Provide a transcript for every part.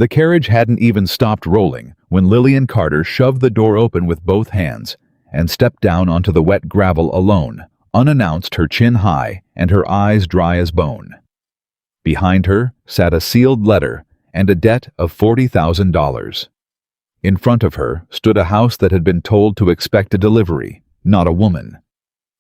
The carriage hadn't even stopped rolling when Lillian Carter shoved the door open with both hands and stepped down onto the wet gravel alone, unannounced, her chin high and her eyes dry as bone. Behind her sat a sealed letter and a debt of $40,000. In front of her stood a house that had been told to expect a delivery, not a woman.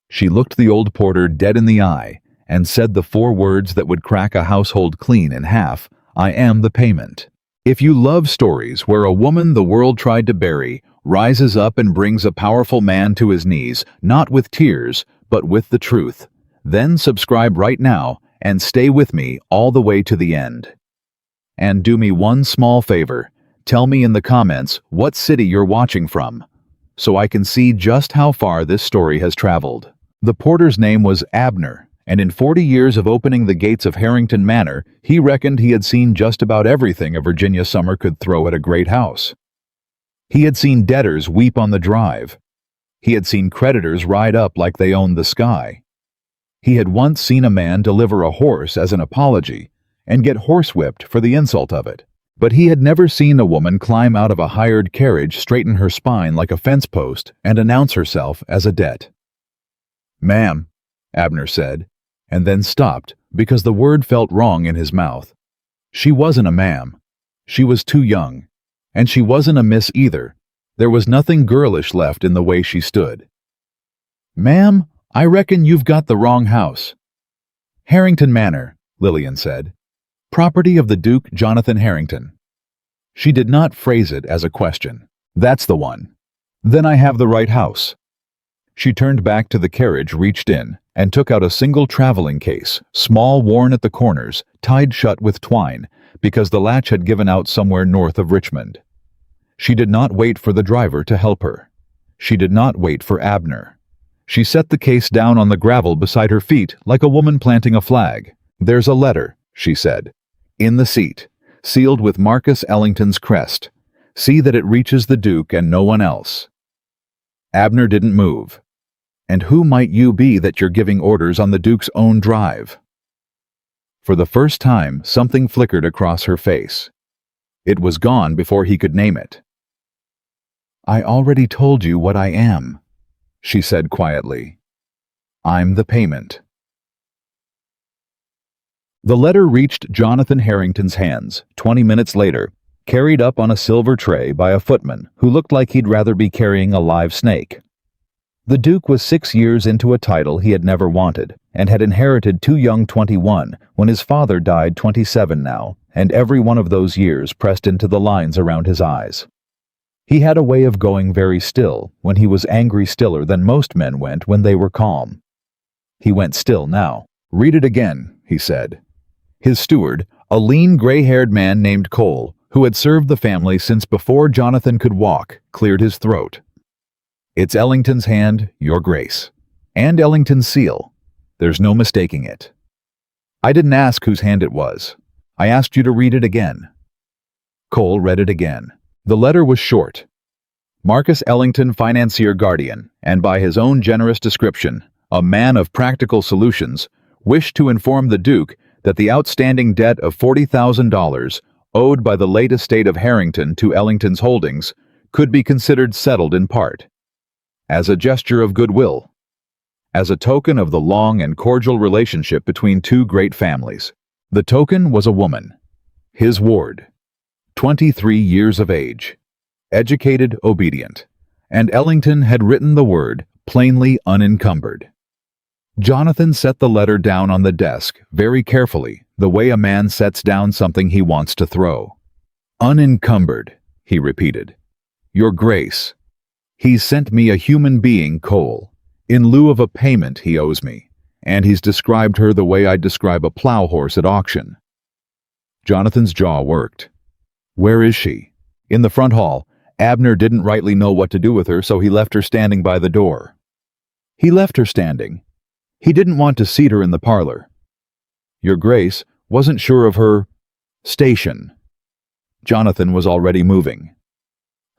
She looked the old porter dead in the eye and said the 4 words that would crack a household clean in half: "I am the payment." If you love stories where a woman the world tried to bury rises up and brings a powerful man to his knees, not with tears, but with the truth, then subscribe right now and stay with me all the way to the end. And do me one small favor. Tell me in the comments what city you're watching from, so I can see just how far this story has traveled. The porter's name was Abner, and in 40 years of opening the gates of Harrington Manor, he reckoned he had seen just about everything a Virginia summer could throw at a great house. He had seen debtors weep on the drive. He had seen creditors ride up like they owned the sky. He had once seen a man deliver a horse as an apology and get horsewhipped for the insult of it. But he had never seen a woman climb out of a hired carriage, straighten her spine like a fence post, and announce herself as a debt. "Ma'am," Abner said, and then stopped because the word felt wrong in his mouth. She wasn't a ma'am. She was too young. And she wasn't a miss either. There was nothing girlish left in the way she stood. "Ma'am, I reckon you've got the wrong house." "Harrington Manor," Lillian said. "Property of the Duke Jonathan Harrington." She did not phrase it as a question. "That's the one. Then I have the right house." She turned back to the carriage, reached in, and took out a single traveling case, small, worn at the corners, tied shut with twine, because the latch had given out somewhere north of Richmond. She did not wait for the driver to help her. She did not wait for Abner. She set the case down on the gravel beside her feet like a woman planting a flag. "There's a letter," she said, "in the seat, sealed with Marcus Ellington's crest. See that it reaches the Duke and no one else." Abner didn't move. "And who might you be that you're giving orders on the Duke's own drive?" For the first time, something flickered across her face. It was gone before he could name it. "I already told you what I am," she said quietly. "I'm the payment." The letter reached Jonathan Harrington's hands 20 minutes later, carried up on a silver tray by a footman who looked like he'd rather be carrying a live snake. The Duke was 6 years into a title he had never wanted, and had inherited too young 21 when his father died 27 now, and every one of those years pressed into the lines around his eyes. He had a way of going very still when he was angry, stiller than most men went when they were calm. He went still now. "Read it again," he said. His steward, a lean, gray-haired man named Cole, who had served the family since before Jonathan could walk, cleared his throat. "It's Ellington's hand, Your Grace. And Ellington's seal. There's no mistaking it." "I didn't ask whose hand it was. I asked you to read it again." Cole read it again. The letter was short. Marcus Ellington, financier guardian, and by his own generous description, a man of practical solutions, wished to inform the Duke that the outstanding debt of $40,000 owed by the late estate of Harrington to Ellington's holdings could be considered settled in part, as a gesture of goodwill, as a token of the long and cordial relationship between two great families. The token was a woman, his ward, 23 years of age, educated, obedient, and Ellington had written the word plainly unencumbered. Jonathan set the letter down on the desk very carefully, the way a man sets down something he wants to throw. "Unencumbered," he repeated. "Your Grace. He's sent me a human being, Cole, in lieu of a payment he owes me, and he's described her the way I'd describe a plow horse at auction." Jonathan's jaw worked. "Where is she?" "In the front hall. Abner didn't rightly know what to do with her, so he left her standing by the door." He left her standing. He didn't want to seat her in the parlor. Your Grace wasn't sure of her station. Jonathan was already moving.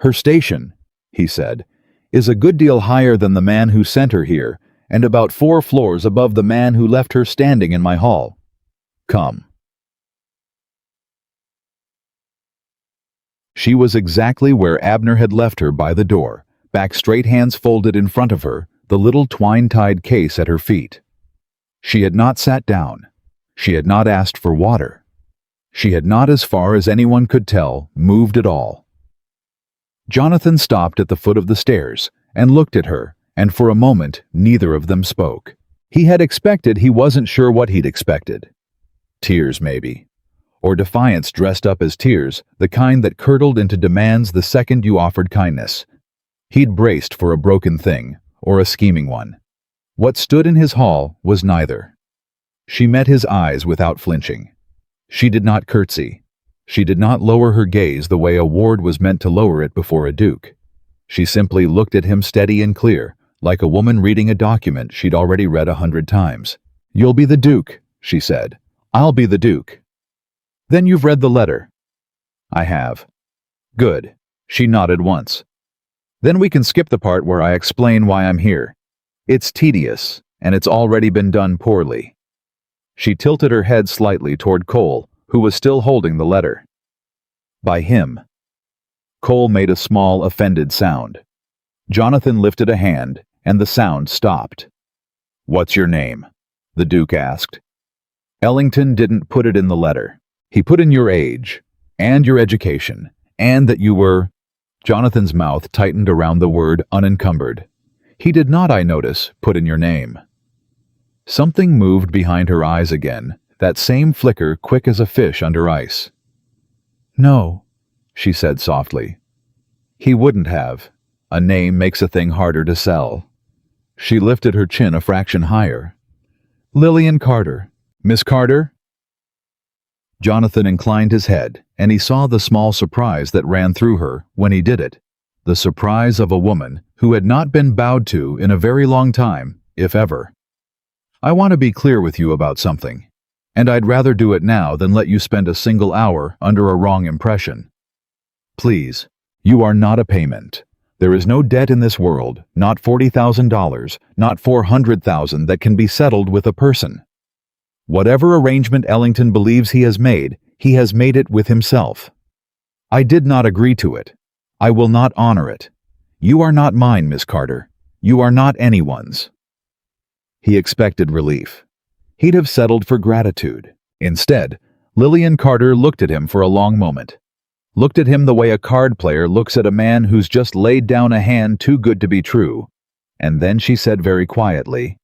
"Her station," he said, "is a good deal higher than the man who sent her here, and about 4 floors above the man who left her standing in my hall. Come." She was exactly where Abner had left her by the door, back straight, hands folded in front of her, the little twine-tied case at her feet. She had not sat down. She had not asked for water. She had not, as far as anyone could tell, moved at all. Jonathan stopped at the foot of the stairs and looked at her, and for a moment neither of them spoke. He had expected, he wasn't sure what he'd expected. Tears, maybe. Or defiance dressed up as tears, the kind that curdled into demands the second you offered kindness. He'd braced for a broken thing, or a scheming one. What stood in his hall was neither. She met his eyes without flinching. She did not curtsy. She did not lower her gaze the way a ward was meant to lower it before a duke. She simply looked at him steady and clear, like a woman reading a document she'd already read 100 times. "You'll be the duke," she said. "I'll be the duke." "Then you've read the letter." "I have." "Good." She nodded once. "Then we can skip the part where I explain why I'm here. It's tedious, and it's already been done poorly." She tilted her head slightly toward Cole, who was still holding the letter. "By him." Cole made a small, offended sound. Jonathan lifted a hand, and the sound stopped. "What's your name?" the Duke asked. "Ellington didn't put it in the letter. He put in your age, and your education, and that you were—" Jonathan's mouth tightened around the word unencumbered. "He did not, I notice, put in your name." Something moved behind her eyes again, that same flicker quick as a fish under ice. "No," she said softly. "He wouldn't have. A name makes a thing harder to sell." She lifted her chin a fraction higher. "Lillian Carter. Miss Carter?" Jonathan inclined his head, and he saw the small surprise that ran through her when he did it. The surprise of a woman who had not been bowed to in a very long time, if ever. "I want to be clear with you about something, and I'd rather do it now than let you spend a single hour under a wrong impression. Please, you are not a payment. There is no debt in this world, not $40,000, not $400,000 that can be settled with a person. Whatever arrangement Ellington believes he has made it with himself. I did not agree to it. I will not honor it. You are not mine, Miss Carter. You are not anyone's." He expected relief. He'd have settled for gratitude. Instead, Lillian Carter looked at him for a long moment. Looked at him the way a card player looks at a man who's just laid down a hand too good to be true. And then she said very quietly,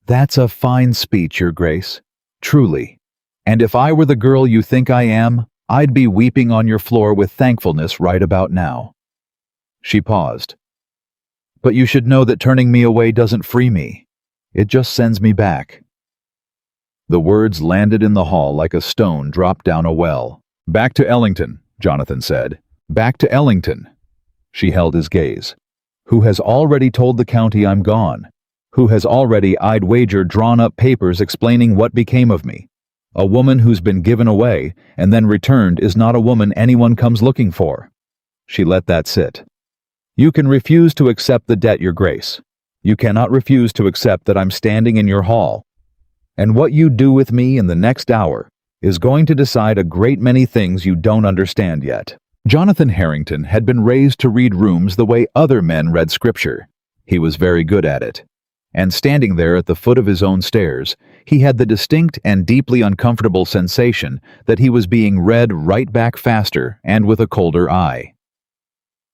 "That's a fine speech, Your Grace. Truly. And if I were the girl you think I am, I'd be weeping on your floor with thankfulness right about now." She paused. "But you should know that turning me away doesn't free me. It just sends me back." The words landed in the hall like a stone dropped down a well. "Back to Ellington," Jonathan said. "Back to Ellington." She held his gaze. "Who has already told the county I'm gone. Who has already, I'd wager, drawn up papers explaining what became of me. A woman who's been given away and then returned is not a woman anyone comes looking for." She let that sit. "You can refuse to accept the debt, Your Grace. You cannot refuse to accept that I'm standing in your hall. And what you do with me in the next hour is going to decide a great many things you don't understand yet." Jonathan Harrington had been raised to read rooms the way other men read scripture. He was very good at it. And standing there at the foot of his own stairs, he had the distinct and deeply uncomfortable sensation that he was being read right back faster and with a colder eye.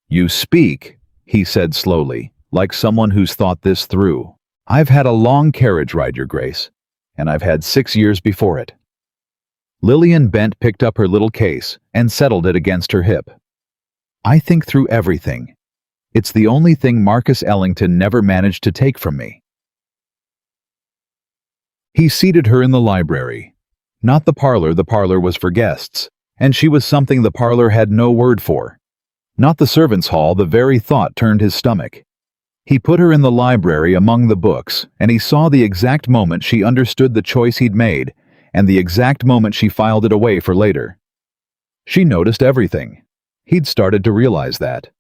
"You speak," he said slowly, like someone who's thought this through. "I've had a long carriage ride, Your Grace, and I've had 6 years before it." Lillian Bent picked up her little case and settled it against her hip. "I think through everything. It's the only thing Marcus Ellington never managed to take from me." He seated her in the library. Not the parlor was for guests, and she was something the parlor had no word for. Not the servants' hall, the very thought turned his stomach. He put her in the library among the books, and he saw the exact moment she understood the choice he'd made, and the exact moment she filed it away for later. She noticed everything. He'd started to realize that.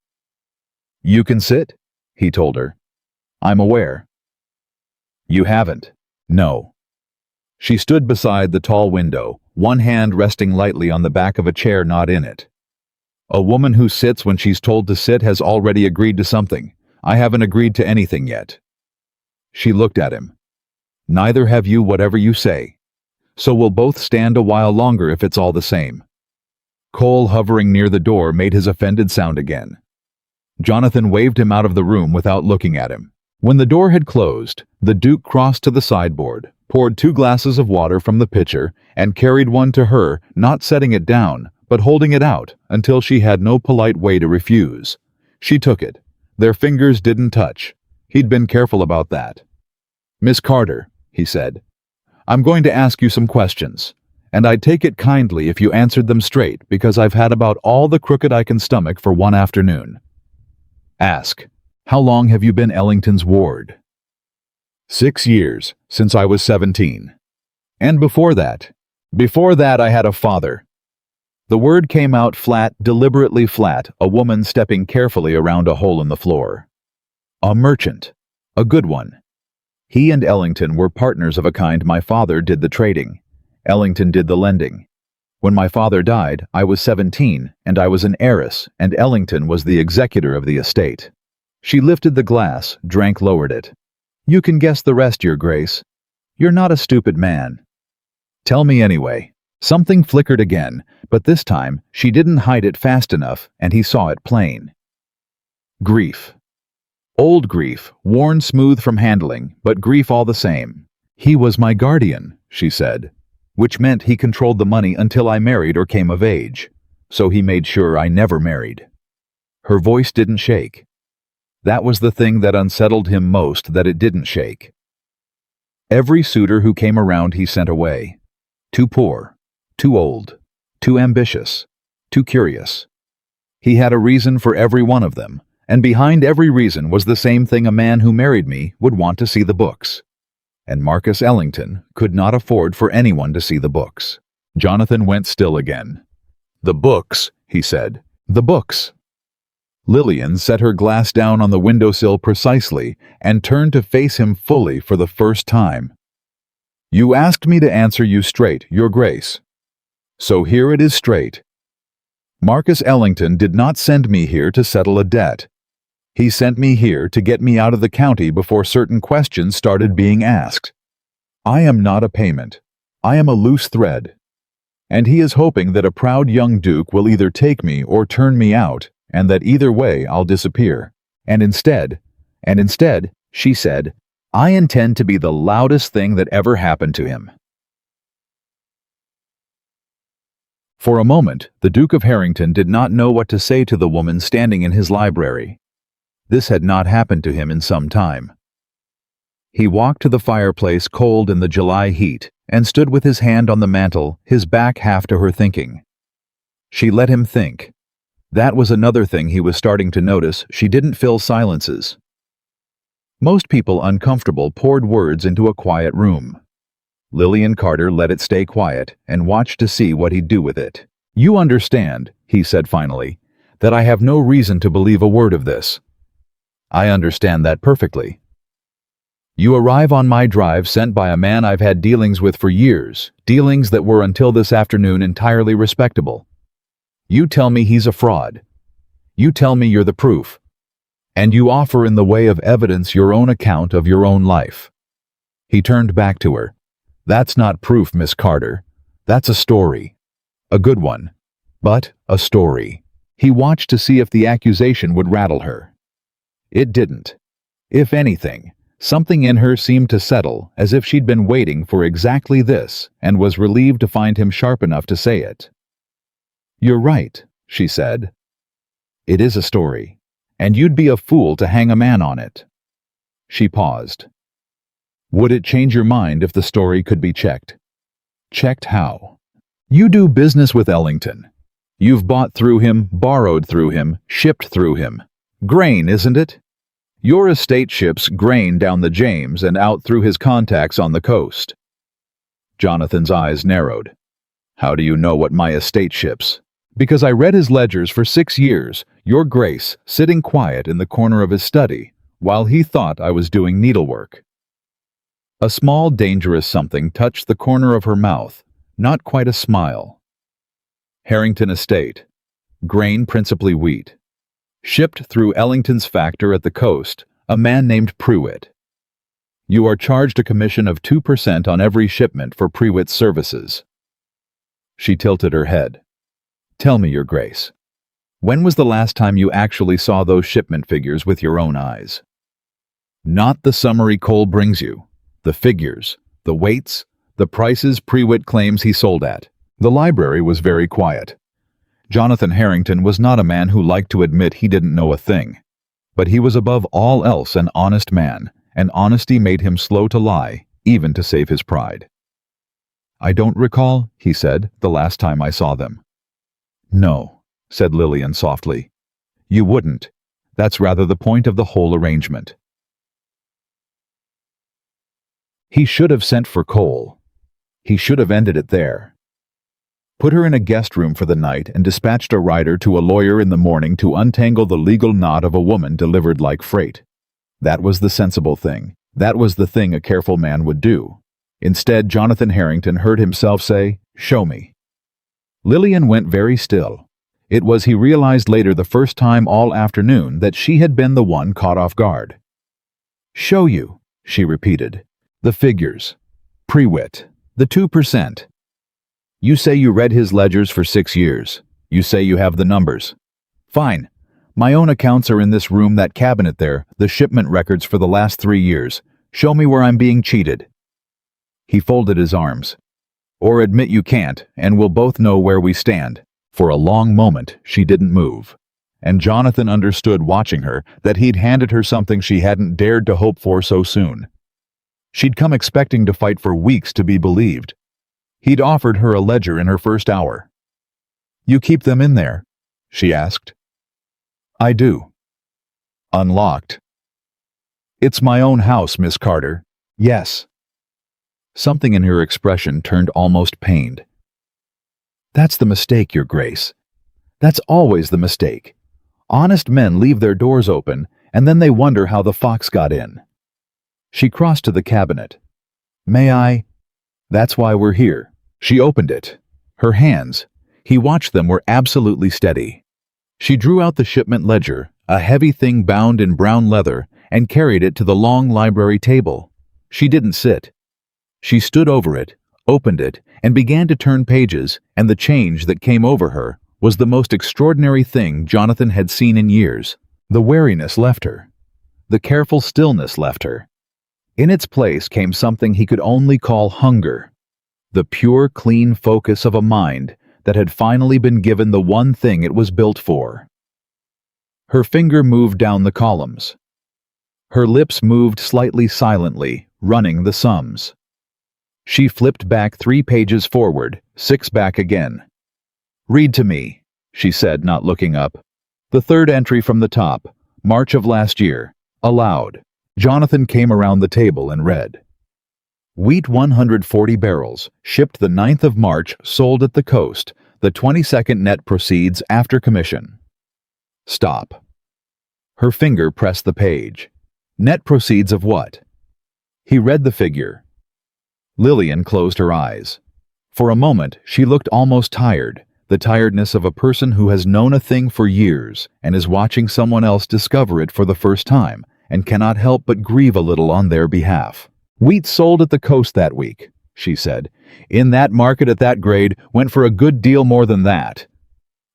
"You can sit," he told her. "I'm aware." "You haven't." "No." She stood beside the tall window, one hand resting lightly on the back of a chair not in it. A woman who sits when she's told to sit has already agreed to something. I haven't agreed to anything yet. She looked at him. Neither have you, whatever you say. So we'll both stand a while longer if it's all the same. Cole, hovering near the door, made his offended sound again. Jonathan waved him out of the room without looking at him. When the door had closed, the Duke crossed to the sideboard, poured 2 glasses of water from the pitcher, and carried one to her, not setting it down, but holding it out until she had no polite way to refuse. She took it. Their fingers didn't touch. He'd been careful about that. "Miss Carter," he said, "I'm going to ask you some questions, and I'd take it kindly if you answered them straight because I've had about all the crooked I can stomach for one afternoon. Ask, how long have you been Ellington's ward?" 6 years, since I was 17. And before that I had a father. The word came out flat, deliberately flat, a woman stepping carefully around a hole in the floor. A merchant. A good one. He and Ellington were partners of a kind. My father did the trading. Ellington did the lending. When my father died, I was 17, and I was an heiress, and Ellington was the executor of the estate. She lifted the glass, drank, lowered it. "You can guess the rest, Your Grace. You're not a stupid man." "Tell me anyway." Something flickered again, but this time she didn't hide it fast enough, and he saw it plain. Grief. Old grief, worn smooth from handling, but grief all the same. "He was my guardian," she said, "which meant he controlled the money until I married or came of age. So he made sure I never married." Her voice didn't shake. That was the thing that unsettled him most, that it didn't shake. Every suitor who came around he sent away. Too poor, too old, too ambitious, too curious. He had a reason for every one of them, and behind every reason was the same thing: a man who married me would want to see the books. And Marcus Ellington could not afford for anyone to see the books. Jonathan went still again. "The books," he said. "The books." Lillian set her glass down on the windowsill precisely and turned to face him fully for the first time. "You asked me to answer you straight, Your Grace. So here it is straight. Marcus Ellington did not send me here to settle a debt. He sent me here to get me out of the county before certain questions started being asked. I am not a payment. I am a loose thread. And he is hoping that a proud young duke will either take me or turn me out, and that either way I'll disappear. And instead, she said, I intend to be the loudest thing that ever happened to him." For a moment, the Duke of Harrington did not know what to say to the woman standing in his library. This had not happened to him in some time. He walked to the fireplace, cold in the July heat, and stood with his hand on the mantel, his back half to her, thinking. She let him think. That was another thing he was starting to notice: she didn't fill silences. Most people uncomfortable poured words into a quiet room. Lillian Carter let it stay quiet and watched to see what he'd do with it. "You understand," he said finally, "that I have no reason to believe a word of this." "I understand that perfectly." "You arrive on my drive sent by a man I've had dealings with for years, dealings that were until this afternoon entirely respectable. You tell me he's a fraud. You tell me you're the proof. And you offer in the way of evidence your own account of your own life." He turned back to her. "That's not proof, Miss Carter. That's a story. A good one. But a story." He watched to see if the accusation would rattle her. It didn't. If anything, something in her seemed to settle, as if she'd been waiting for exactly this, and was relieved to find him sharp enough to say it. "You're right," she said. "It is a story, and you'd be a fool to hang a man on it." She paused. "Would it change your mind if the story could be checked?" "Checked how?" "You do business with Ellington. You've bought through him, borrowed through him, shipped through him. Grain, isn't it? Your estate ships grain down the James and out through his contacts on the coast." Jonathan's eyes narrowed. "How do you know what my estate ships?" "Because I read his ledgers for 6 years, Your Grace, sitting quiet in the corner of his study, while he thought I was doing needlework." A small, dangerous something touched the corner of her mouth, not quite a smile. "Harrington Estate. grain principally wheat. Shipped through Ellington's factor at the coast, a man named Pruitt. You are charged a commission of 2% on every shipment for Pruitt's services. She tilted her head. Tell me, Your Grace, when was the last time you actually saw those shipment figures with your own eyes? Not the summary Cole brings you. The figures, the weights, the prices Pruitt claims he sold at. The library was very quiet. Jonathan Harrington was not a man who liked to admit he didn't know a thing. But he was above all else an honest man, and honesty made him slow to lie, even to save his pride. I don't recall, he said, the last time I saw them. No, said Lillian softly. You wouldn't. That's rather the point of the whole arrangement. He should have sent for Cole. He should have ended it there. Put her in a guest room for the night and dispatched a rider to a lawyer in the morning to untangle the legal knot of a woman delivered like freight. That was the sensible thing. That was the thing a careful man would do. Instead, Jonathan Harrington heard himself say, "Show me." Lillian went very still. It was, he realized later, the first time all afternoon that she had been the one caught off guard. "Show you," she repeated. "The figures. Pruitt. The 2%. You say you read his ledgers for 6 years. You say you have the numbers. Fine. My own accounts are in this room, that cabinet there, the shipment records for the last 3 years. Show me where I'm being cheated." He folded his arms. "Or admit you can't, and we'll both know where we stand." For a long moment, she didn't move. And Jonathan understood, watching her, that he'd handed her something she hadn't dared to hope for so soon. She'd come expecting to fight for weeks to be believed. He'd offered her a ledger in her first hour. "You keep them in there?" she asked. "I do." "Unlocked?" "It's my own house, Miss Carter." "Yes." Something in her expression turned almost pained. "That's the mistake, Your Grace. That's always the mistake. Honest men leave their doors open, and then they wonder how the fox got in." She crossed to the cabinet. "May I?" "That's why we're here." She opened it. Her hands, he watched them, were absolutely steady. She drew out the shipment ledger, a heavy thing bound in brown leather, and carried it to the long library table. She didn't sit. She stood over it, opened it, and began to turn pages, and the change that came over her was the most extraordinary thing Jonathan had seen in years. The wariness left her. The careful stillness left her. In its place came something he could only call hunger. The pure, clean focus of a mind that had finally been given the one thing it was built for. Her finger moved down the columns. Her lips moved slightly silently, running the sums. She flipped back 3 pages forward, 6 back again. "Read to me," she said, not looking up. "The third entry from the top, March of last year, aloud." Jonathan came around the table and read. "Wheat 140 barrels, shipped the 9th of March, sold at the coast, the 22nd net proceeds after commission." Stop. Her finger pressed the page. Net proceeds of what? He read the figure. Lillian closed her eyes. For a moment, she looked almost tired, the tiredness of a person who has known a thing for years and is watching someone else discover it for the first time and cannot help but grieve a little on their behalf. "Wheat sold at the coast that week," she said. "In that market at that grade, went for a good deal more than that.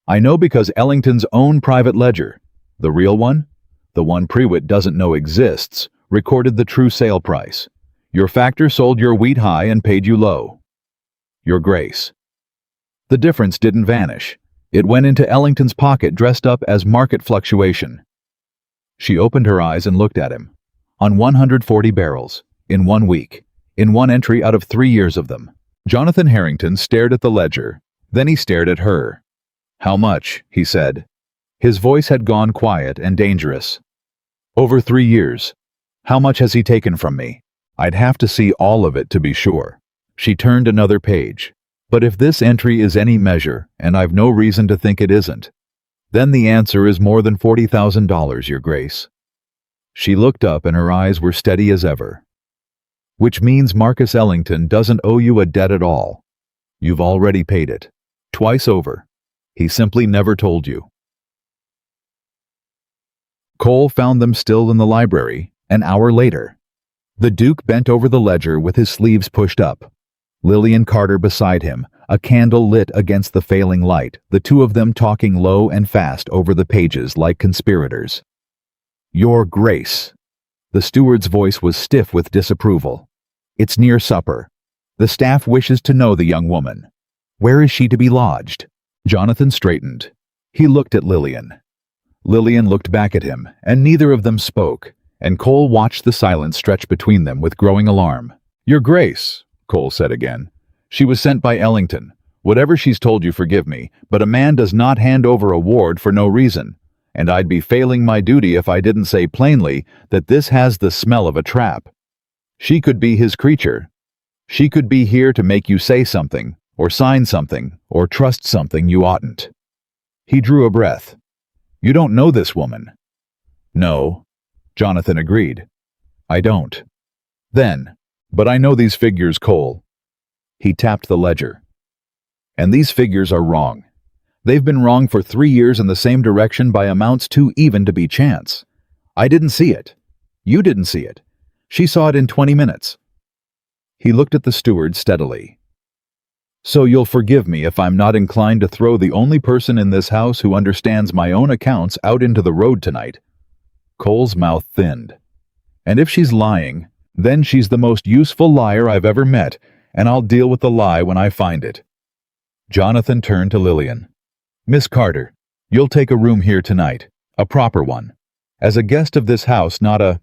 I know because Ellington's own private ledger, the real one, the one Pruitt doesn't know exists, recorded the true sale price. Your factor sold your wheat high and paid you low. Your Grace." The difference didn't vanish. It went into Ellington's pocket, dressed up as market fluctuation. She opened her eyes and looked at him. On 140 barrels, in 1 week, in 1 entry out of 3 years of them. Jonathan Harrington stared at the ledger. Then he stared at her. "How much?" he said. His voice had gone quiet and dangerous. "Over 3 years. How much has he taken from me? I'd have to see all of it to be sure." She turned another page. "But if this entry is any measure, and I've no reason to think it isn't, then the answer is more than $40,000, Your Grace." She looked up and her eyes were steady as ever. "Which means Marcus Ellington doesn't owe you a debt at all. You've already paid it. Twice over. He simply never told you. Cole found them still in the library, an hour later. The Duke bent over the ledger with his sleeves pushed up. Lillian Carter beside him, a candle lit against the failing light, the two of them talking low and fast over the pages like conspirators. "Your Grace." The steward's voice was stiff with disapproval. "It's near supper. The staff wishes to know the young woman. Where is she to be lodged?" Jonathan straightened. He looked at Lillian. Lillian looked back at him, and neither of them spoke, and Cole watched the silence stretch between them with growing alarm. "Your Grace," Cole said again. "She was sent by Ellington. Whatever she's told you, forgive me, but a man does not hand over a ward for no reason, and I'd be failing my duty if I didn't say plainly that this has the smell of a trap. She could be his creature. She could be here to make you say something, or sign something, or trust something you oughtn't." He drew a breath. "You don't know this woman." "No," Jonathan agreed. "I don't." "Then, but I know these figures, Cole." He tapped the ledger. "And these figures are wrong. They've been wrong for 3 years in the same direction by amounts too even to be chance. I didn't see it. You didn't see it. She saw it in 20 minutes. He looked at the steward steadily. "So you'll forgive me if I'm not inclined to throw the only person in this house who understands my own accounts out into the road tonight." Cole's mouth thinned. "And if she's lying, then she's the most useful liar I've ever met, and I'll deal with the lie when I find it." Jonathan turned to Lillian. "Miss Carter, you'll take a room here tonight, a proper one. As a guest of this house, not a—"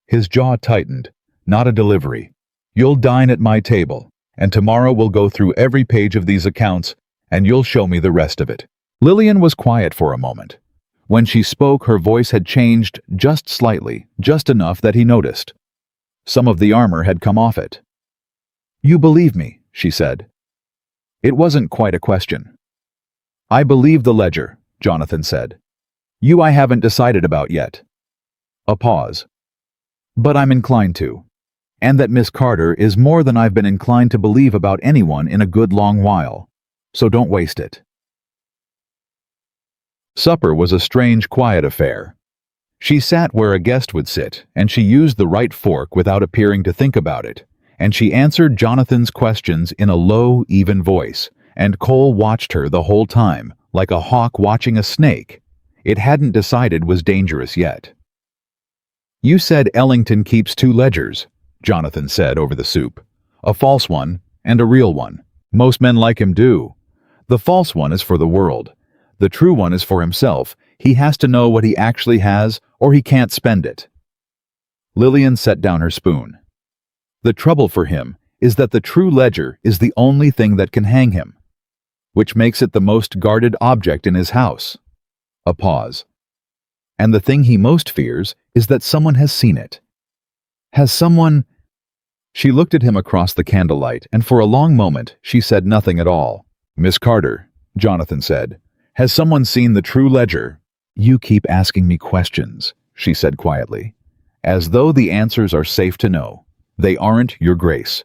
his jaw tightened, "not a delivery. You'll dine at my table, and tomorrow we'll go through every page of these accounts, and you'll show me the rest of it." Lillian was quiet for a moment. When she spoke, her voice had changed just slightly, just enough that he noticed. Some of the armor had come off it. "You believe me," she said. It wasn't quite a question. "I believe the ledger," Jonathan said. "You I haven't decided about yet." A pause. "But I'm inclined to. And that Miss Carter is more than I've been inclined to believe about anyone in a good long while. So don't waste it." Supper was a strange, quiet affair. She sat where a guest would sit, and she used the right fork without appearing to think about it, and she answered Jonathan's questions in a low, even voice, and Cole watched her the whole time, like a hawk watching a snake. It hadn't decided was dangerous yet. "You said Ellington keeps 2 ledgers," Jonathan said over the soup. "A false one and a real one. Most men like him do. The false one is for the world. The true one is for himself. He has to know what he actually has, or he can't spend it." Lillian set down her spoon. "The trouble for him is that the true ledger is the only thing that can hang him, which makes it the most guarded object in his house." A pause. "And the thing he most fears is that someone has seen it." "Has someone—" She looked at him across the candlelight, and for a long moment she said nothing at all. "Miss Carter," Jonathan said, "has someone seen the true ledger?" "You keep asking me questions," she said quietly, "as though the answers are safe to know. They aren't, Your Grace.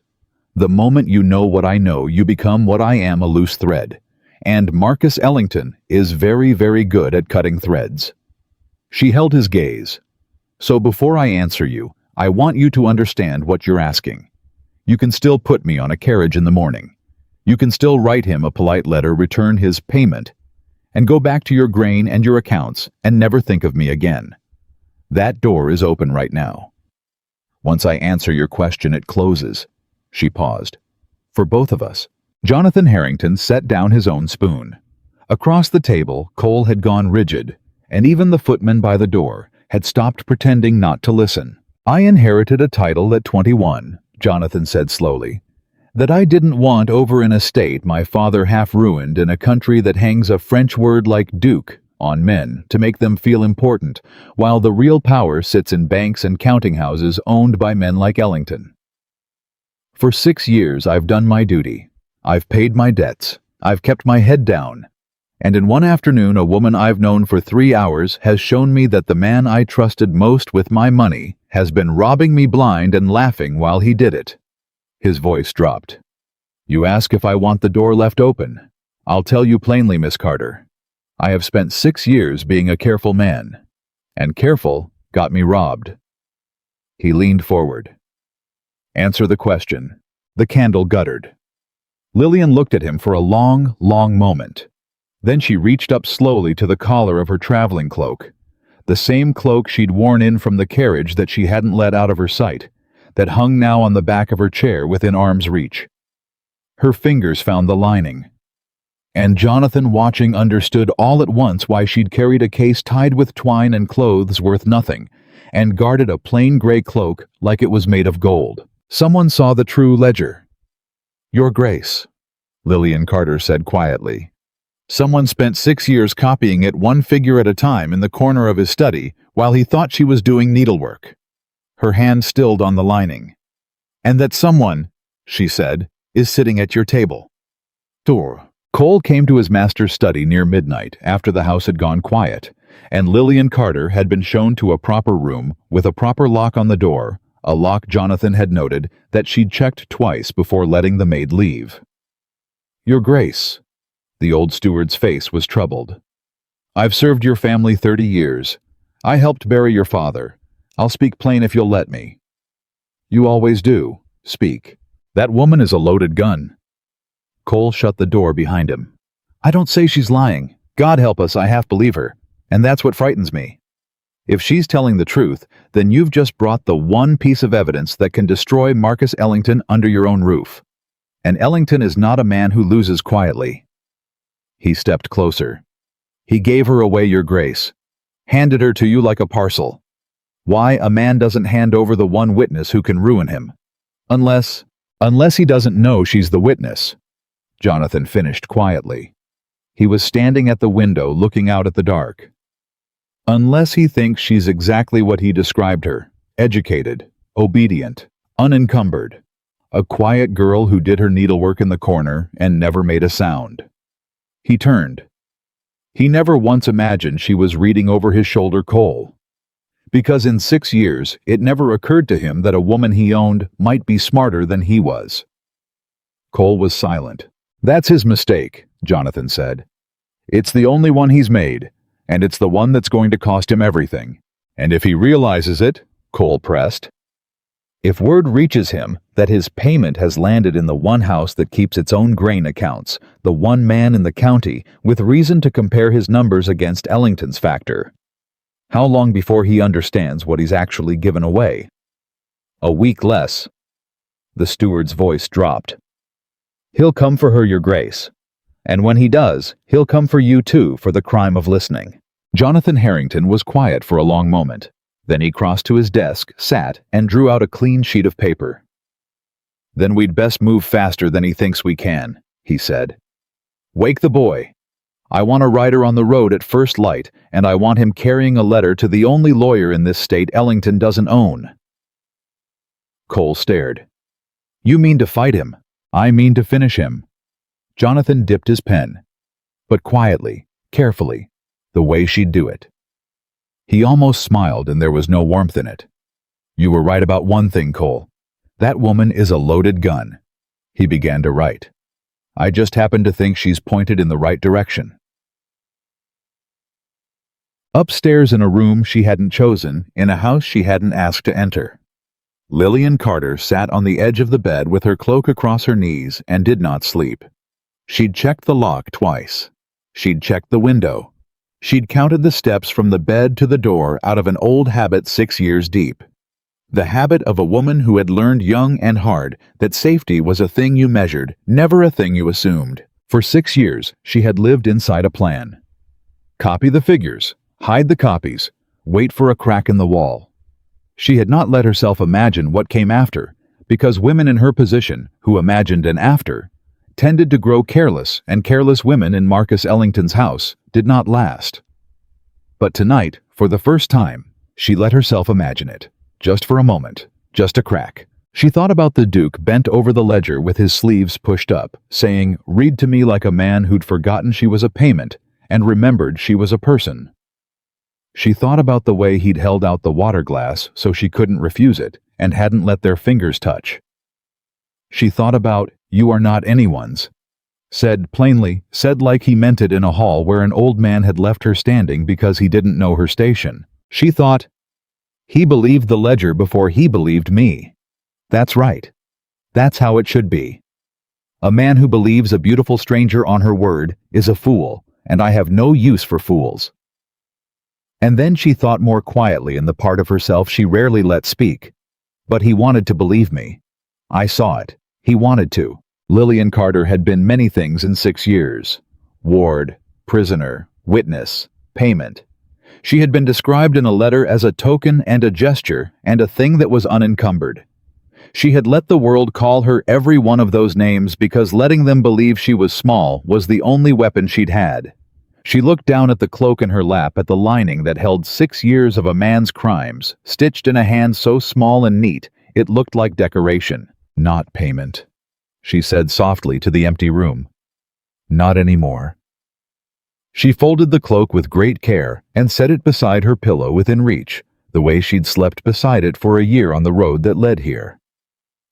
The moment you know what I know, you become what I am, a loose thread. And Marcus Ellington is very, very good at cutting threads." She held his gaze. "So before I answer you, I want you to understand what you're asking. You can still put me on a carriage in the morning. You can still write him a polite letter, return his payment, and go back to your grain and your accounts and never think of me again. That door is open right now. Once I answer your question, it closes." She paused. "For both of us." Jonathan Harrington set down his own spoon. Across the table, Cole had gone rigid, and even the footman by the door had stopped pretending not to listen. "I inherited a title at 21, Jonathan said slowly, "that I didn't want over an estate my father half ruined in a country that hangs a French word like duke on men to make them feel important, while the real power sits in banks and counting houses owned by men like Ellington. For 6 years I've done my duty. I've paid my debts. I've kept my head down. And in one afternoon, a woman I've known for 3 hours has shown me that the man I trusted most with my money has been robbing me blind and laughing while he did it." His voice dropped. "You ask if I want the door left open. I'll tell you plainly, Miss Carter. I have spent 6 years being a careful man, and careful got me robbed. He leaned forward. Answer the question. The candle guttered. Lillian looked at him for a long, long moment. Then she reached up slowly to the collar of her traveling cloak, the same cloak she'd worn in from the carriage that she hadn't let out of her sight, that hung now on the back of her chair within arm's reach. Her fingers found the lining. And Jonathan, watching, understood all at once why she'd carried a case tied with twine and clothes worth nothing, and guarded a plain gray cloak like it was made of gold. Someone saw the true ledger. Your Grace, Lillian Carter said quietly. Someone spent 6 years copying it one figure at a time in the corner of his study while he thought she was doing needlework. Her hand stilled on the lining. And that someone, she said, is sitting at your table. Sure. Cole came to his master's study near midnight after the house had gone quiet, and Lillian Carter had been shown to a proper room with a proper lock on the door, a lock Jonathan had noted that she'd checked twice before letting the maid leave. Your Grace. The old steward's face was troubled. I've served your family 30 years. I helped bury your father. I'll speak plain if you'll let me. You always do. Speak. That woman is a loaded gun. Cole shut the door behind him. I don't say she's lying. God help us, I half believe her. And that's what frightens me. If she's telling the truth, then you've just brought the one piece of evidence that can destroy Marcus Ellington under your own roof. And Ellington is not a man who loses quietly. He stepped closer. He gave her away, Your Grace. Handed her to you like a parcel. Why, a man doesn't hand over the one witness who can ruin him. Unless he doesn't know she's the witness. Jonathan finished quietly. He was standing at the window looking out at the dark. Unless he thinks she's exactly what he described her, educated, obedient, unencumbered, a quiet girl who did her needlework in the corner and never made a sound. He turned. He never once imagined she was reading over his shoulder Cole. Because in 6 years, it never occurred to him that a woman he owned might be smarter than he was. Cole was silent. That's his mistake, Jonathan said. It's the only one he's made, and it's the one that's going to cost him everything. And if he realizes it, Cole pressed, if word reaches him that his payment has landed in the one house that keeps its own grain accounts, the one man in the county with reason to compare his numbers against Ellington's factor, how long before he understands what he's actually given away? A week less. The steward's voice dropped. He'll come for her, Your Grace. And when he does, he'll come for you too for the crime of listening. Jonathan Harrington was quiet for a long moment. Then he crossed to his desk, sat, and drew out a clean sheet of paper. Then we'd best move faster than he thinks we can, he said. Wake the boy. I want a rider on the road at first light, and I want him carrying a letter to the only lawyer in this state Ellington doesn't own. Cole stared. You mean to fight him? I mean to finish him. Jonathan dipped his pen, but quietly, carefully, the way she'd do it. He almost smiled, and there was no warmth in it. You were right about one thing, Cole. That woman is a loaded gun. He began to write. I just happen to think she's pointed in the right direction. Upstairs in a room she hadn't chosen, in a house she hadn't asked to enter, Lillian Carter sat on the edge of the bed with her cloak across her knees and did not sleep. She'd checked the lock twice. She'd checked the window. She'd counted the steps from the bed to the door out of an old habit 6 years deep. The habit of a woman who had learned young and hard that safety was a thing you measured, never a thing you assumed. For 6 years, she had lived inside a plan. Copy the figures, hide the copies, wait for a crack in the wall. She had not let herself imagine what came after, because women in her position, who imagined an after, tended to grow careless, and careless women in Marcus Ellington's house did not last. But tonight, for the first time, she let herself imagine it. Just for a moment, just a crack. She thought about the Duke bent over the ledger with his sleeves pushed up, saying, "Read to me," like a man who'd forgotten she was a payment and remembered she was a person. She thought about the way he'd held out the water glass so she couldn't refuse it and hadn't let their fingers touch. She thought about, "You are not anyone's." Said plainly, said like he meant it in a hall where an old man had left her standing because he didn't know her station. She thought, he believed the ledger before he believed me. That's right. That's how it should be. A man who believes a beautiful stranger on her word is a fool, and I have no use for fools. And then she thought more quietly in the part of herself she rarely let speak. But he wanted to believe me. I saw it. He wanted to. Lillian Carter had been many things in 6 years. Ward, prisoner, witness, payment. She had been described in a letter as a token and a gesture and a thing that was unencumbered. She had let the world call her every one of those names because letting them believe she was small was the only weapon she'd had. She looked down at the cloak in her lap at the lining that held 6 years of a man's crimes, stitched in a hand so small and neat it looked like decoration. Not payment, she said softly to the empty room. Not anymore. She folded the cloak with great care and set it beside her pillow within reach, the way she'd slept beside it for a year on the road that led here.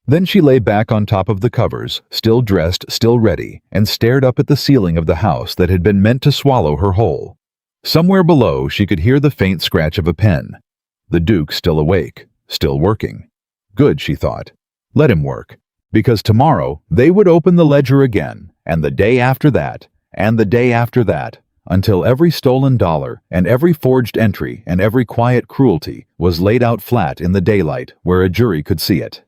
Then she lay back on top of the covers, still dressed, still ready, and stared up at the ceiling of the house that had been meant to swallow her whole. Somewhere below she could hear the faint scratch of a pen. The Duke still awake, still working. Good, she thought. Let him work, because tomorrow they would open the ledger again, and the day after that, and the day after that, until every stolen dollar and every forged entry and every quiet cruelty was laid out flat in the daylight where a jury could see it.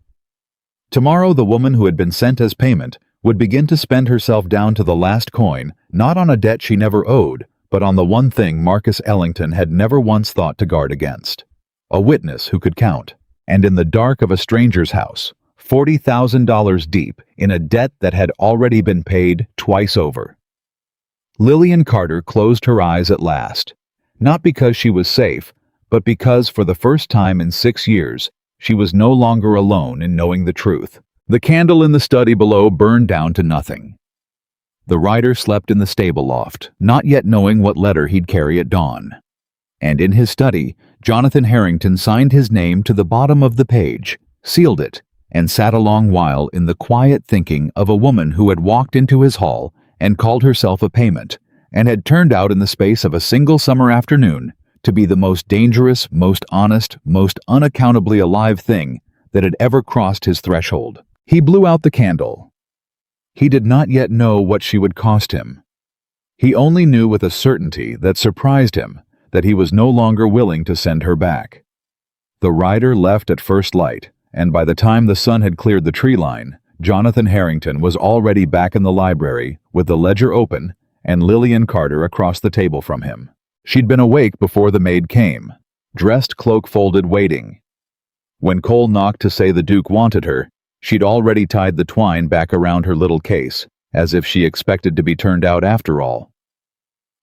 Tomorrow the woman who had been sent as payment would begin to spend herself down to the last coin, not on a debt she never owed, but on the one thing Marcus Ellington had never once thought to guard against. A witness who could count, and in the dark of a stranger's house, $40,000 deep in a debt that had already been paid twice over. Lillian Carter closed her eyes at last, not because she was safe, but because for the first time in 6 years, she was no longer alone in knowing the truth. The candle in the study below burned down to nothing. The rider slept in the stable loft, not yet knowing what letter he'd carry at dawn. And in his study, Jonathan Harrington signed his name to the bottom of the page, sealed it, and sat a long while in the quiet thinking of a woman who had walked into his hall and called herself a payment, and had turned out in the space of a single summer afternoon to be the most dangerous, most honest, most unaccountably alive thing that had ever crossed his threshold. He blew out the candle. He did not yet know what she would cost him. He only knew with a certainty that surprised him that he was no longer willing to send her back. The rider left at first light, and by the time the sun had cleared the tree line, Jonathan Harrington was already back in the library with the ledger open and Lillian Carter across the table from him. She'd been awake before the maid came, dressed, cloak folded, waiting. When Cole knocked to say the Duke wanted her, she'd already tied the twine back around her little case, as if she expected to be turned out after all.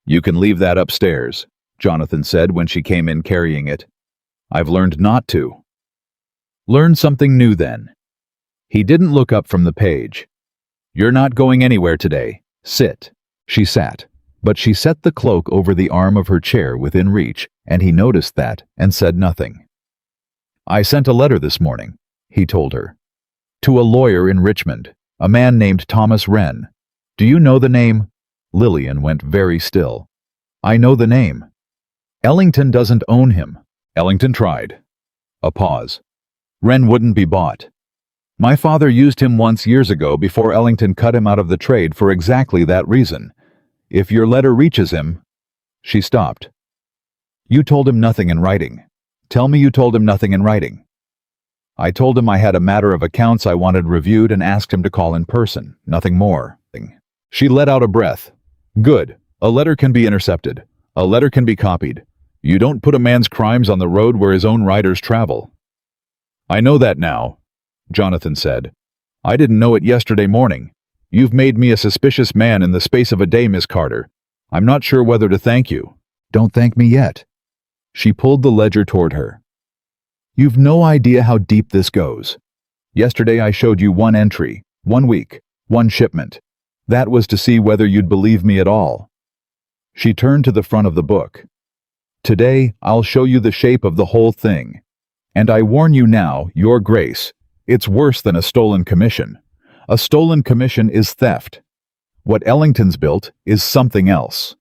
"You can leave that upstairs," Jonathan said when she came in carrying it. "I've learned not to." "Learn something new then." He didn't look up from the page. "You're not going anywhere today. Sit." She sat, but she set the cloak over the arm of her chair within reach, and he noticed that and said nothing. "I sent a letter this morning," he told her. "To a lawyer in Richmond, a man named Thomas Wren. Do you know the name?" Lillian went very still. "I know the name. Ellington doesn't own him." "Ellington tried." A pause. "Wren wouldn't be bought. My father used him once years ago before Ellington cut him out of the trade for exactly that reason. If your letter reaches him—" She stopped. "You told him nothing in writing. Tell me you told him nothing in writing." "I told him I had a matter of accounts I wanted reviewed and asked him to call in person. Nothing more." She let out a breath. "Good. A letter can be intercepted. A letter can be copied. You don't put a man's crimes on the road where his own riders travel." "I know that now," Jonathan said. "I didn't know it yesterday morning. You've made me a suspicious man in the space of a day, Miss Carter. I'm not sure whether to thank you." "Don't thank me yet." She pulled the ledger toward her. "You've no idea how deep this goes. Yesterday I showed you one entry, 1 week, 1 shipment. That was to see whether you'd believe me at all." She turned to the front of the book. "Today I'll show you the shape of the whole thing. And I warn you now, Your Grace, it's worse than a stolen commission. A stolen commission is theft. What Ellington's built is something else.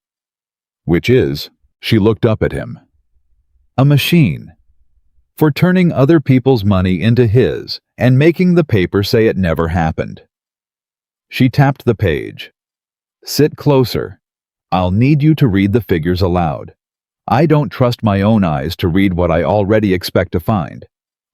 Which is, she looked up at him. A machine. For turning other people's money into his and making the paper say it never happened. She tapped the page. Sit closer. I'll need you to read the figures aloud. I don't trust my own eyes to read what I already expect to find.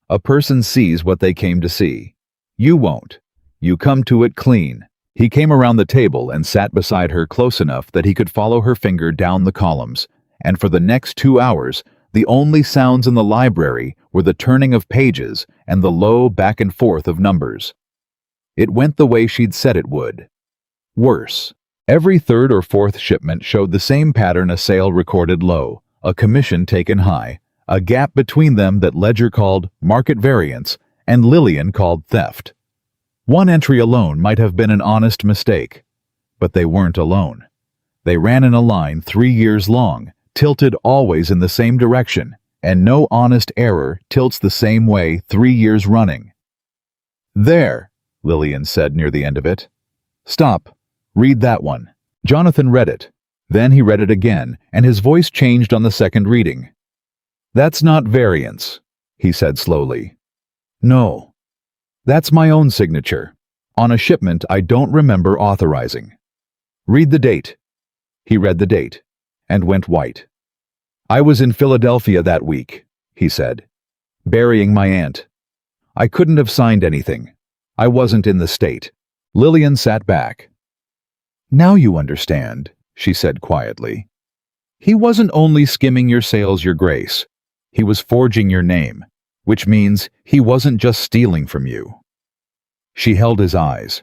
A person sees what they came to see. You won't. You come to it clean. He came around the table and sat beside her close enough that he could follow her finger down the columns, and for the next 2 hours, the only sounds in the library were the turning of pages and the low back and forth of numbers. It went the way she'd said it would. Worse. Every third or fourth shipment showed the same pattern: a sale recorded low, a commission taken high, a gap between them that Ledger called market variance and Lillian called theft. One entry alone might have been an honest mistake, but they weren't alone. They ran in a line 3 years long, tilted always in the same direction, and no honest error tilts the same way 3 years running. There, Lillian said near the end of it. Stop. Read that one. Jonathan read it. Then he read it again, and his voice changed on the second reading. That's not variance, he said slowly. No. That's my own signature, on a shipment I don't remember authorizing. Read the date. He read the date, and went white. I was in Philadelphia that week, he said, burying my aunt. I couldn't have signed anything. I wasn't in the state. Lillian sat back. Now you understand, she said quietly. He wasn't only skimming your sales, Your Grace. He was forging your name, which means he wasn't just stealing from you. She held his eyes.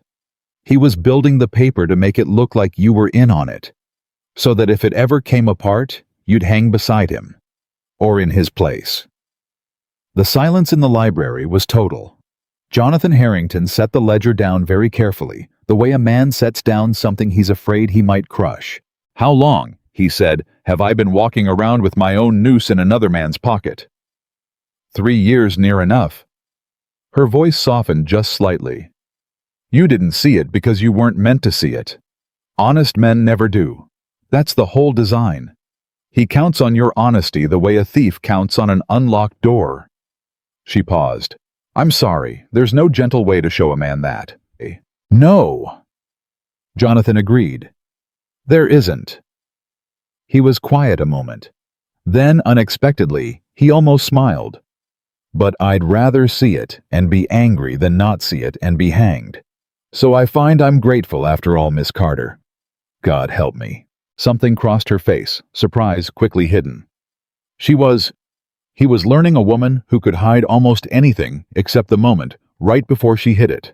He was building the paper to make it look like you were in on it, so that if it ever came apart, you'd hang beside him, or in his place. The silence in the library was total. Jonathan Harrington set the ledger down very carefully, the way a man sets down something he's afraid he might crush. How long, he said, have I been walking around with my own noose in another man's pocket? 3 years near enough. Her voice softened just slightly. You didn't see it because you weren't meant to see it. Honest men never do. That's the whole design. He counts on your honesty the way a thief counts on an unlocked door. She paused. I'm sorry, there's no gentle way to show a man that. No. Jonathan agreed. There isn't. He was quiet a moment. Then, unexpectedly, he almost smiled. But I'd rather see it and be angry than not see it and be hanged. So I find I'm grateful after all, Miss Carter. God help me. Something crossed her face, surprise quickly hidden. He was learning a woman who could hide almost anything except the moment right before she hit it.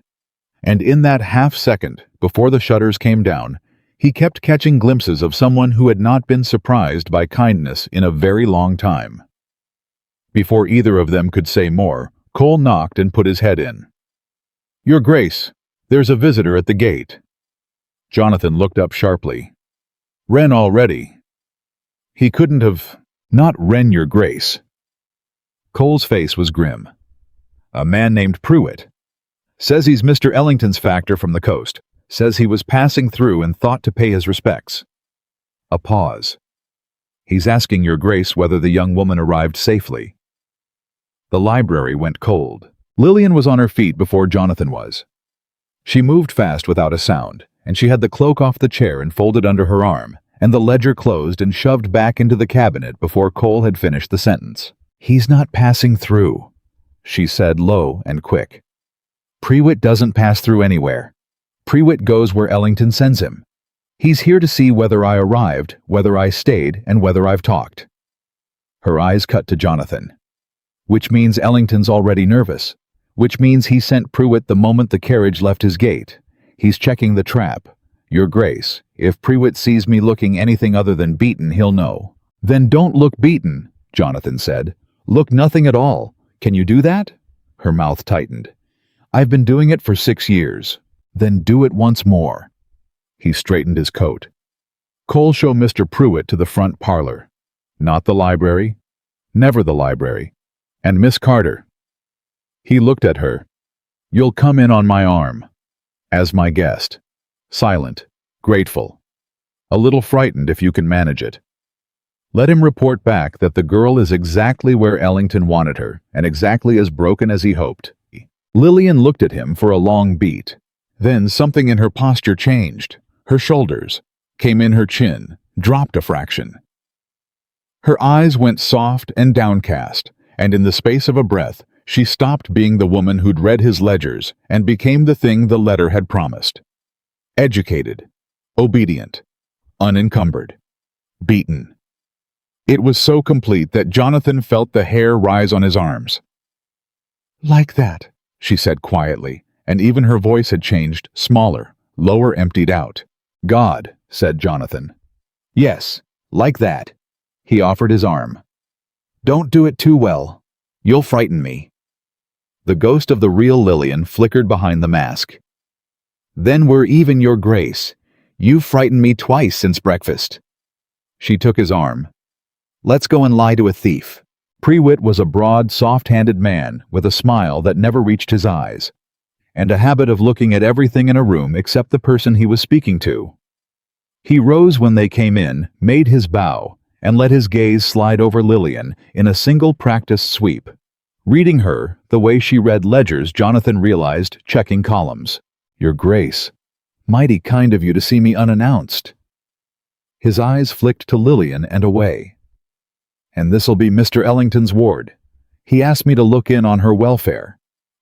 And in that half-second, before the shutters came down, he kept catching glimpses of someone who had not been surprised by kindness in a very long time. Before either of them could say more, Cole knocked and put his head in. Your Grace, there's a visitor at the gate. Jonathan looked up sharply. Wren already. He couldn't have... Not Wren, Your Grace. Cole's face was grim. A man named Pruitt. Says he's Mr. Ellington's factor from the coast. Says he was passing through and thought to pay his respects. A pause. He's asking Your Grace whether the young woman arrived safely. The library went cold. Lillian was on her feet before Jonathan was. She moved fast without a sound, and she had the cloak off the chair and folded under her arm, and the ledger closed and shoved back into the cabinet before Cole had finished the sentence. He's not passing through, she said low and quick. Pruitt doesn't pass through anywhere. Pruitt goes where Ellington sends him. He's here to see whether I arrived, whether I stayed, and whether I've talked. Her eyes cut to Jonathan. Which means Ellington's already nervous. Which means he sent Pruitt the moment the carriage left his gate. He's checking the trap. Your Grace, if Pruitt sees me looking anything other than beaten, he'll know. Then don't look beaten, Jonathan said. Look nothing at all. Can you do that? Her mouth tightened. I've been doing it for 6 years. Then do it once more. He straightened his coat. Cole, show Mr. Pruitt to the front parlor. Not the library. Never the library. And Miss Carter. He looked at her. You'll come in on my arm. As my guest. Silent. grateful. A little frightened if you can manage it. Let him report back that the girl is exactly where Ellington wanted her, and exactly as broken as he hoped. Lillian looked at him for a long beat. Then something in her posture changed. Her shoulders came in her chin, dropped a fraction. Her eyes went soft and downcast, and in the space of a breath, she stopped being the woman who'd read his ledgers and became the thing the letter had promised. Educated, obedient, unencumbered, beaten. It was so complete that Jonathan felt the hair rise on his arms. "Like that," she said quietly, and even her voice had changed, smaller, lower, emptied out. "God," said Jonathan. "Yes, like that." He offered his arm. "Don't do it too well. You'll frighten me." The ghost of the real Lillian flickered behind the mask. "Then we're even, Your Grace. You've frightened me twice since breakfast." She took his arm. "Let's go and lie to a thief." Prewitt was a broad, soft-handed man with a smile that never reached his eyes, and a habit of looking at everything in a room except the person he was speaking to. He rose when they came in, made his bow, and let his gaze slide over Lillian in a single practiced sweep. Reading her, the way she read ledgers, Jonathan realized, checking columns. "Your Grace, mighty kind of you to see me unannounced." His eyes flicked to Lillian and away. "And this'll be Mr. Ellington's ward. He asked me to look in on her welfare.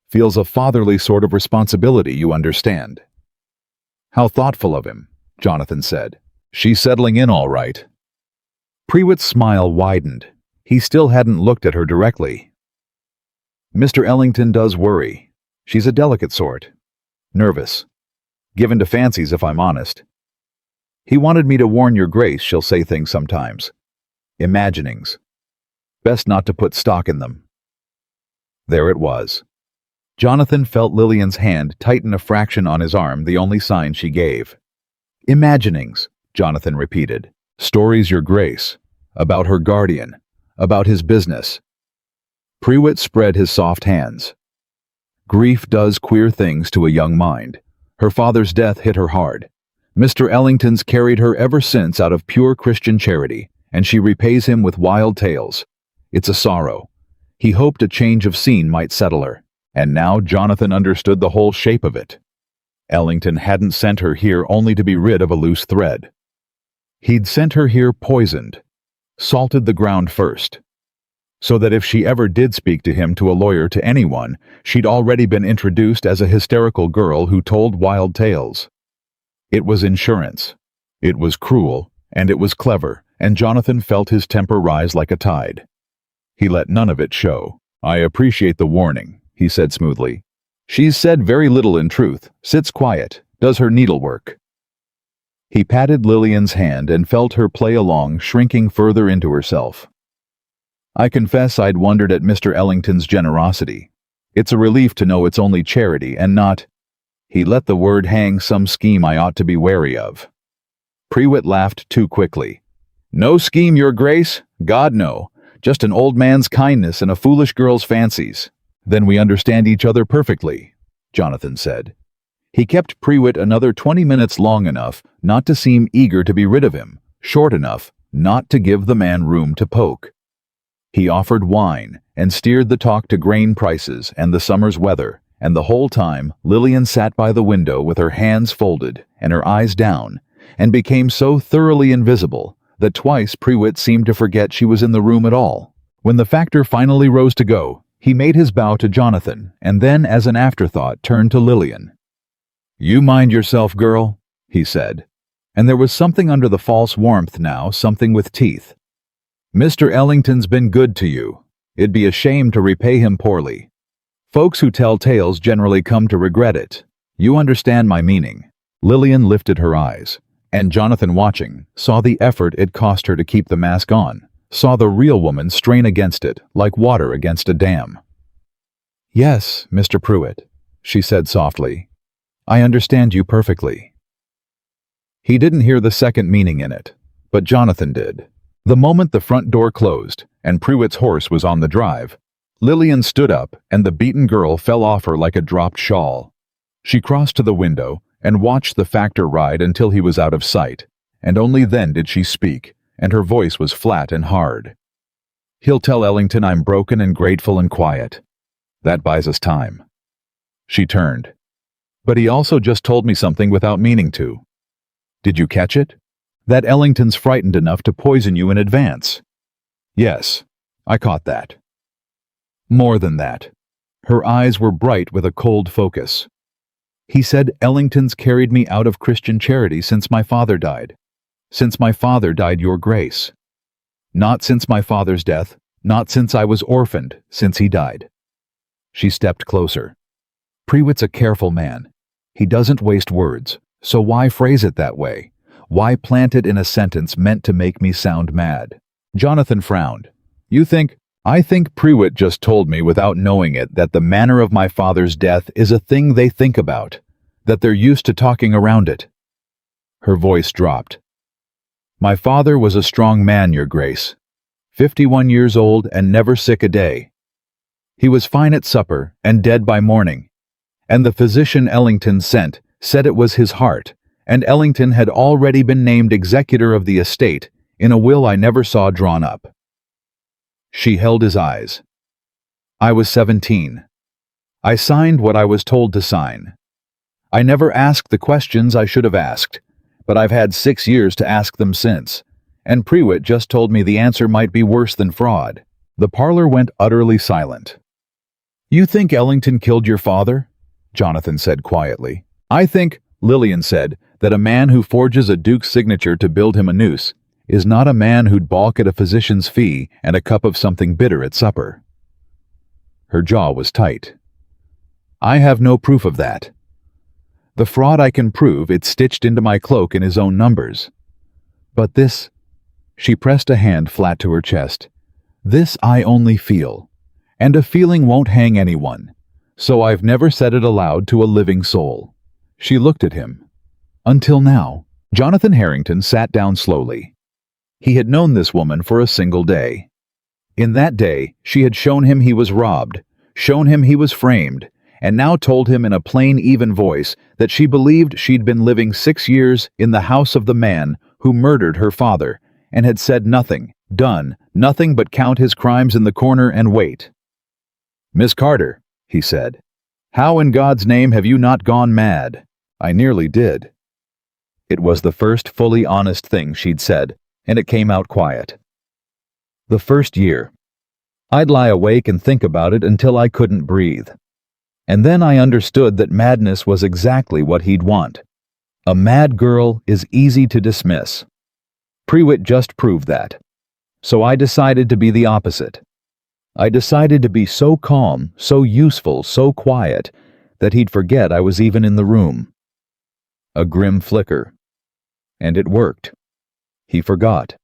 Feels a fatherly sort of responsibility, you understand." "How thoughtful of him," Jonathan said. "She's settling in all right." Prewitt's smile widened. He still hadn't looked at her directly. "Mr. Ellington does worry. She's a delicate sort. Nervous. Given to fancies, if I'm honest. He wanted me to warn Your Grace she'll say things sometimes. Imaginings. Best not to put stock in them." There it was. Jonathan felt Lillian's hand tighten a fraction on his arm, the only sign she gave. "Imaginings," Jonathan repeated. "Stories, Your Grace. About her guardian. About his business." Prewitt spread his soft hands. "Grief does queer things to a young mind. Her father's death hit her hard. Mr. Ellington's carried her ever since out of pure Christian charity, and she repays him with wild tales. It's a sorrow. He hoped a change of scene might settle her, and now Jonathan understood the whole shape of it. Ellington hadn't sent her here only to be rid of a loose thread. He'd sent her here poisoned, salted the ground first, so that if she ever did speak to him, to a lawyer, to anyone, she'd already been introduced as a hysterical girl who told wild tales. It was insurance. It was cruel, and it was clever, and Jonathan felt his temper rise like a tide. He let none of it show. "I appreciate the warning," he said smoothly. "She's said very little in truth, sits quiet, does her needlework." He patted Lillian's hand and felt her play along, shrinking further into herself. "I confess I'd wondered at Mr. Ellington's generosity. It's a relief to know it's only charity and not—" He let the word hang, "some scheme I ought to be wary of." Prewitt laughed too quickly. "No scheme, Your Grace. God, no. Just an old man's kindness and a foolish girl's fancies." "Then we understand each other perfectly," Jonathan said. He kept Prewitt another 20 minutes long enough not to seem eager to be rid of him, short enough not to give the man room to poke. He offered wine and steered the talk to grain prices and the summer's weather, and the whole time Lillian sat by the window with her hands folded and her eyes down, and became so thoroughly invisible that twice Prewitt seemed to forget she was in the room at all. When the factor finally rose to go, he made his bow to Jonathan, and then, as an afterthought, turned to Lillian. "You mind yourself, girl," he said, and there was something under the false warmth now, something with teeth. "Mr. Ellington's been good to you. It'd be a shame to repay him poorly. Folks who tell tales generally come to regret it. You understand my meaning." Lillian lifted her eyes, and Jonathan, watching, saw the effort it cost her to keep the mask on, saw the real woman strain against it like water against a dam. "Yes, Mr. Prewitt," she said softly. "I understand you perfectly." He didn't hear the second meaning in it, but Jonathan did. The moment the front door closed and Prewitt's horse was on the drive, Lillian stood up and the beaten girl fell off her like a dropped shawl. She crossed to the window and watched the factor ride until he was out of sight, and only then did she speak, and her voice was flat and hard. "He'll tell Ellington I'm broken and grateful and quiet. That buys us time." She turned. "But he also just told me something without meaning to. Did you catch it? That Ellington's frightened enough to poison you in advance." "Yes, I caught that." "More than that." Her eyes were bright with a cold focus. "He said Ellington's carried me out of Christian charity since my father died. Since my father died, your grace. Not since my father's death, not since I was orphaned, since he died." She stepped closer. "Prewitt's a careful man. He doesn't waste words, so why phrase it that way? Why plant it in a sentence meant to make me sound mad?" Jonathan frowned. I think Prewitt just told me without knowing it that the manner of my father's death is a thing they think about, that they're used to talking around it." Her voice dropped. "My father was a strong man, your grace. 51 years old and never sick a day. He was fine at supper and dead by morning. And the physician Ellington sent said it was his heart, and Ellington had already been named executor of the estate in a will I never saw drawn up." She held his eyes. "I was 17. I signed what I was told to sign. I never asked the questions I should have asked, but I've had 6 years to ask them since, and Prewitt just told me the answer might be worse than fraud." The parlor went utterly silent. "You think Ellington killed your father?" Jonathan said quietly. "I think," Lillian said, "that a man who forges a duke's signature to build him a noose is not a man who'd balk at a physician's fee and a cup of something bitter at supper." Her jaw was tight. "I have no proof of that. The fraud I can prove, it's stitched into my cloak in his own numbers. But this," she pressed a hand flat to her chest, "this I only feel, and a feeling won't hang anyone, so I've never said it aloud to a living soul." She looked at him. "Until now." Jonathan Harrington sat down slowly. He had known this woman for a single day. In that day, she had shown him he was robbed, shown him he was framed, and now told him in a plain, even voice that she believed she'd been living 6 years in the house of the man who murdered her father, and had said nothing, done nothing but count his crimes in the corner and wait. "Miss Carter," he said, "how in God's name have you not gone mad?" "I nearly did." It was the first fully honest thing she'd said, and it came out quiet. "The first year. I'd lie awake and think about it until I couldn't breathe. And then I understood that madness was exactly what he'd want. A mad girl is easy to dismiss. Prewitt just proved that. So I decided to be the opposite. I decided to be so calm, so useful, so quiet, that he'd forget I was even in the room." A grim flicker. "And it worked. He forgot.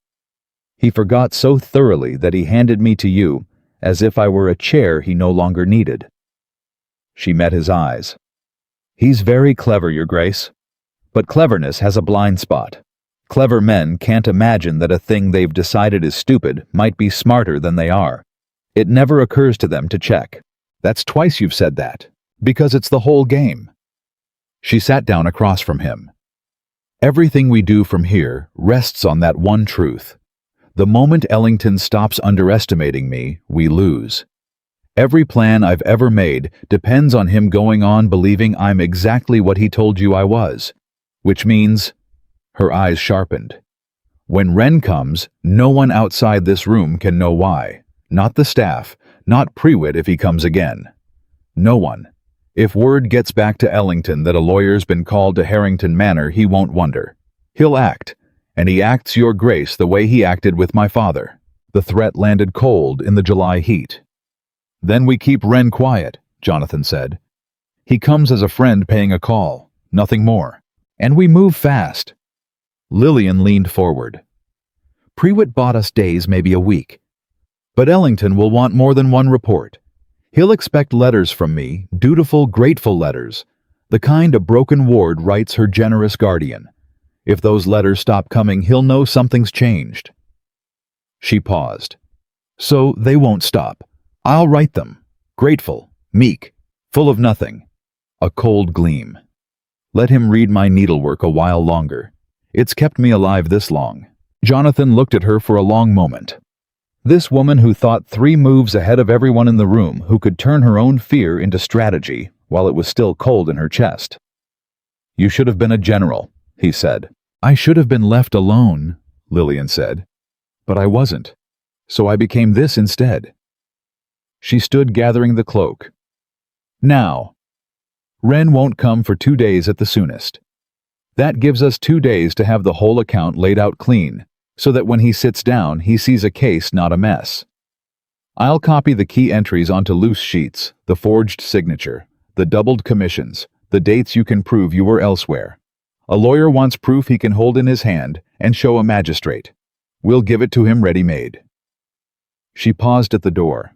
He forgot so thoroughly that he handed me to you as if I were a chair he no longer needed." She met his eyes. "He's very clever, your grace. But cleverness has a blind spot. Clever men can't imagine that a thing they've decided is stupid might be smarter than they are. It never occurs to them to check. That's twice you've said that, because it's the whole game." She sat down across from him. "Everything we do from here rests on that one truth. The moment Ellington stops underestimating me, we lose. Every plan I've ever made depends on him going on believing I'm exactly what he told you I was. Which means," her eyes sharpened, "when Wren comes, no one outside this room can know why. Not the staff, not Prewitt if he comes again. No one. If word gets back to Ellington that a lawyer's been called to Harrington Manor, he won't wonder. He'll act, and he acts, your grace, the way he acted with my father." The threat landed cold in the July heat. "Then we keep Wren quiet," Jonathan said. "He comes as a friend paying a call, nothing more. And we move fast." Lillian leaned forward. "Prewitt bought us days, maybe a week. But Ellington will want more than one report. He'll expect letters from me, dutiful, grateful letters, the kind a broken ward writes her generous guardian. If those letters stop coming, he'll know something's changed." She paused. "So they won't stop. I'll write them. Grateful, meek, full of nothing." A cold gleam. Let him read my needlework a while longer. It's kept me alive this long." Jonathan looked at her for a long moment. This woman who thought 3 moves ahead of everyone in the room, who could turn her own fear into strategy while it was still cold in her chest. "You should have been a general," he said. "I should have been left alone," Lillian said. "But I wasn't. So I became this instead." She stood gathering the cloak. "Now. Ren won't come for 2 days at the soonest. That gives us 2 days to have the whole account laid out clean, so that when he sits down, he sees a case, not a mess. I'll copy the key entries onto loose sheets, the forged signature, the doubled commissions, the dates you can prove you were elsewhere. A lawyer wants proof he can hold in his hand and show a magistrate. We'll give it to him ready-made." She paused at the door.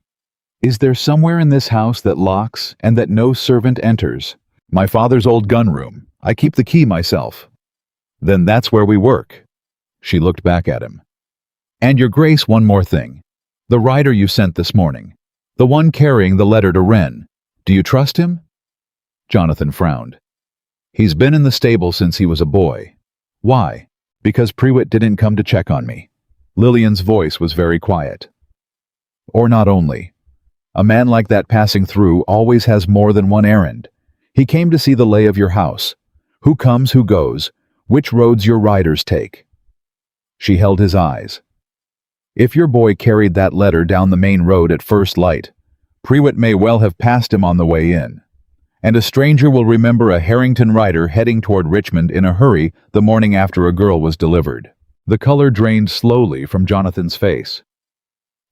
"Is there somewhere in this house that locks and that no servant enters?" "My father's old gun room. I keep the key myself." "Then that's where we work." She looked back at him. "And your grace, one more thing. The rider you sent this morning. The one carrying the letter to Ren. Do you trust him?" Jonathan frowned. "He's been in the stable since he was a boy." "Why?" "Because Prewitt didn't come to check on me." Lillian's voice was very quiet. "Or not only. A man like that passing through always has more than one errand. He came to see the lay of your house. Who comes, who goes, which roads your riders take." She held his eyes. "If your boy carried that letter down the main road at first light, Prewitt may well have passed him on the way in. And a stranger will remember a Harrington rider heading toward Richmond in a hurry the morning after a girl was delivered." The color drained slowly from Jonathan's face.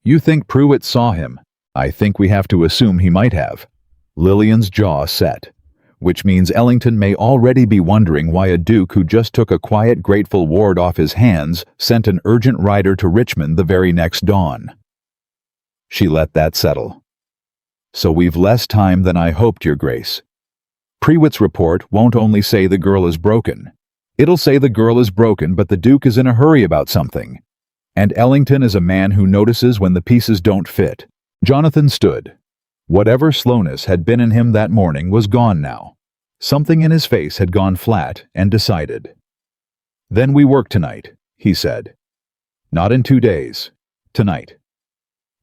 "You think Prewitt saw him? I think we have to assume he might have." Lillian's jaw set. "Which means Ellington may already be wondering why a duke who just took a quiet, grateful ward off his hands sent an urgent rider to Richmond the very next dawn." She let that settle. "So we've less time than I hoped, your grace. Prewitt's report won't only say the girl is broken. It'll say the girl is broken, but the duke is in a hurry about something. And Ellington is a man who notices when the pieces don't fit." Jonathan stood. Whatever slowness had been in him that morning was gone now. Something in his face had gone flat and decided. "Then we work tonight," he said. "Not in 2 days. Tonight.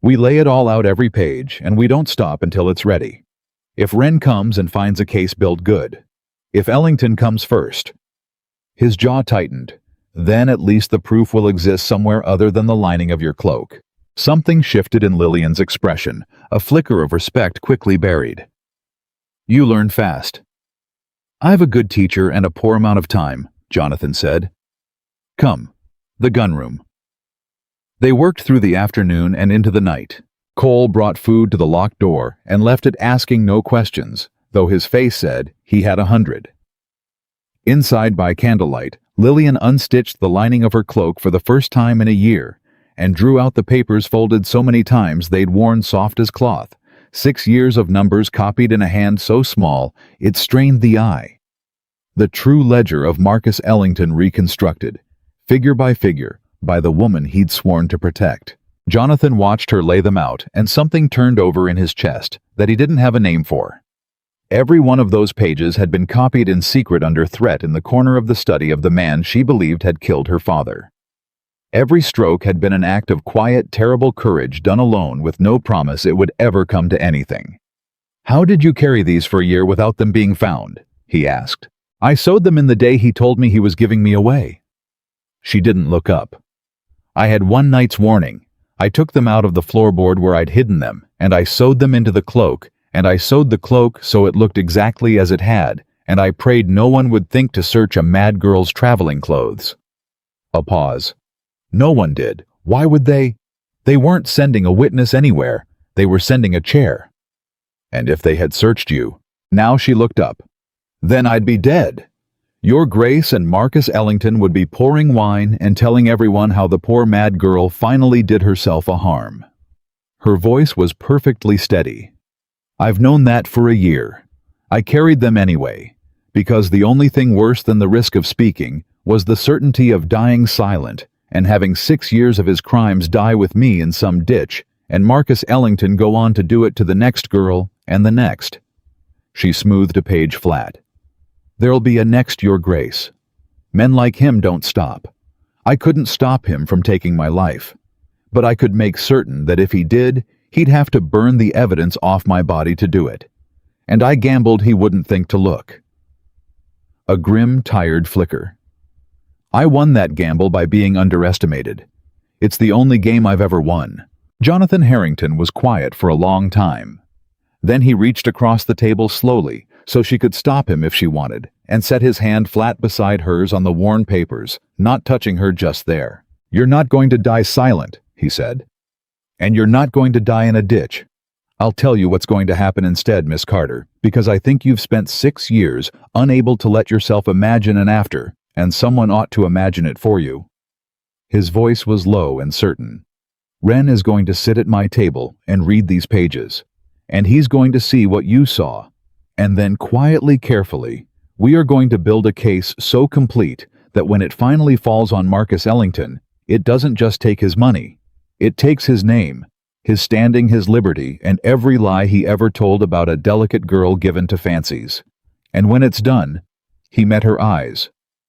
We lay it all out every page, and we don't stop until it's ready. If Wren comes and finds a case built good. If Ellington comes first." His jaw tightened. "Then at least the proof will exist somewhere other than the lining of your cloak." Something shifted in Lillian's expression, a flicker of respect quickly buried. "You learn fast." "I've a good teacher and a poor amount of time," Jonathan said. "Come. The gun room." They worked through the afternoon and into the night. Cole brought food to the locked door and left it asking no questions, though his face said he had 100. Inside by candlelight, Lillian unstitched the lining of her cloak for the first time in a year and drew out the papers folded so many times they'd worn soft as cloth, 6 years of numbers copied in a hand so small it strained the eye. The true ledger of Marcus Ellington reconstructed, figure by figure, by the woman he'd sworn to protect. Jonathan watched her lay them out, and something turned over in his chest that he didn't have a name for. Every one of those pages had been copied in secret under threat in the corner of the study of the man she believed had killed her father. Every stroke had been an act of quiet, terrible courage done alone with no promise it would ever come to anything. "How did you carry these for a year without them being found?" he asked. "I sewed them in the day he told me he was giving me away." She didn't look up. "I had one night's warning. I took them out of the floorboard where I'd hidden them, and I sewed them into the cloak, and I sewed the cloak so it looked exactly as it had, and I prayed no one would think to search a mad girl's traveling clothes." A pause. "No one did. Why would they? They weren't sending a witness anywhere. They were sending a chair." "And if they had searched you?" Now she looked up. "Then I'd be dead. Your Grace and Marcus Ellington would be pouring wine and telling everyone how the poor mad girl finally did herself a harm." Her voice was perfectly steady. "I've known that for a year. I carried them anyway, because the only thing worse than the risk of speaking was the certainty of dying silent and having 6 years of his crimes die with me in some ditch, and Marcus Ellington go on to do it to the next girl and the next." She smoothed a page flat. There'll be a next, Your Grace. Men like him don't stop. I couldn't stop him from taking my life, but I could make certain that if he did, he'd have to burn the evidence off my body to do it. And I gambled he wouldn't think to look. A grim, tired flicker. I won that gamble by being underestimated. It's the only game I've ever won. Jonathan Harrington was quiet for a long time. Then he reached across the table slowly, so she could stop him if she wanted, and set his hand flat beside hers on the worn papers, not touching her just there. "You're not going to die silent," he said. "And you're not going to die in a ditch. I'll tell you what's going to happen instead, Miss Carter, because I think you've spent 6 years unable to let yourself imagine an after, and someone ought to imagine it for you." His voice was low and certain. "Ren is going to sit at my table and read these pages, and he's going to see what you saw. And then quietly, carefully, we are going to build a case so complete that when it finally falls on Marcus Ellington, it doesn't just take his money. It takes his name, his standing, his liberty, and every lie he ever told about a delicate girl given to fancies. And when it's done," he met her eyes,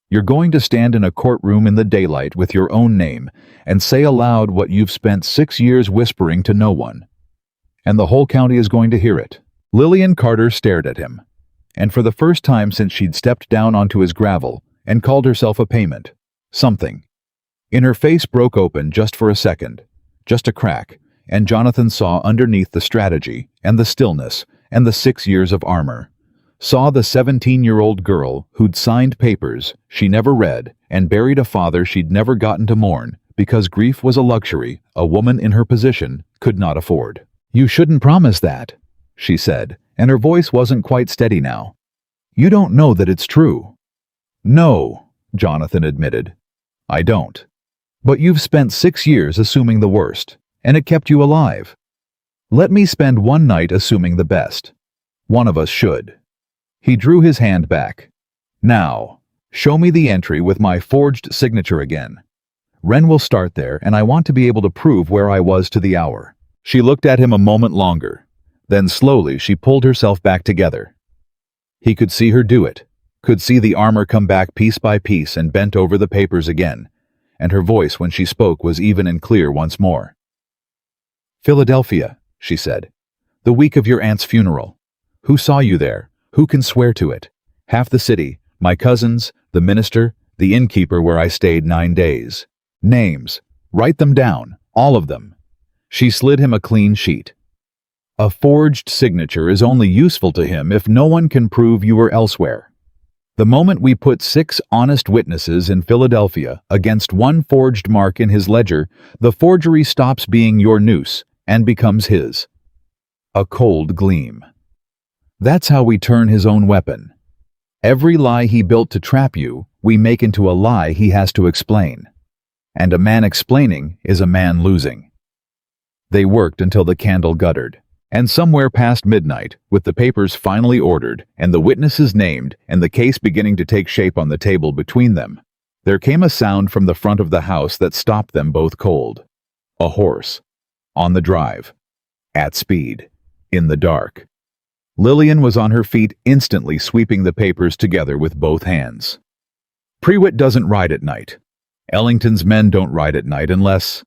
"you're going to stand in a courtroom in the daylight with your own name and say aloud what you've spent 6 years whispering to no one. And the whole county is going to hear it." Lillian Carter stared at him, and for the first time since she'd stepped down onto his gravel and called herself a payment. Something in her face broke open just for a second, just a crack, and Jonathan saw underneath the strategy and the stillness and the 6 years of armor. Saw the 17-year-old girl who'd signed papers she never read and buried a father she'd never gotten to mourn because grief was a luxury a woman in her position could not afford. "You shouldn't promise that," she said, and her voice wasn't quite steady now. "You don't know that it's true." "No," Jonathan admitted. "I don't. But you've spent 6 years assuming the worst, and it kept you alive. Let me spend one night assuming the best. One of us should." He drew his hand back. "Now, show me the entry with my forged signature again. Ren will start there, and I want to be able to prove where I was to the hour." She looked at him a moment longer. Then slowly she pulled herself back together. He could see her do it, could see the armor come back piece by piece and bent over the papers again, and her voice when she spoke was even and clear once more. "Philadelphia," she said. "The week of your aunt's funeral. Who saw you there? Who can swear to it? Half the city, my cousins, the minister, the innkeeper where I stayed 9 days. Names. Write them down, all of them." She slid him a clean sheet. "A forged signature is only useful to him if no one can prove you were elsewhere. The moment we put 6 honest witnesses in Philadelphia against one forged mark in his ledger, the forgery stops being your noose and becomes his." A cold gleam. "That's how we turn his own weapon. Every lie he built to trap you, we make into a lie he has to explain. And a man explaining is a man losing." They worked until the candle guttered, and somewhere past midnight, with the papers finally ordered and the witnesses named and the case beginning to take shape on the table between them, there came a sound from the front of the house that stopped them both cold. A horse. On the drive. At speed. In the dark. Lillian was on her feet instantly, sweeping the papers together with both hands. "Prewitt doesn't ride at night. Ellington's men don't ride at night unless—"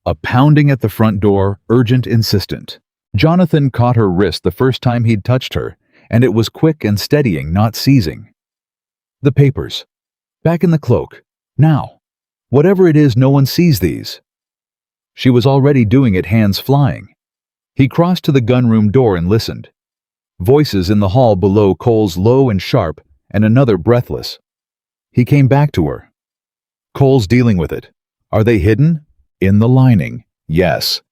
A pounding at the front door, urgent, insistent. Jonathan caught her wrist the first time he'd touched her, and it was quick and steadying, not seizing. "The papers. Back in the cloak. Now. Whatever it is, no one sees these." She was already doing it, hands flying. He crossed to the gunroom door and listened. Voices in the hall below, Cole's low and sharp, and another breathless. He came back to her. "Cole's dealing with it. Are they hidden?" "In the lining, yes."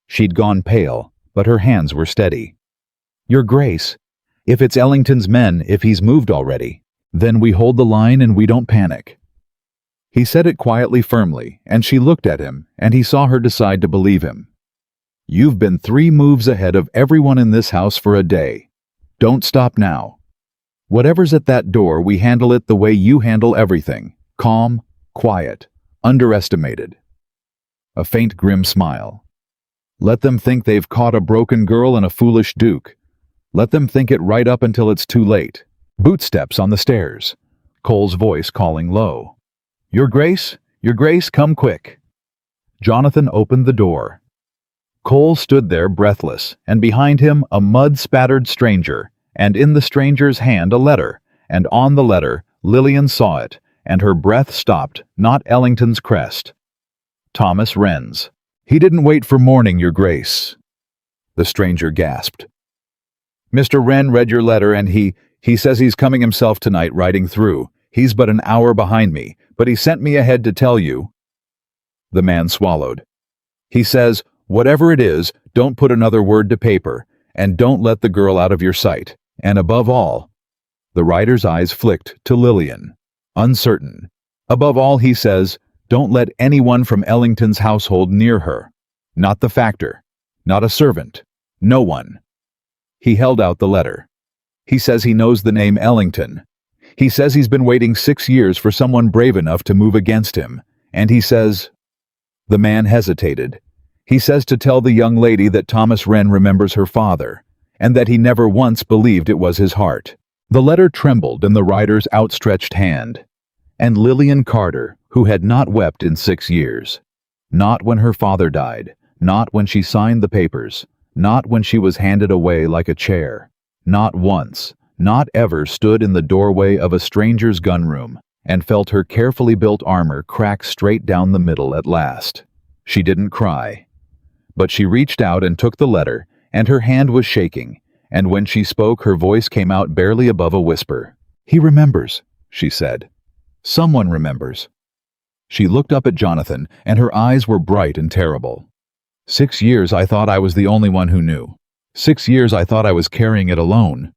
She'd gone pale, but her hands were steady. "Your Grace, if it's Ellington's men, if he's moved already, then we hold the line and we don't panic." He said it quietly, firmly, and she looked at him, and he saw her decide to believe him. "You've been 3 moves ahead of everyone in this house for a day. Don't stop now. Whatever's at that door, we handle it the way you handle everything. Calm, quiet, underestimated." A faint, grim smile. "Let them think they've caught a broken girl and a foolish duke. Let them think it right up until it's too late. Bootsteps on the stairs. Cole's voice calling low. Your Grace? Your Grace, come quick. Jonathan opened the door. Cole stood there breathless, and behind him a mud-spattered stranger, and in the stranger's hand a letter, and on the letter Lillian saw it, and her breath stopped, not Ellington's crest. Thomas Wren's. He didn't wait for morning, Your Grace. The stranger gasped. Mr. Wren read your letter, and he says he's coming himself tonight riding through. He's but an hour behind me, but he sent me ahead to tell you. The man swallowed. He says, whatever it is, don't put another word to paper, and don't let the girl out of your sight. And above all, the writer's eyes flicked to Lillian, uncertain. Above all, he says, don't let anyone from Ellington's household near her. Not the factor, not a servant, no one. He held out the letter. He says he knows the name Ellington. He says he's been waiting 6 years for someone brave enough to move against him. And he says... The man hesitated. He says to tell the young lady that Thomas Wren remembers her father, and that he never once believed it was his heart. The letter trembled in the writer's outstretched hand. And Lillian Carter, who had not wept in 6 years. Not when her father died, not when she signed the papers, not when she was handed away like a chair. Not once, not ever stood in the doorway of a stranger's gunroom and felt her carefully built armor crack straight down the middle at last. She didn't cry. But she reached out and took the letter, and her hand was shaking, and when she spoke her voice came out barely above a whisper. He remembers, she said. Someone remembers. She looked up at Jonathan, and her eyes were bright and terrible. 6 years I thought I was the only one who knew. 6 years I thought I was carrying it alone.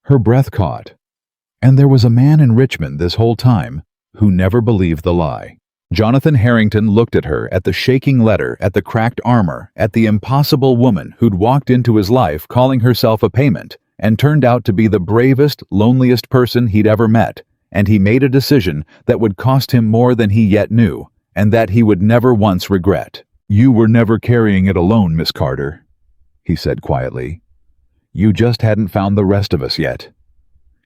Her breath caught. And there was a man in Richmond this whole time who never believed the lie. Jonathan Harrington looked at her, at the shaking letter, at the cracked armor, at the impossible woman who'd walked into his life calling herself a payment and turned out to be the bravest, loneliest person he'd ever met, and he made a decision that would cost him more than he yet knew, and that he would never once regret. You were never carrying it alone, Miss Carter, he said quietly. You just hadn't found the rest of us yet.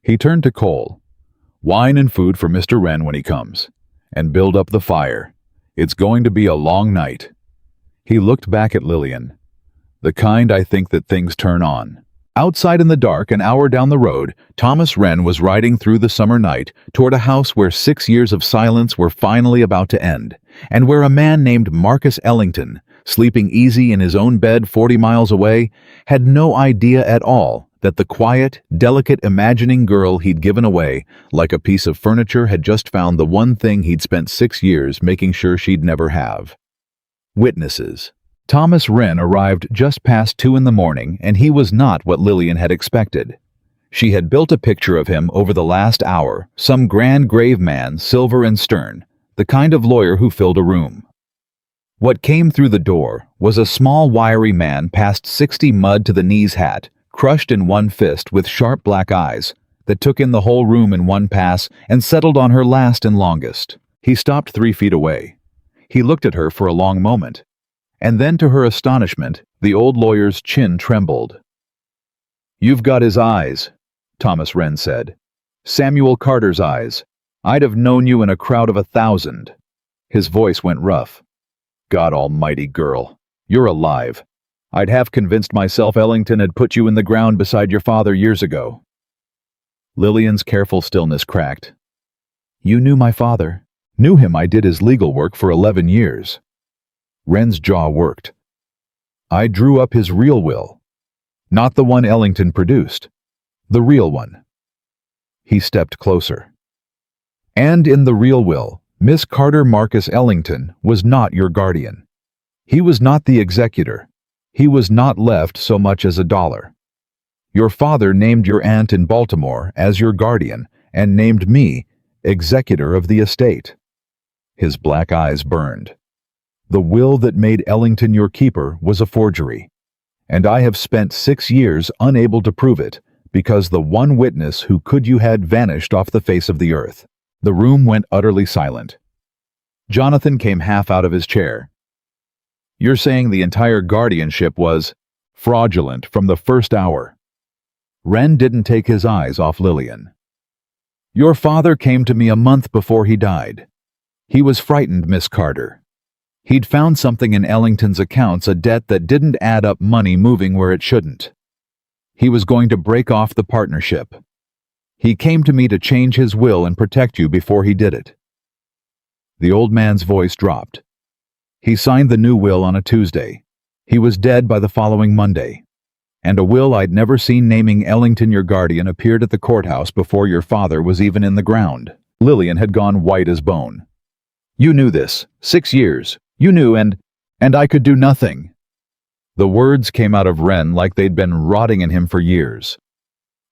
He turned to Cole. Wine and food for Mr. Wren when he comes. And build up the fire. It's going to be a long night. He looked back at Lillian. The kind I think that things turn on. Outside in the dark, an hour down the road, Thomas Wren was riding through the summer night toward a house where 6 years of silence were finally about to end, and where a man named Marcus Ellington, sleeping easy in his own bed 40 miles away, had no idea at all that the quiet, delicate, imagining girl he'd given away, like a piece of furniture, had just found the one thing he'd spent 6 years making sure she'd never have. Witnesses. Thomas Wren arrived just past 2 in the morning, and he was not what Lillian had expected. She had built a picture of him over the last hour, some grand grave man, silver and stern, the kind of lawyer who filled a room. What came through the door was a small, wiry man past 60, mud-to-the-knees hat, crushed in one fist with sharp black eyes, that took in the whole room in one pass and settled on her last and longest. He stopped 3 feet away. He looked at her for a long moment, and then to her astonishment, the old lawyer's chin trembled. You've got his eyes, Thomas Wren said. Samuel Carter's eyes. I'd have known you in a crowd of 1,000. His voice went rough. God almighty, girl, you're alive. I'd half convinced myself Ellington had put you in the ground beside your father years ago. Lillian's careful stillness cracked. You knew my father. Knew him. I did his legal work for 11 years. Wren's jaw worked. I drew up his real will. Not the one Ellington produced. The real one. He stepped closer. And in the real will, Miss Carter Marcus Ellington was not your guardian. He was not the executor. He was not left so much as $1. Your father named your aunt in Baltimore as your guardian and named me executor of the estate. His black eyes burned. The will that made Ellington your keeper was a forgery, and I have spent 6 years unable to prove it because the one witness who could you had vanished off the face of the earth. The room went utterly silent. Jonathan came half out of his chair. You're saying the entire guardianship was fraudulent from the first hour? Wren didn't take his eyes off Lillian. "Your father came to me a month before he died. He was frightened, Miss Carter. He'd found something in Ellington's accounts, a debt that didn't add up, money moving where it shouldn't. He was going to break off the partnership. He came to me to change his will and protect you before he did it." The old man's voice dropped. "He signed the new will on a Tuesday. He was dead by the following Monday. And a will I'd never seen naming Ellington your guardian appeared at the courthouse before your father was even in the ground." Lillian had gone white as bone. "You knew this. 6 years. You knew, and I could do nothing." The words came out of Wren like they'd been rotting in him for years.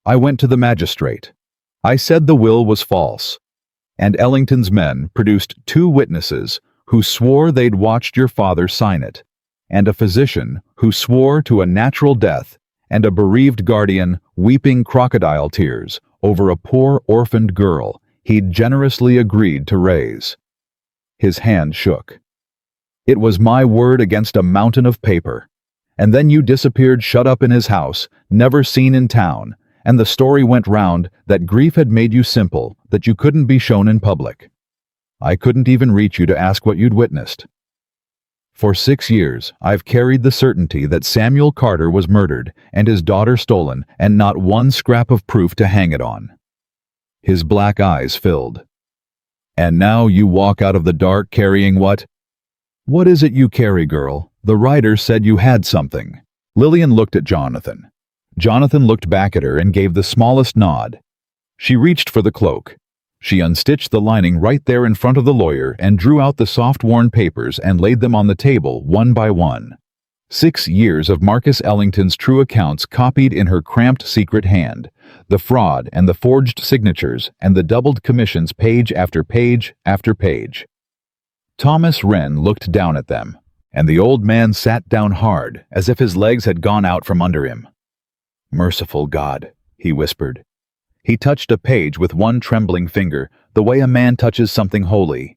"I went to the magistrate. I said the will was false. And Ellington's men produced 2 witnesses who swore they'd watched your father sign it, and a physician who swore to a natural death, and a bereaved guardian weeping crocodile tears over a poor orphaned girl he'd generously agreed to raise." His hand shook. "It was my word against a mountain of paper. And then you disappeared, shut up in his house, never seen in town, and the story went round that grief had made you simple, that you couldn't be shown in public. I couldn't even reach you to ask what you'd witnessed. For 6 years, I've carried the certainty that Samuel Carter was murdered and his daughter stolen, and not one scrap of proof to hang it on." His black eyes filled. "And now you walk out of the dark carrying what? What is it you carry, girl? The writer said you had something." Lillian looked at Jonathan. Jonathan looked back at her and gave the smallest nod. She reached for the cloak. She unstitched the lining right there in front of the lawyer and drew out the soft-worn papers and laid them on the table one by one. 6 years of Marcus Ellington's true accounts copied in her cramped secret hand, the fraud and the forged signatures and the doubled commissions, page after page after page. Thomas Wren looked down at them, and the old man sat down hard, as if his legs had gone out from under him. "Merciful God," he whispered. He touched a page with one trembling finger, the way a man touches something holy.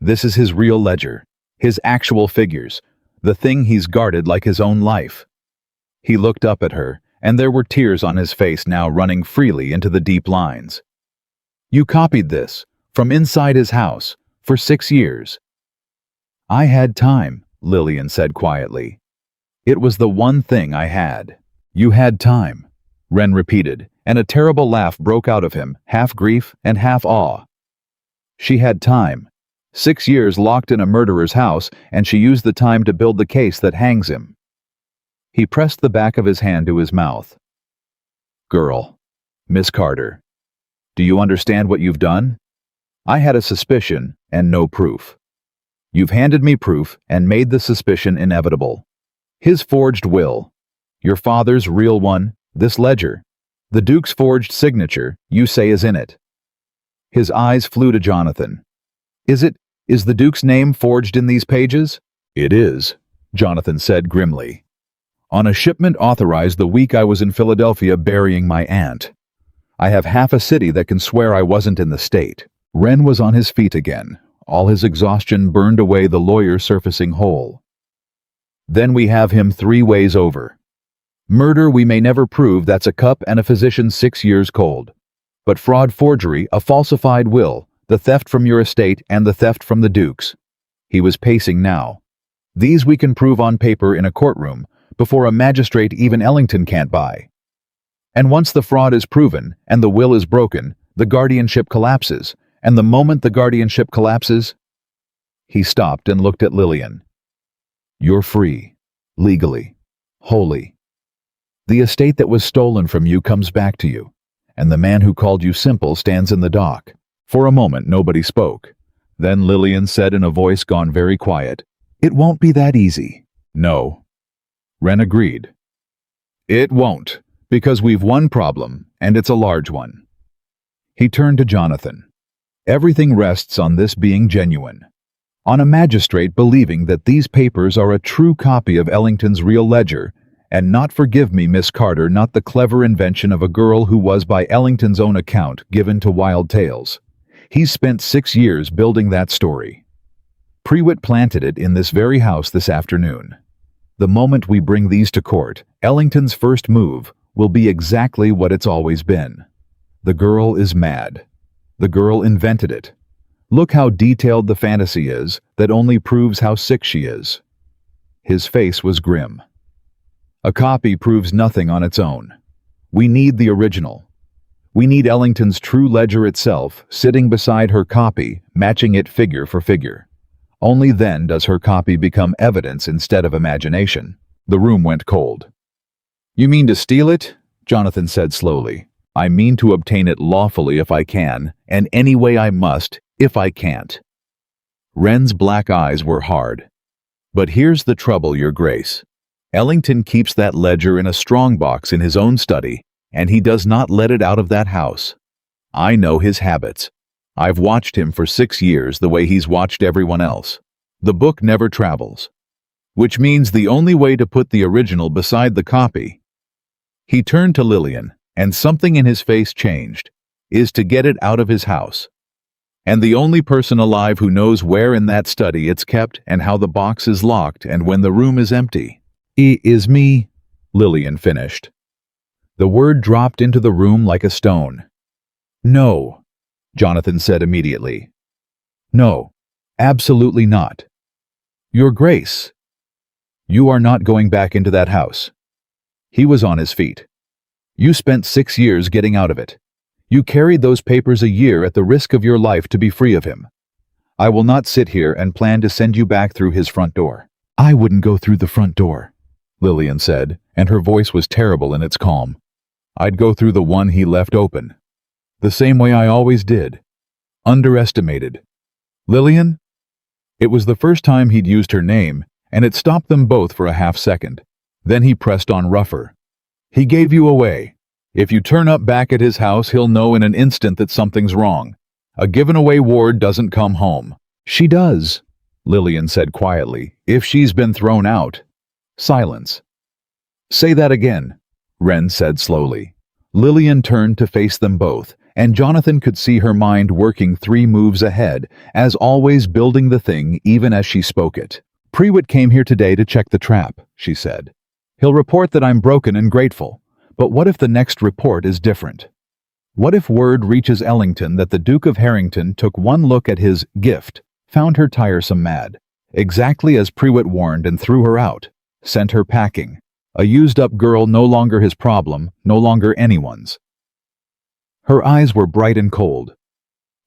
"This is his real ledger, his actual figures, the thing he's guarded like his own life." He looked up at her, and there were tears on his face now running freely into the deep lines. "You copied this, from inside his house, for 6 years. "I had time," Lillian said quietly. "It was the one thing I had." "You had time," Wren repeated, and a terrible laugh broke out of him, half grief and half awe. "She had time. 6 years locked in a murderer's house, and she used the time to build the case that hangs him." He pressed the back of his hand to his mouth. "Girl, Miss Carter, do you understand what you've done? I had a suspicion and no proof. You've handed me proof and made the suspicion inevitable. His forged will, your father's real one, this ledger, the Duke's forged signature, you say is in it." His eyes flew to Jonathan. Is the Duke's name forged in these pages?" "It is," Jonathan said grimly. "On a shipment authorized the week I was in Philadelphia burying my aunt. I have half a city that can swear I wasn't in the state." Wren was on his feet again, all his exhaustion burned away, the lawyer surfacing whole. "Then we have him 3 ways over. Murder we may never prove, that's a cup and a physician 6 years cold. But fraud, forgery, a falsified will, the theft from your estate and the theft from the Duke's." He was pacing now. "These we can prove on paper in a courtroom, before a magistrate even Ellington can't buy. And once the fraud is proven and the will is broken, the guardianship collapses, and the moment the guardianship collapses—" He stopped and looked at Lillian. "You're free, legally, wholly. The estate that was stolen from you comes back to you, and the man who called you simple stands in the dock." For a moment nobody spoke. Then Lillian said in a voice gone very quiet, "It won't be that easy." "No." Wren agreed. "It won't, because we've one problem, and it's a large one." He turned to Jonathan. "Everything rests on this being genuine. On a magistrate believing that these papers are a true copy of Ellington's real ledger, and not, forgive me, Miss Carter, not the clever invention of a girl who was, by Ellington's own account, given to wild tales. He's spent 6 years building that story. Prewitt planted it in this very house this afternoon. The moment we bring these to court, Ellington's first move will be exactly what it's always been. The girl is mad. The girl invented it. Look how detailed the fantasy is that only proves how sick she is. His face was grim. A copy proves nothing on its own. We need the original. We need Ellington's true ledger itself sitting beside her copy, matching it figure for figure. Only then does her copy become evidence instead of imagination. The room went cold. "You mean to steal it?" Jonathan said slowly. "I mean to obtain it lawfully if I can, and any way I must if I can't." Wren's black eyes were hard. "But here's the trouble, Your Grace. Ellington keeps that ledger in a strongbox in his own study, and he does not let it out of that house. I know his habits. I've watched him for 6 years the way he's watched everyone else. The book never travels. Which means the only way to put the original beside the copy—" He turned to Lillian, and something in his face changed, "is to get it out of his house. And the only person alive who knows where in that study it's kept and how the box is locked and when the room is empty is me," Lillian finished. The word dropped into the room like a stone. "No," Jonathan said immediately. "No, absolutely not. Your Grace, you are not going back into that house." He was on his feet. "You spent 6 years getting out of it. You carried those papers a year at the risk of your life to be free of him. I will not sit here and plan to send you back through his front door." "I wouldn't go through the front door," Lillian said, and her voice was terrible in its calm. "I'd go through the one he left open. The same way I always did. Underestimated." "Lillian?" It was the first time he'd used her name, and it stopped them both for a half-second. Then he pressed on rougher. "He gave you away. If you turn up back at his house, he'll know in an instant that something's wrong. A given-away ward doesn't come home." "She does," Lillian said quietly, "if she's been thrown out." Silence. "Say that again," Wren said slowly. Lillian turned to face them both, and Jonathan could see her mind working 3 moves ahead, as always building the thing even as she spoke it. "Prewitt came here today to check the trap," she said. "He'll report that I'm broken and grateful. But what if the next report is different? What if word reaches Ellington that the Duke of Harrington took one look at his gift, found her tiresome mad, exactly as Prewitt warned, and threw her out, sent her packing, a used-up girl no longer his problem, no longer anyone's?" Her eyes were bright and cold.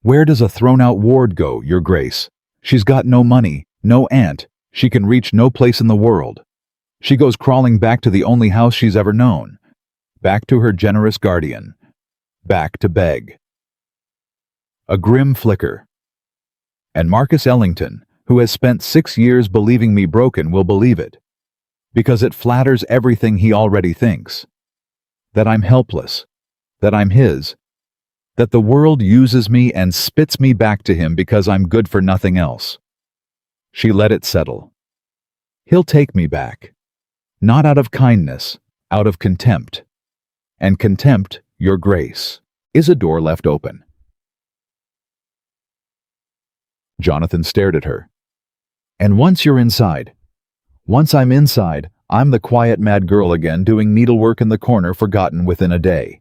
"Where does a thrown-out ward go, Your Grace? She's got no money, no aunt, she can reach no place in the world. She goes crawling back to the only house she's ever known, back to her generous guardian, back to beg." A grim flicker. "And Marcus Ellington, who has spent 6 years believing me broken, will believe it. Because it flatters everything he already thinks. That I'm helpless, that I'm his, that the world uses me and spits me back to him because I'm good for nothing else." She let it settle. "He'll take me back. Not out of kindness, out of contempt. And contempt, Your Grace, is a door left open." Jonathan stared at her. "And once you're inside, once I'm inside, I'm the quiet mad girl again doing needlework in the corner forgotten within a day.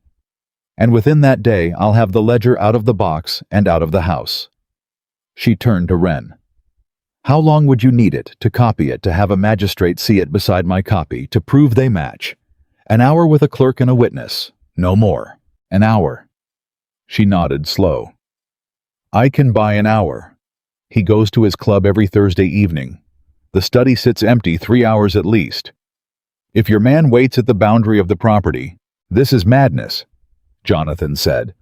And within that day I'll have the ledger out of the box and out of the house." She turned to Wren. "How long would you need it, to copy it, to have a magistrate see it beside my copy, to prove they match? An hour with a clerk and a witness. No more. An hour." She nodded, slow. "I can buy an hour. He goes to his club every Thursday evening. The study sits empty 3 hours at least. If your man waits at the boundary of the property, this is madness," Jonathan said.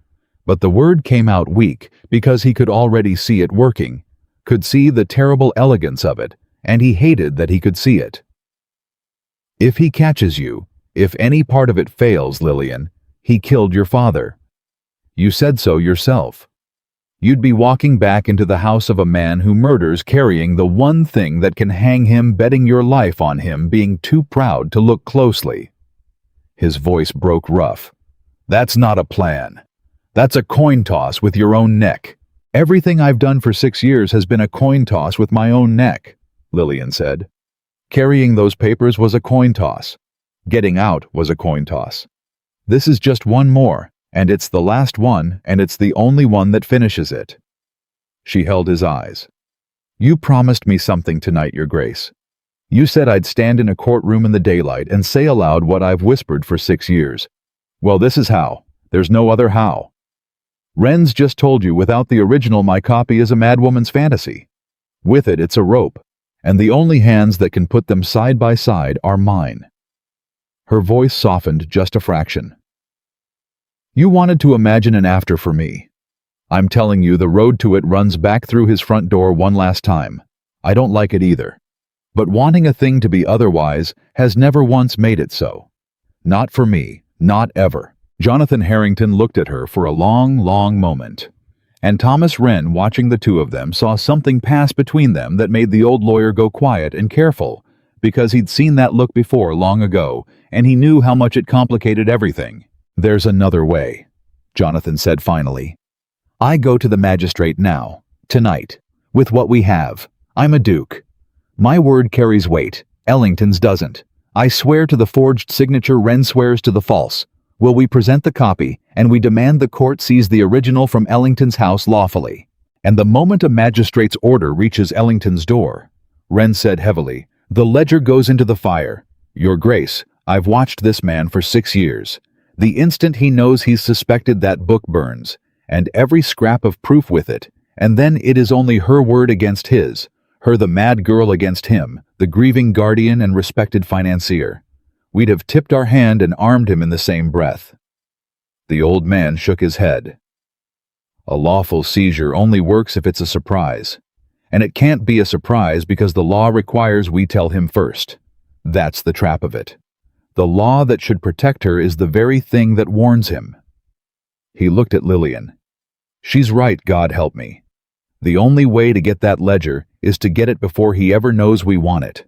But the word came out weak because he could already see it working, could see the terrible elegance of it, and he hated that he could see it. "If he catches you, if any part of it fails, Lillian, he killed your father. You said so yourself. You'd be walking back into the house of a man who murders carrying the one thing that can hang him, betting your life on him being too proud to look closely." His voice broke rough. "That's not a plan. That's a coin toss with your own neck. Everything I've done for 6 years has been a coin toss with my own neck," Lillian said. "Carrying those papers was a coin toss. Getting out was a coin toss. This is just one more, and it's the last one, and it's the only one that finishes it." She held his eyes. "You promised me something tonight, Your Grace. You said I'd stand in a courtroom in the daylight and say aloud what I've whispered for 6 years. Well, this is how. There's no other how. Wren's just told you without the original my copy is a madwoman's fantasy. With it, it's a rope, and the only hands that can put them side by side are mine." Her voice softened just a fraction. "You wanted to imagine an after for me. I'm telling you, the road to it runs back through his front door one last time. I don't like it either. But wanting a thing to be otherwise has never once made it so. Not for me, not ever." Jonathan Harrington looked at her for a long, long moment. And Thomas Wren, watching the two of them, saw something pass between them that made the old lawyer go quiet and careful, because he'd seen that look before long ago, and he knew how much it complicated everything. "There's another way," Jonathan said finally. "I go to the magistrate now, tonight, with what we have. I'm a duke. My word carries weight. Ellington's doesn't. I swear to the forged signature, Wren swears to the false. Will we present the copy, and we demand the court seize the original from Ellington's house lawfully. And the moment a magistrate's order reaches Ellington's door," Wren said heavily, "the ledger goes into the fire. Your Grace, I've watched this man for 6 years. The instant he knows he's suspected, that book burns, and every scrap of proof with it, and then it is only her word against his, her the mad girl against him, the grieving guardian and respected financier. We'd have tipped our hand and armed him in the same breath." The old man shook his head. "A lawful seizure only works if it's a surprise. And it can't be a surprise because the law requires we tell him first. That's the trap of it. The law that should protect her is the very thing that warns him." He looked at Lillian. "She's right, God help me. The only way to get that ledger is to get it before he ever knows we want it.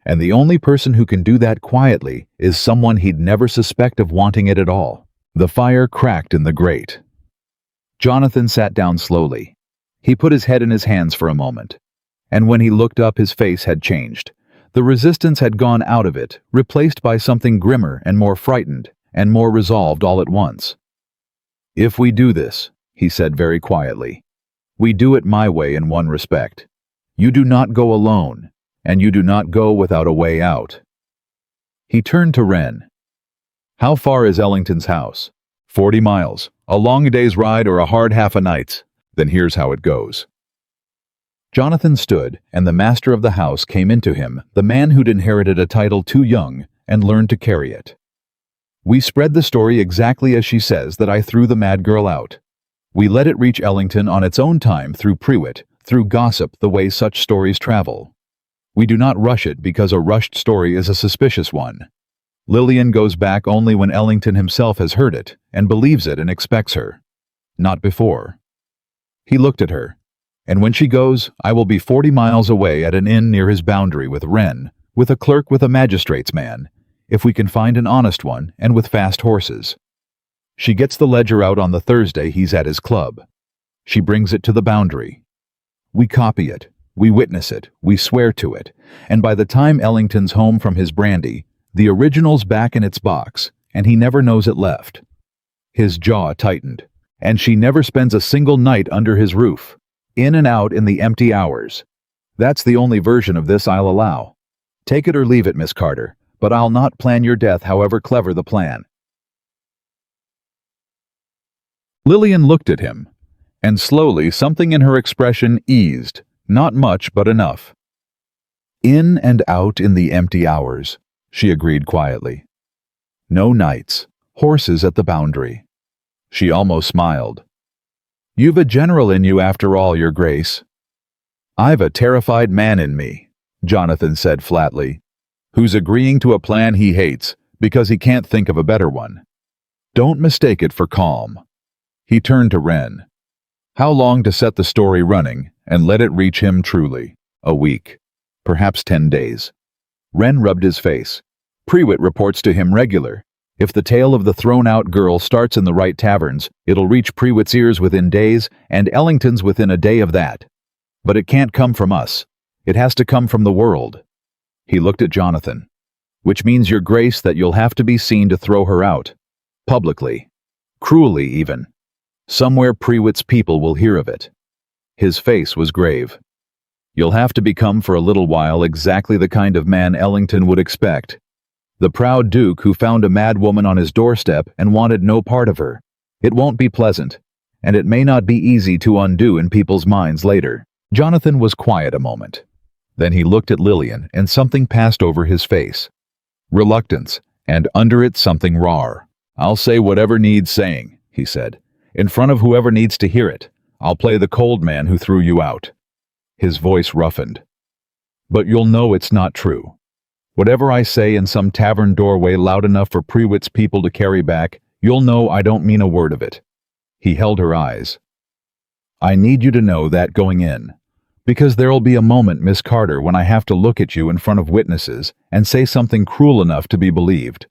And the only person who can do that quietly is someone he'd never suspect of wanting it at all." The fire cracked in the grate. Jonathan sat down slowly. He put his head in his hands for a moment, and when he looked up, his face had changed. The resistance had gone out of it, replaced by something grimmer and more frightened and more resolved all at once. "If we do this," he said very quietly, "we do it my way in one respect. You do not go alone, and you do not go without a way out." He turned to Wren. "How far is Ellington's house?" 40 miles. A long day's ride or a hard half a night's. Then here's how it goes." Jonathan stood, and the master of the house came into him, the man who'd inherited a title too young and learned to carry it. "We spread the story exactly as she says, that I threw the mad girl out. We let it reach Ellington on its own time, through Prewitt, through gossip, the way such stories travel. We do not rush it because a rushed story is a suspicious one. Lillian goes back only when Ellington himself has heard it and believes it and expects her. Not before." He looked at her. "And when she goes, I will be 40 miles away at an inn near his boundary with Wren, with a clerk, with a magistrate's man, if we can find an honest one, and with fast horses. She gets the ledger out on the Thursday he's at his club. She brings it to the boundary. We copy it, we witness it, we swear to it, and by the time Ellington's home from his brandy, the original's back in its box, and he never knows it left." His jaw tightened. "And she never spends a single night under his roof, in and out in the empty hours. That's the only version of this I'll allow. Take it or leave it, Miss Carter, but I'll not plan your death, however clever the plan." Lillian looked at him, and slowly something in her expression eased, not much but enough. "In and out in the empty hours," she agreed quietly. "No nights, horses at the boundary." She almost smiled. "You've a general in you after all, Your Grace." "I've a terrified man in me," Jonathan said flatly, "who's agreeing to a plan he hates because he can't think of a better one. Don't mistake it for calm." He turned to Wren. "How long to set the story running and let it reach him truly? A week, perhaps 10 days. Wren rubbed his face. "Prewitt reports to him regular. If the tale of the thrown-out girl starts in the right taverns, it'll reach Prewitt's ears within days, and Ellington's within a day of that. But it can't come from us. It has to come from the world." He looked at Jonathan. "Which means, Your Grace, that you'll have to be seen to throw her out." Publicly. Cruelly, even. Somewhere Prewitt's people will hear of it. His face was grave. You'll have to become for a little while exactly the kind of man Ellington would expect. The proud duke who found a mad woman on his doorstep and wanted no part of her. It won't be pleasant, and it may not be easy to undo in people's minds later. Jonathan was quiet a moment. Then he looked at Lillian, and something passed over his face. Reluctance, and under it something raw. "I'll say whatever needs saying," he said. "In front of whoever needs to hear it. I'll play the cold man who threw you out." His voice roughened. "But you'll know it's not true. Whatever I say in some tavern doorway loud enough for Prewitt's people to carry back, you'll know I don't mean a word of it." He held her eyes. "I need you to know that going in. Because there'll be a moment, Miss Carter, when I have to look at you in front of witnesses and say something cruel enough to be believed.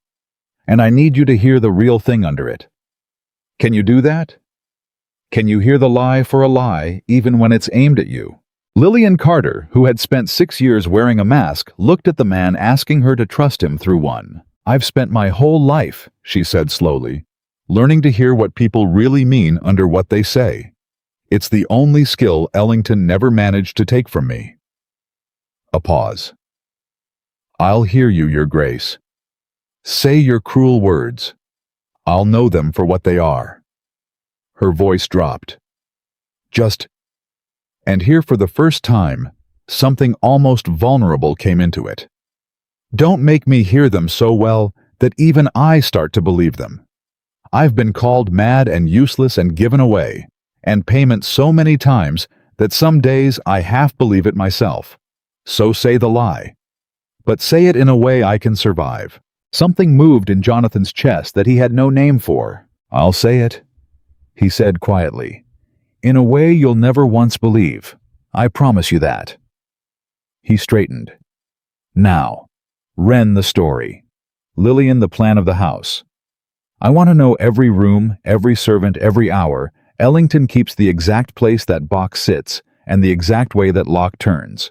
And I need you to hear the real thing under it. Can you do that? Can you hear the lie for a lie, even when it's aimed at you?" Lillian Carter, who had spent 6 years wearing a mask, looked at the man asking her to trust him through one. "I've spent my whole life," she said slowly, "learning to hear what people really mean under what they say. It's the only skill Ellington never managed to take from me." A pause. "I'll hear you, Your Grace. Say your cruel words. I'll know them for what they are." Her voice dropped. "Just..." And here for the first time, something almost vulnerable came into it. "Don't make me hear them so well that even I start to believe them. I've been called mad and useless and given away, and payment so many times that some days I half believe it myself. So say the lie. But say it in a way I can survive." Something moved in Jonathan's chest that he had no name for. "I'll say it," he said quietly. "In a way you'll never once believe. I promise you that." He straightened. "Now, Wren the story. Lillian the plan of the house. I want to know every room, every servant, every hour. Ellington keeps the exact place that box sits, and the exact way that lock turns.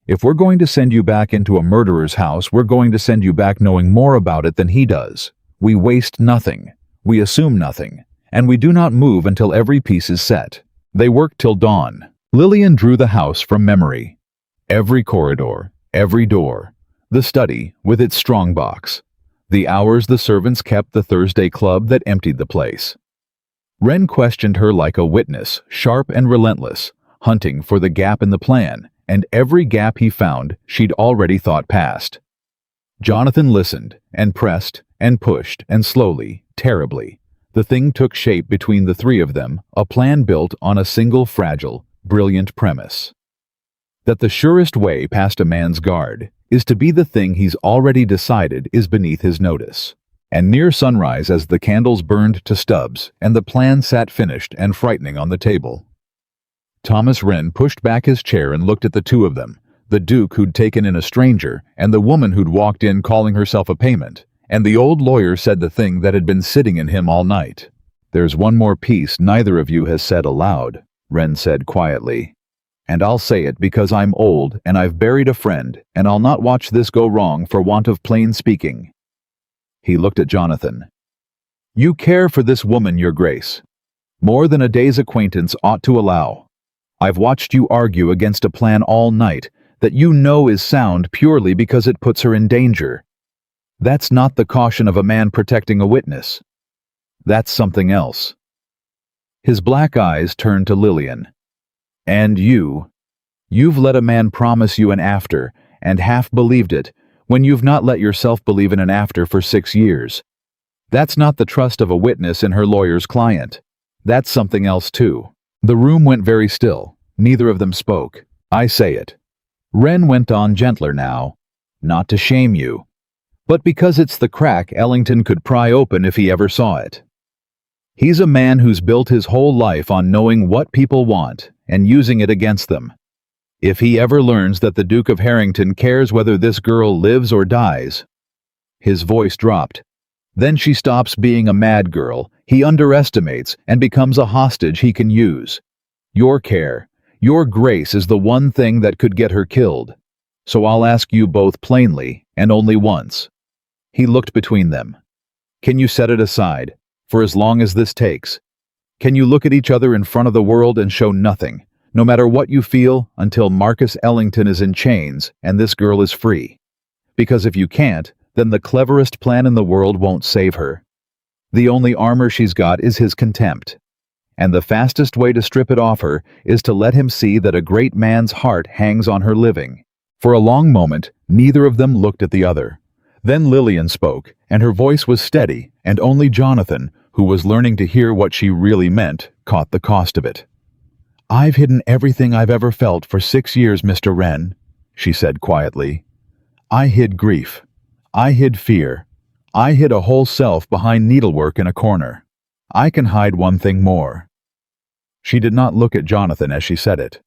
If we're going to send you back into a murderer's house, we're going to send you back knowing more about it than he does. We waste nothing. We assume nothing. And we do not move until every piece is set." They worked till dawn. Lillian drew the house from memory. Every corridor, every door, the study with its strongbox, the hours the servants kept the Thursday club that emptied the place. Wren questioned her like a witness, sharp and relentless, hunting for the gap in the plan, and every gap he found she'd already thought past. Jonathan listened, and pressed, and pushed, and slowly, terribly, the thing took shape between the three of them, a plan built on a single fragile, brilliant premise. That the surest way past a man's guard is to be the thing he's already decided is beneath his notice. And near sunrise, as the candles burned to stubs and the plan sat finished and frightening on the table, Thomas Wren pushed back his chair and looked at the two of them, the Duke who'd taken in a stranger, and the woman who'd walked in calling herself a payment, and the old lawyer said the thing that had been sitting in him all night. "There's one more piece neither of you has said aloud," Wren said quietly. "And I'll say it because I'm old and I've buried a friend, and I'll not watch this go wrong for want of plain speaking." He looked at Jonathan. "You care for this woman, Your Grace. More than a day's acquaintance ought to allow. I've watched you argue against a plan all night that you know is sound purely because it puts her in danger. That's not the caution of a man protecting a witness. That's something else." His black eyes turned to Lillian. "And you've let a man promise you an after, and half believed it, when you've not let yourself believe in an after for 6 years. That's not the trust of a witness in her lawyer's client. That's something else too." The room went very still. Neither of them spoke. "I say it." Wren went on gentler now. "Not to shame you, but because it's the crack Ellington could pry open if he ever saw it. He's a man who's built his whole life on knowing what people want and using it against them. If he ever learns that the Duke of Harrington cares whether this girl lives or dies..." His voice dropped. "Then she stops being a mad girl he underestimates and becomes a hostage he can use. Your care, your grace is the one thing that could get her killed. So I'll ask you both plainly, and only once." He looked between them. Can you set it aside, for as long as this takes? Can you look at each other in front of the world and show nothing, no matter what you feel, until Marcus Ellington is in chains and this girl is free? Because if you can't, then the cleverest plan in the world won't save her. The only armor she's got is his contempt. And the fastest way to strip it off her is to let him see that a great man's heart hangs on her living. For a long moment, neither of them looked at the other. Then Lillian spoke, and her voice was steady, and only Jonathan, who was learning to hear what she really meant, caught the cost of it. "I've hidden everything I've ever felt for 6 years, Mr. Wren," she said quietly. "I hid grief. I hid fear. I hid a whole self behind needlework in a corner. I can hide one thing more." She did not look at Jonathan as she said it.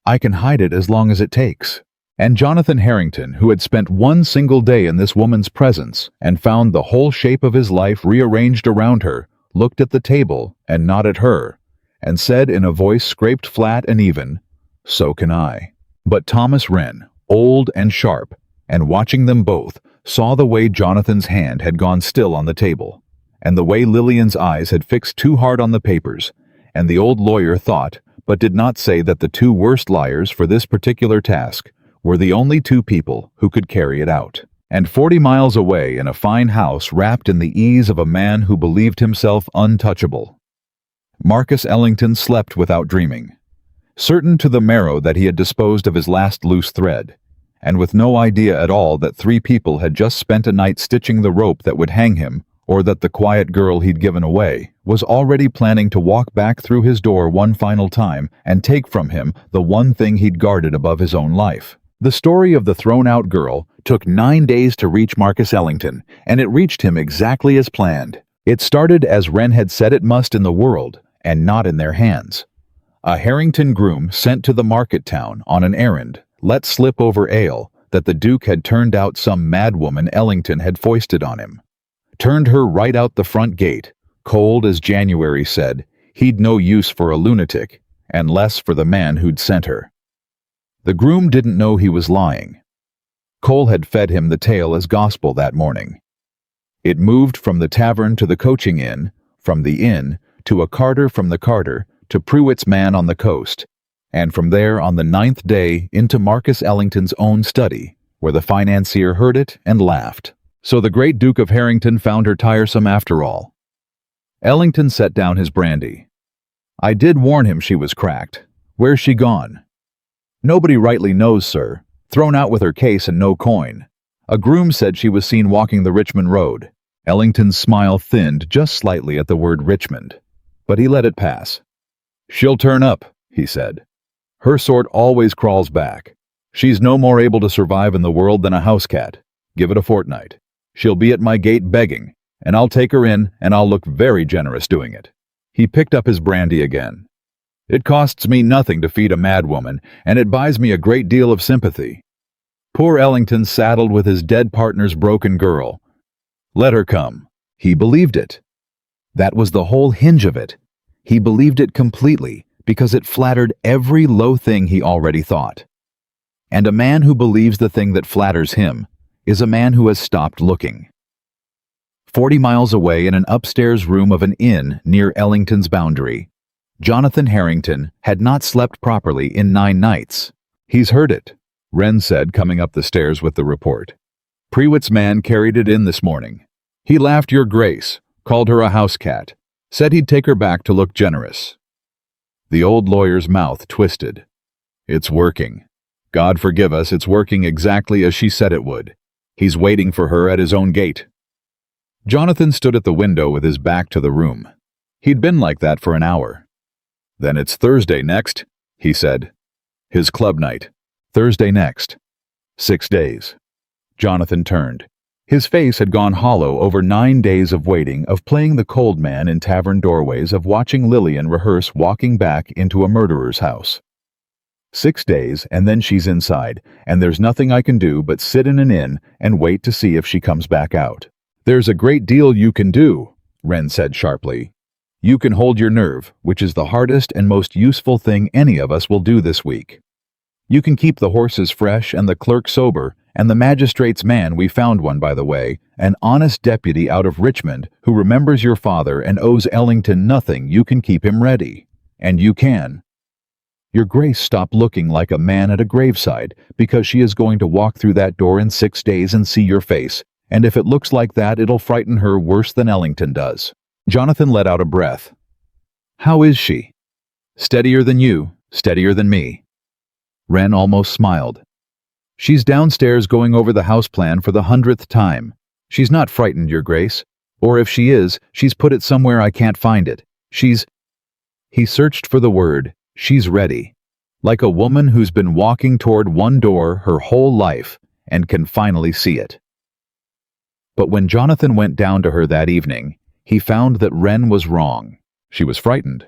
"I can hide it as long as it takes." And Jonathan Harrington, who had spent one single day in this woman's presence and found the whole shape of his life rearranged around her, looked at the table and not at her, and said in a voice scraped flat and even, "So can I." But Thomas Wren, old and sharp, and watching them both, saw the way Jonathan's hand had gone still on the table, and the way Lillian's eyes had fixed too hard on the papers, and the old lawyer thought, but did not say, that the two worst liars for this particular task were the only two people who could carry it out. And 40 miles away in a fine house wrapped in the ease of a man who believed himself untouchable, Marcus Ellington slept without dreaming, certain to the marrow that he had disposed of his last loose thread, and with no idea at all that 3 people had just spent a night stitching the rope that would hang him, or that the quiet girl he'd given away was already planning to walk back through his door one final time and take from him the one thing he'd guarded above his own life. The story of the thrown-out girl took 9 days to reach Marcus Ellington, and it reached him exactly as planned. It started as Wren had said it must in the world, and not in their hands. A Harrington groom sent to the market town on an errand let slip over ale that the Duke had turned out some madwoman Ellington had foisted on him. Turned her right out the front gate, cold as January said, he'd no use for a lunatic, and less for the man who'd sent her. The groom didn't know he was lying. Cole had fed him the tale as gospel that morning. It moved from the tavern to the coaching inn, from the inn to a carter from the carter to Pruitt's man on the coast, and from there on the 9th day into Marcus Ellington's own study, where the financier heard it and laughed. So the great Duke of Harrington found her tiresome after all. Ellington set down his brandy. "I did warn him she was cracked. Where's she gone?" "Nobody rightly knows, sir. Thrown out with her case and no coin. A groom said she was seen walking the Richmond Road." Ellington's smile thinned just slightly at the word Richmond, but he let it pass. "She'll turn up," he said. "Her sort always crawls back. She's no more able to survive in the world than a house cat. Give it a fortnight. She'll be at my gate begging, and I'll take her in, and I'll look very generous doing it." He picked up his brandy again. "It costs me nothing to feed a madwoman, and it buys me a great deal of sympathy. Poor Ellington saddled with his dead partner's broken girl. Let her come." He believed it. That was the whole hinge of it. He believed it completely, because it flattered every low thing he already thought. And a man who believes the thing that flatters him is a man who has stopped looking. 40 miles away in an upstairs room of an inn near Ellington's boundary, Jonathan Harrington had not slept properly in 9 nights. "He's heard it," Wren said, coming up the stairs with the report. "Pruitt's man carried it in this morning. He laughed your grace, called her a house cat, said he'd take her back to look generous." The old lawyer's mouth twisted. "It's working. God forgive us, it's working exactly as she said it would. He's waiting for her at his own gate." Jonathan stood at the window with his back to the room. He'd been like that for an hour. "Then it's Thursday next," he said. "His club night. Thursday next. 6 days." Jonathan turned. His face had gone hollow over 9 days of waiting, of playing the cold man in tavern doorways, of watching Lillian rehearse walking back into a murderer's house. 6 days, and then she's inside, and there's nothing I can do but sit in an inn and wait to see if she comes back out. "There's a great deal you can do," Wren said sharply. "You can hold your nerve, which is the hardest and most useful thing any of us will do this week. You can keep the horses fresh and the clerk sober, And the magistrate's man, we found one, by the way, an honest deputy out of Richmond who remembers your father and owes Ellington nothing. You can keep him ready. And you can. Your Grace, stop looking like a man at a graveside, because she is going to walk through that door in 6 days and see your face, and if it looks like that, it'll frighten her worse than Ellington does. Jonathan let out a breath. How is she? Steadier than you, steadier than me. Wren almost smiled. She's downstairs going over the house plan for the 100th time. She's not frightened, Your Grace. Or if she is, she's put it somewhere I can't find it. He searched for the word. She's ready. Like a woman who's been walking toward one door her whole life and can finally see it. But when Jonathan went down to her that evening, he found that Wren was wrong. She was frightened.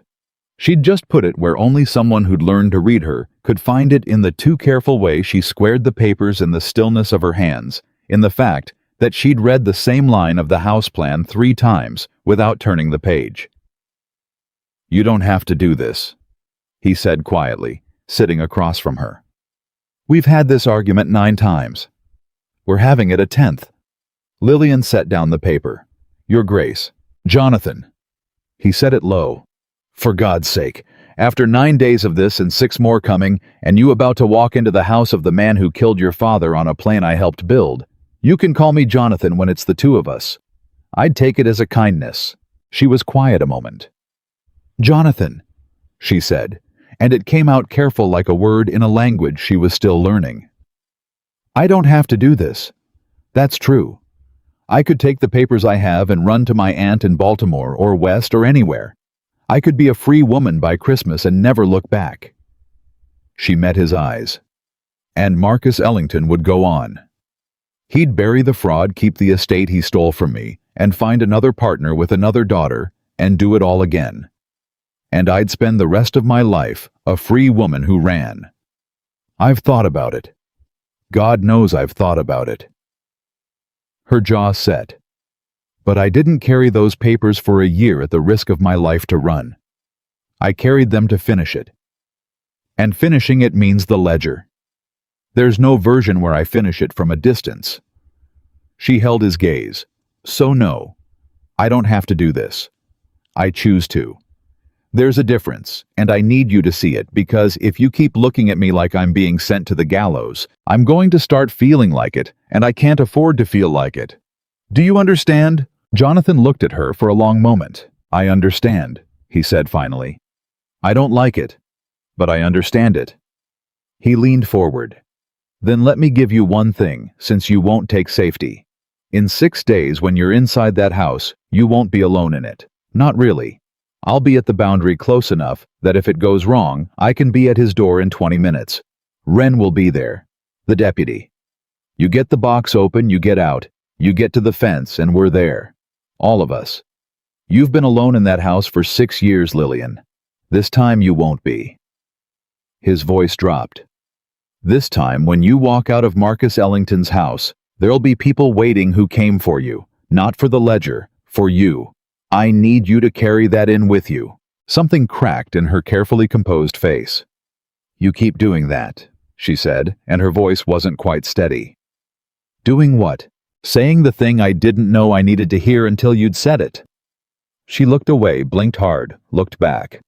She'd just put it where only someone who'd learned to read her could find it, in the too careful way she squared the papers in the stillness of her hands, in the fact that she'd read the same line of the house plan 3 times without turning the page. You don't have to do this, he said quietly, sitting across from her. We've had this argument 9 times. We're having it a 10th. Lillian set down the paper. Your Grace. Jonathan. He said it low. For God's sake, after 9 days of this and 6 more coming, and you about to walk into the house of the man who killed your father on a plane I helped build, you can call me Jonathan when it's the 2 of us. I'd take it as a kindness. She was quiet a moment. Jonathan, she said, and it came out careful like a word in a language she was still learning. I don't have to do this. That's true. I could take the papers I have and run to my aunt in Baltimore or West or anywhere. I could be a free woman by Christmas and never look back. She met his eyes. And Marcus Ellington would go on. He'd bury the fraud, keep the estate he stole from me, and find another partner with another daughter, and do it all again. And I'd spend the rest of my life a free woman who ran. I've thought about it. God knows I've thought about it. Her jaw set. But I didn't carry those papers for a year at the risk of my life to run. I carried them to finish it. And finishing it means the ledger. There's no version where I finish it from a distance. She held his gaze. So no, I don't have to do this. I choose to. There's a difference, and I need you to see it, because if you keep looking at me like I'm being sent to the gallows, I'm going to start feeling like it, and I can't afford to feel like it. Do you understand? Jonathan looked at her for a long moment. I understand, he said finally. I don't like it, but I understand it. He leaned forward. Then let me give you one thing, since you won't take safety. In 6 days, when you're inside that house, you won't be alone in it. Not really. I'll be at the boundary close enough that if it goes wrong, I can be at his door in 20 minutes. Wren will be there. The deputy. You get the box open, you get out. You get to the fence, and we're there. All of us. You've been alone in that house for 6 years, Lillian. This time you won't be. His voice dropped. This time, when you walk out of Marcus Ellington's house, there'll be people waiting who came for you, not for the ledger, for you. I need you to carry that in with you. Something cracked in her carefully composed face. You keep doing that, she said, and her voice wasn't quite steady. Doing what? Saying the thing I didn't know I needed to hear until you'd said it. She looked away, blinked hard, looked back.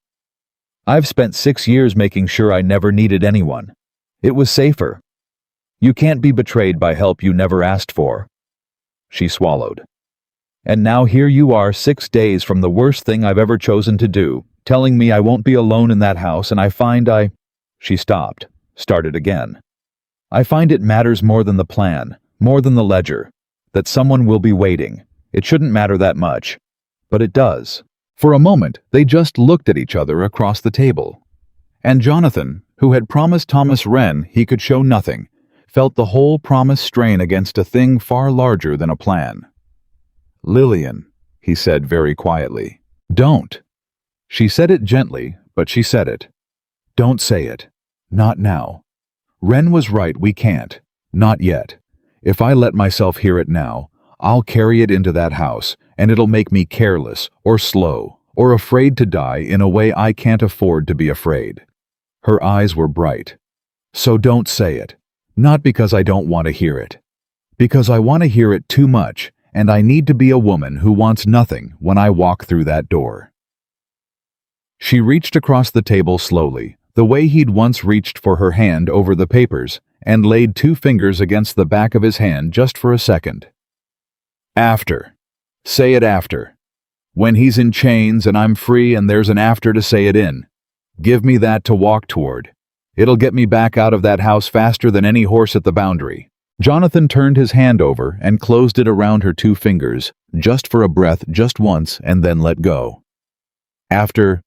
I've spent 6 years making sure I never needed anyone. It was safer. You can't be betrayed by help you never asked for. She swallowed. And now here you are 6 days from the worst thing I've ever chosen to do, telling me I won't be alone in that house, and I find She stopped, started again. I find it matters more than the plan, more than the ledger, that someone will be waiting. It shouldn't matter that much. But it does. For a moment, they just looked at each other across the table. And Jonathan, who had promised Thomas Wren he could show nothing, felt the whole promise strain against a thing far larger than a plan. Lillian, he said very quietly. Don't. She said it gently, but she said it. Don't say it. Not now. Wren was right, we can't. Not yet. If I let myself hear it now, I'll carry it into that house, and it'll make me careless, or slow, or afraid to die in a way I can't afford to be afraid. Her eyes were bright. So don't say it. Not because I don't want to hear it. Because I want to hear it too much, and I need to be a woman who wants nothing when I walk through that door. She reached across the table slowly, the way he'd once reached for her hand over the papers, and laid 2 fingers against the back of his hand just for a second. After. Say it after. When he's in chains and I'm free and there's an after to say it in. Give me that to walk toward. It'll get me back out of that house faster than any horse at the boundary. Jonathan turned his hand over and closed it around her 2 fingers, just for a breath, just once, and then let go. After,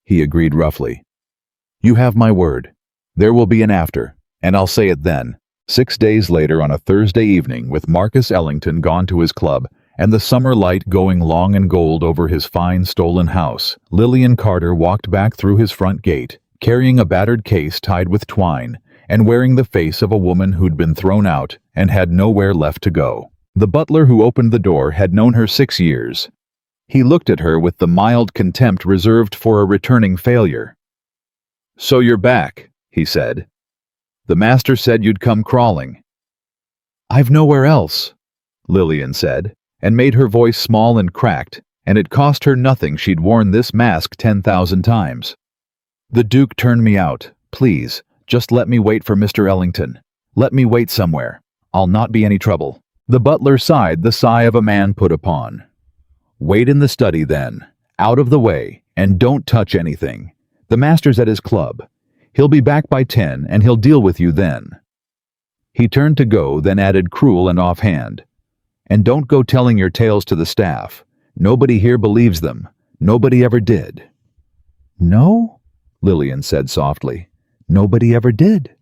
he agreed roughly. You have my word. There will be an after, and I'll say it then. 6 days later on a Thursday evening, with Marcus Ellington gone to his club, and the summer light going long and gold over his fine stolen house, Lillian Carter walked back through his front gate, carrying a battered case tied with twine, and wearing the face of a woman who'd been thrown out and had nowhere left to go. The butler who opened the door had known her 6 years. He looked at her with the mild contempt reserved for a returning failure. "So you're back," he said. "The master said you'd come crawling." "I've nowhere else," Lillian said, and made her voice small and cracked, and it cost her nothing she'd worn this mask 10,000 times. "The Duke turned me out. Please, just let me wait for Mr. Ellington. Let me wait somewhere. I'll not be any trouble." The butler sighed the sigh of a man put upon. "Wait in the study then, out of the way, and don't touch anything. The master's at his club. He'll be back by 10 and he'll deal with you then." He turned to go, then added cruel and offhand, "And don't go telling your tales to the staff. Nobody here believes them. Nobody ever did." "No?" Lillian said softly. "Nobody ever did."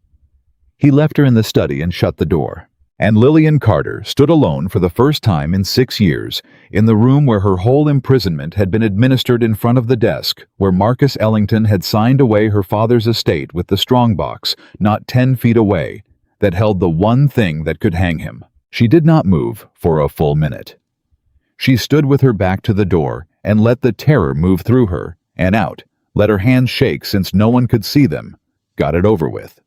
He left her in the study and shut the door. And Lillian Carter stood alone for the first time in 6 years, in the room where her whole imprisonment had been administered, in front of the desk where Marcus Ellington had signed away her father's estate with the strongbox, not 10 feet away, that held the one thing that could hang him. She did not move for a full minute. She stood with her back to the door and let the terror move through her and out, let her hands shake since no one could see them, got it over with.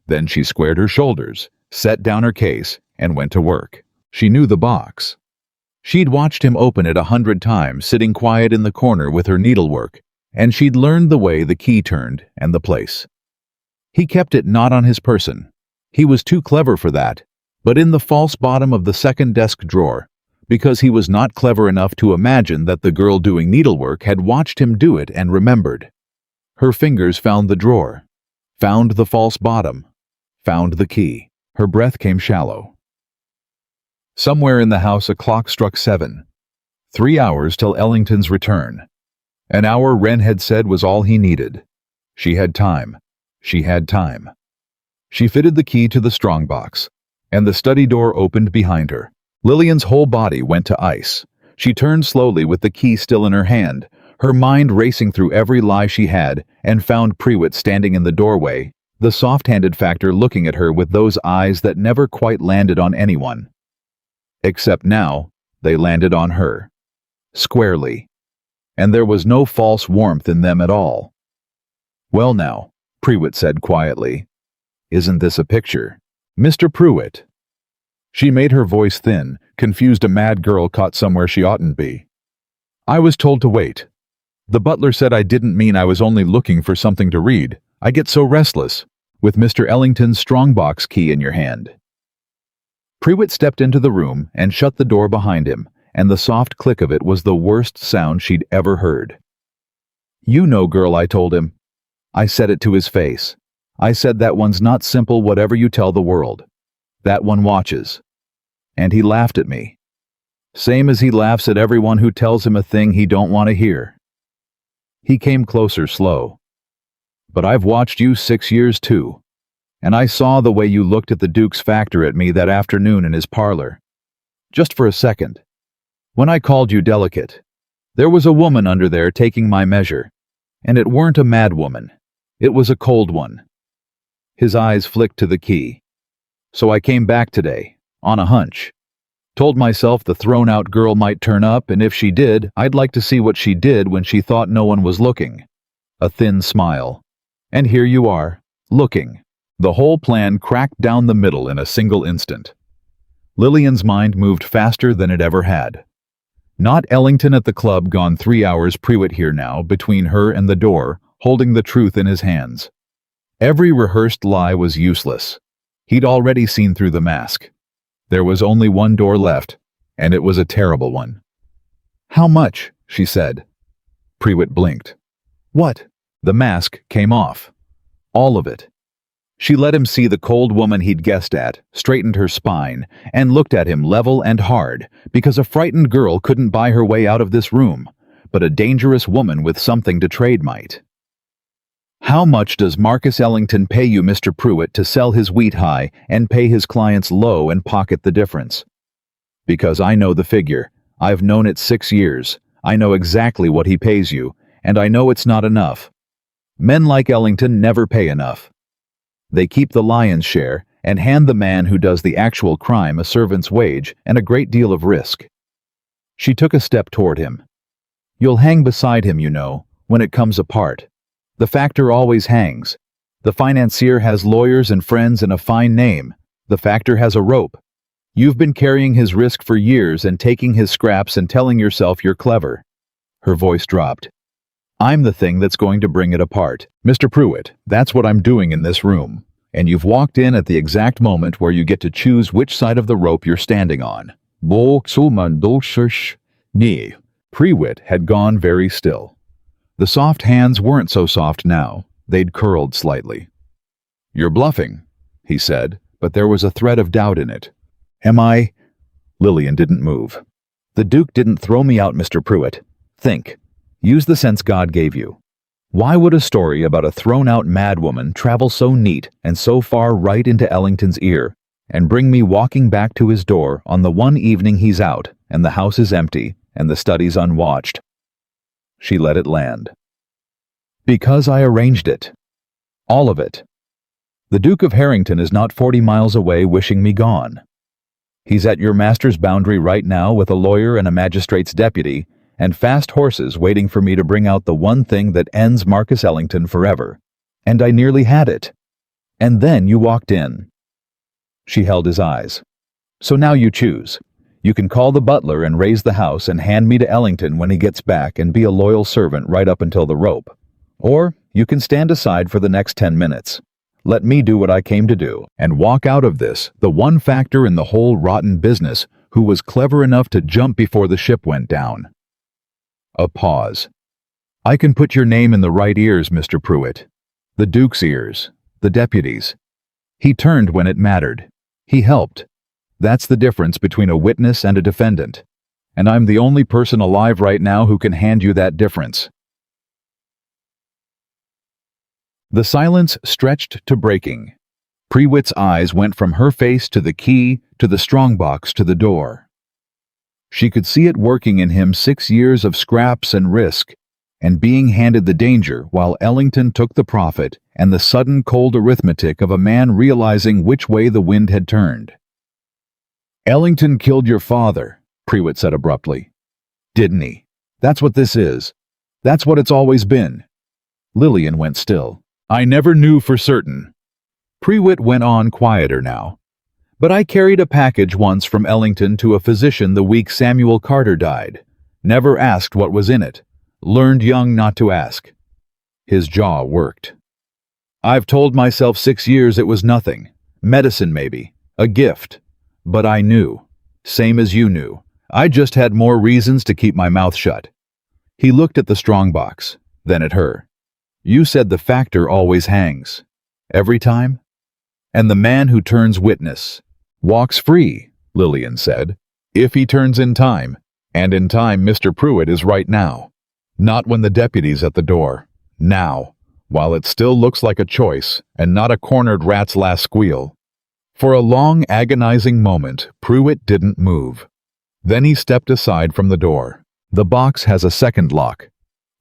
Then she squared her shoulders, set down her case, and went to work. She knew the box. She'd watched him open it 100 times, sitting quiet in the corner with her needlework, and she'd learned the way the key turned and the place. He kept it not on his person. He was too clever for that, but in the false bottom of the second desk drawer, because he was not clever enough to imagine that the girl doing needlework had watched him do it and remembered. Her fingers found the drawer, found the false bottom, found the key. Her breath came shallow. Somewhere in the house a clock struck 7. 3 hours till Ellington's return. An hour Wren had said was all he needed. She had time. She had time. She fitted the key to the strongbox, and the study door opened behind her. Lillian's whole body went to ice. She turned slowly with the key still in her hand, her mind racing through every lie she had, and found Prewitt standing in the doorway, the soft-handed factor looking at her with those eyes that never quite landed on anyone. Except now, they landed on her. Squarely. And there was no false warmth in them at all. "Well now," Prewitt said quietly, "isn't this a picture? Mr. Prewitt." She made her voice thin, confused, a mad girl caught somewhere she oughtn't be. "I was told to wait. The butler said I didn't mean I was only looking for something to read. I get so restless, with Mr. Ellington's strongbox key in your hand." Prewitt stepped into the room and shut the door behind him, and the soft click of it was the worst sound she'd ever heard. "You know, girl," I told him. I said it to his face. I said, "That one's not simple, whatever you tell the world. That one watches." And he laughed at me. Same as he laughs at everyone who tells him a thing he don't want to hear. He came closer, slow. "But I've watched you 6 years too. And I saw the way you looked at the Duke's factor at me that afternoon in his parlor. Just for a second. When I called you delicate. There was a woman under there taking my measure. And it weren't a mad woman. It was a cold one." His eyes flicked to the key. "So I came back today, on a hunch. Told myself the thrown-out girl might turn up, and if she did, I'd like to see what she did when she thought no one was looking." A thin smile. "And here you are, looking. The whole plan cracked down the middle in a single instant. Lillian's mind moved faster than it ever had. Not Ellington at the club gone 3 hours, Pruitt here now, between her and the door, holding the truth in his hands. Every rehearsed lie was useless. He'd already seen through the mask. There was only one door left, and it was a terrible one. "How much?" she said. Pruitt blinked. "What?" The mask came off. All of it. She let him see the cold woman he'd guessed at, straightened her spine, and looked at him level and hard, because a frightened girl couldn't buy her way out of this room, but a dangerous woman with something to trade might. "How much does Marcus Ellington pay you, Mr. Pruitt, to sell his wheat high and pay his clients low and pocket the difference?" "Because I know the figure. I've known it 6 years. I know exactly what he pays you, and I know it's not enough. Men like Ellington never pay enough. They keep the lion's share and hand the man who does the actual crime a servant's wage and a great deal of risk." She took a step toward him. "You'll hang beside him, you know, when it comes apart. The factor always hangs. The financier has lawyers and friends and a fine name. The factor has a rope. You've been carrying his risk for years and taking his scraps and telling yourself you're clever." Her voice dropped. "I'm the thing that's going to bring it apart. Mr. Pruitt, that's what I'm doing in this room. And you've walked in at the exact moment where you get to choose which side of the rope you're standing on." Pruitt had gone very still. The soft hands weren't so soft now. They'd curled slightly. "You're bluffing," he said, but there was a thread of doubt in it. "Am I?" Lillian didn't move. "The Duke didn't throw me out, Mr. Pruitt. Think. Use the sense God gave you. Why would a story about a thrown-out madwoman travel so neat and so far right into Ellington's ear and bring me walking back to his door on the one evening he's out and the house is empty and the study's unwatched?" She let it land. "Because I arranged it. All of it. The Duke of Harrington is not 40 miles away wishing me gone. He's at your master's boundary right now with a lawyer and a magistrate's deputy and fast horses waiting for me to bring out the one thing that ends Marcus Ellington forever. And I nearly had it. And then you walked in." She held his eyes. "So now you choose. You can call the butler and raise the house and hand me to Ellington when he gets back and be a loyal servant right up until the rope. Or you can stand aside for the next 10 minutes. Let me do what I came to do and walk out of this, the one factor in the whole rotten business who was clever enough to jump before the ship went down." A pause. "I can put your name in the right ears, Mr. Pruitt. The Duke's ears. The deputy's. He turned when it mattered. He helped. That's the difference between a witness and a defendant. And I'm the only person alive right now who can hand you that difference." The silence stretched to breaking. Pruitt's eyes went from her face to the key, to the strongbox, to the door. She could see it working in him 6 years of scraps and risk, and being handed the danger while Ellington took the profit and the sudden cold arithmetic of a man realizing which way the wind had turned. "Ellington killed your father," Pruitt said abruptly. "Didn't he? That's what this is. That's what it's always been." Lillian went still. "I never knew for certain." Pruitt went on quieter now. "But I carried a package once from Ellington to a physician the week Samuel Carter died. Never asked what was in it. Learned young not to ask." His jaw worked. "I've told myself 6 years it was nothing. Medicine maybe. A gift. But I knew. Same as you knew. I just had more reasons to keep my mouth shut." He looked at the strongbox, then at her. "You said the factor always hangs. Every time? And the man who turns witness walks free," Lillian said, "if he turns in time, and in time Mr. Pruitt is right now. Not when the deputy's at the door. Now, while it still looks like a choice, and not a cornered rat's last squeal." For a long, agonizing moment, Pruitt didn't move. Then he stepped aside from the door. "The box has a second lock,"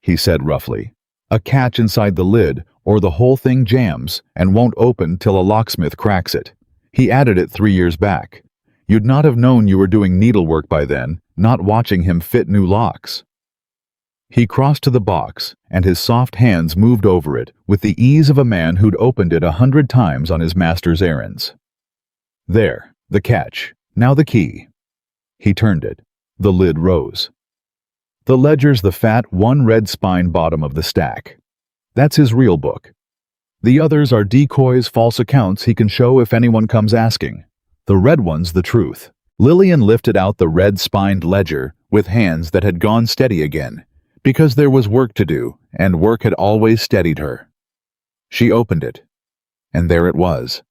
he said roughly. "A catch inside the lid, or the whole thing jams and won't open till a locksmith cracks it. He added it 3 years back. You'd not have known you were doing needlework by then, not watching him fit new locks." He crossed to the box, and his soft hands moved over it with the ease of a man who'd opened it 100 times on his master's errands. There, the catch, now the key. He turned it. The lid rose. The ledger's the fat, one red spine bottom of the stack. That's his real book. The others are decoys, false accounts he can show if anyone comes asking. The red one's the truth. Lillian lifted out the red-spined ledger with hands that had gone steady again, because there was work to do, and work had always steadied her. She opened it, and there it was.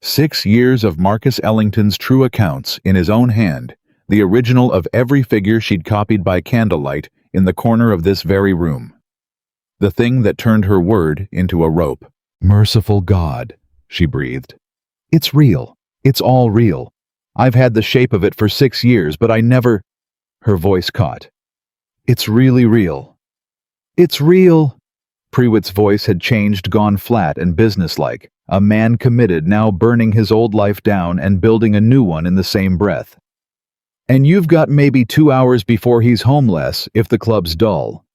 6 years of Marcus Ellington's true accounts in his own hand, the original of every figure she'd copied by candlelight in the corner of this very room. The thing that turned her word into a rope. Merciful God, she breathed. It's real. It's all real. I've had the shape of it for 6 years, but I never... Her voice caught. It's really real. It's real. Prewitt's voice had changed, gone flat and businesslike, a man committed, now burning his old life down and building a new one in the same breath. And you've got maybe 2 hours before he's homeless if the club's dull.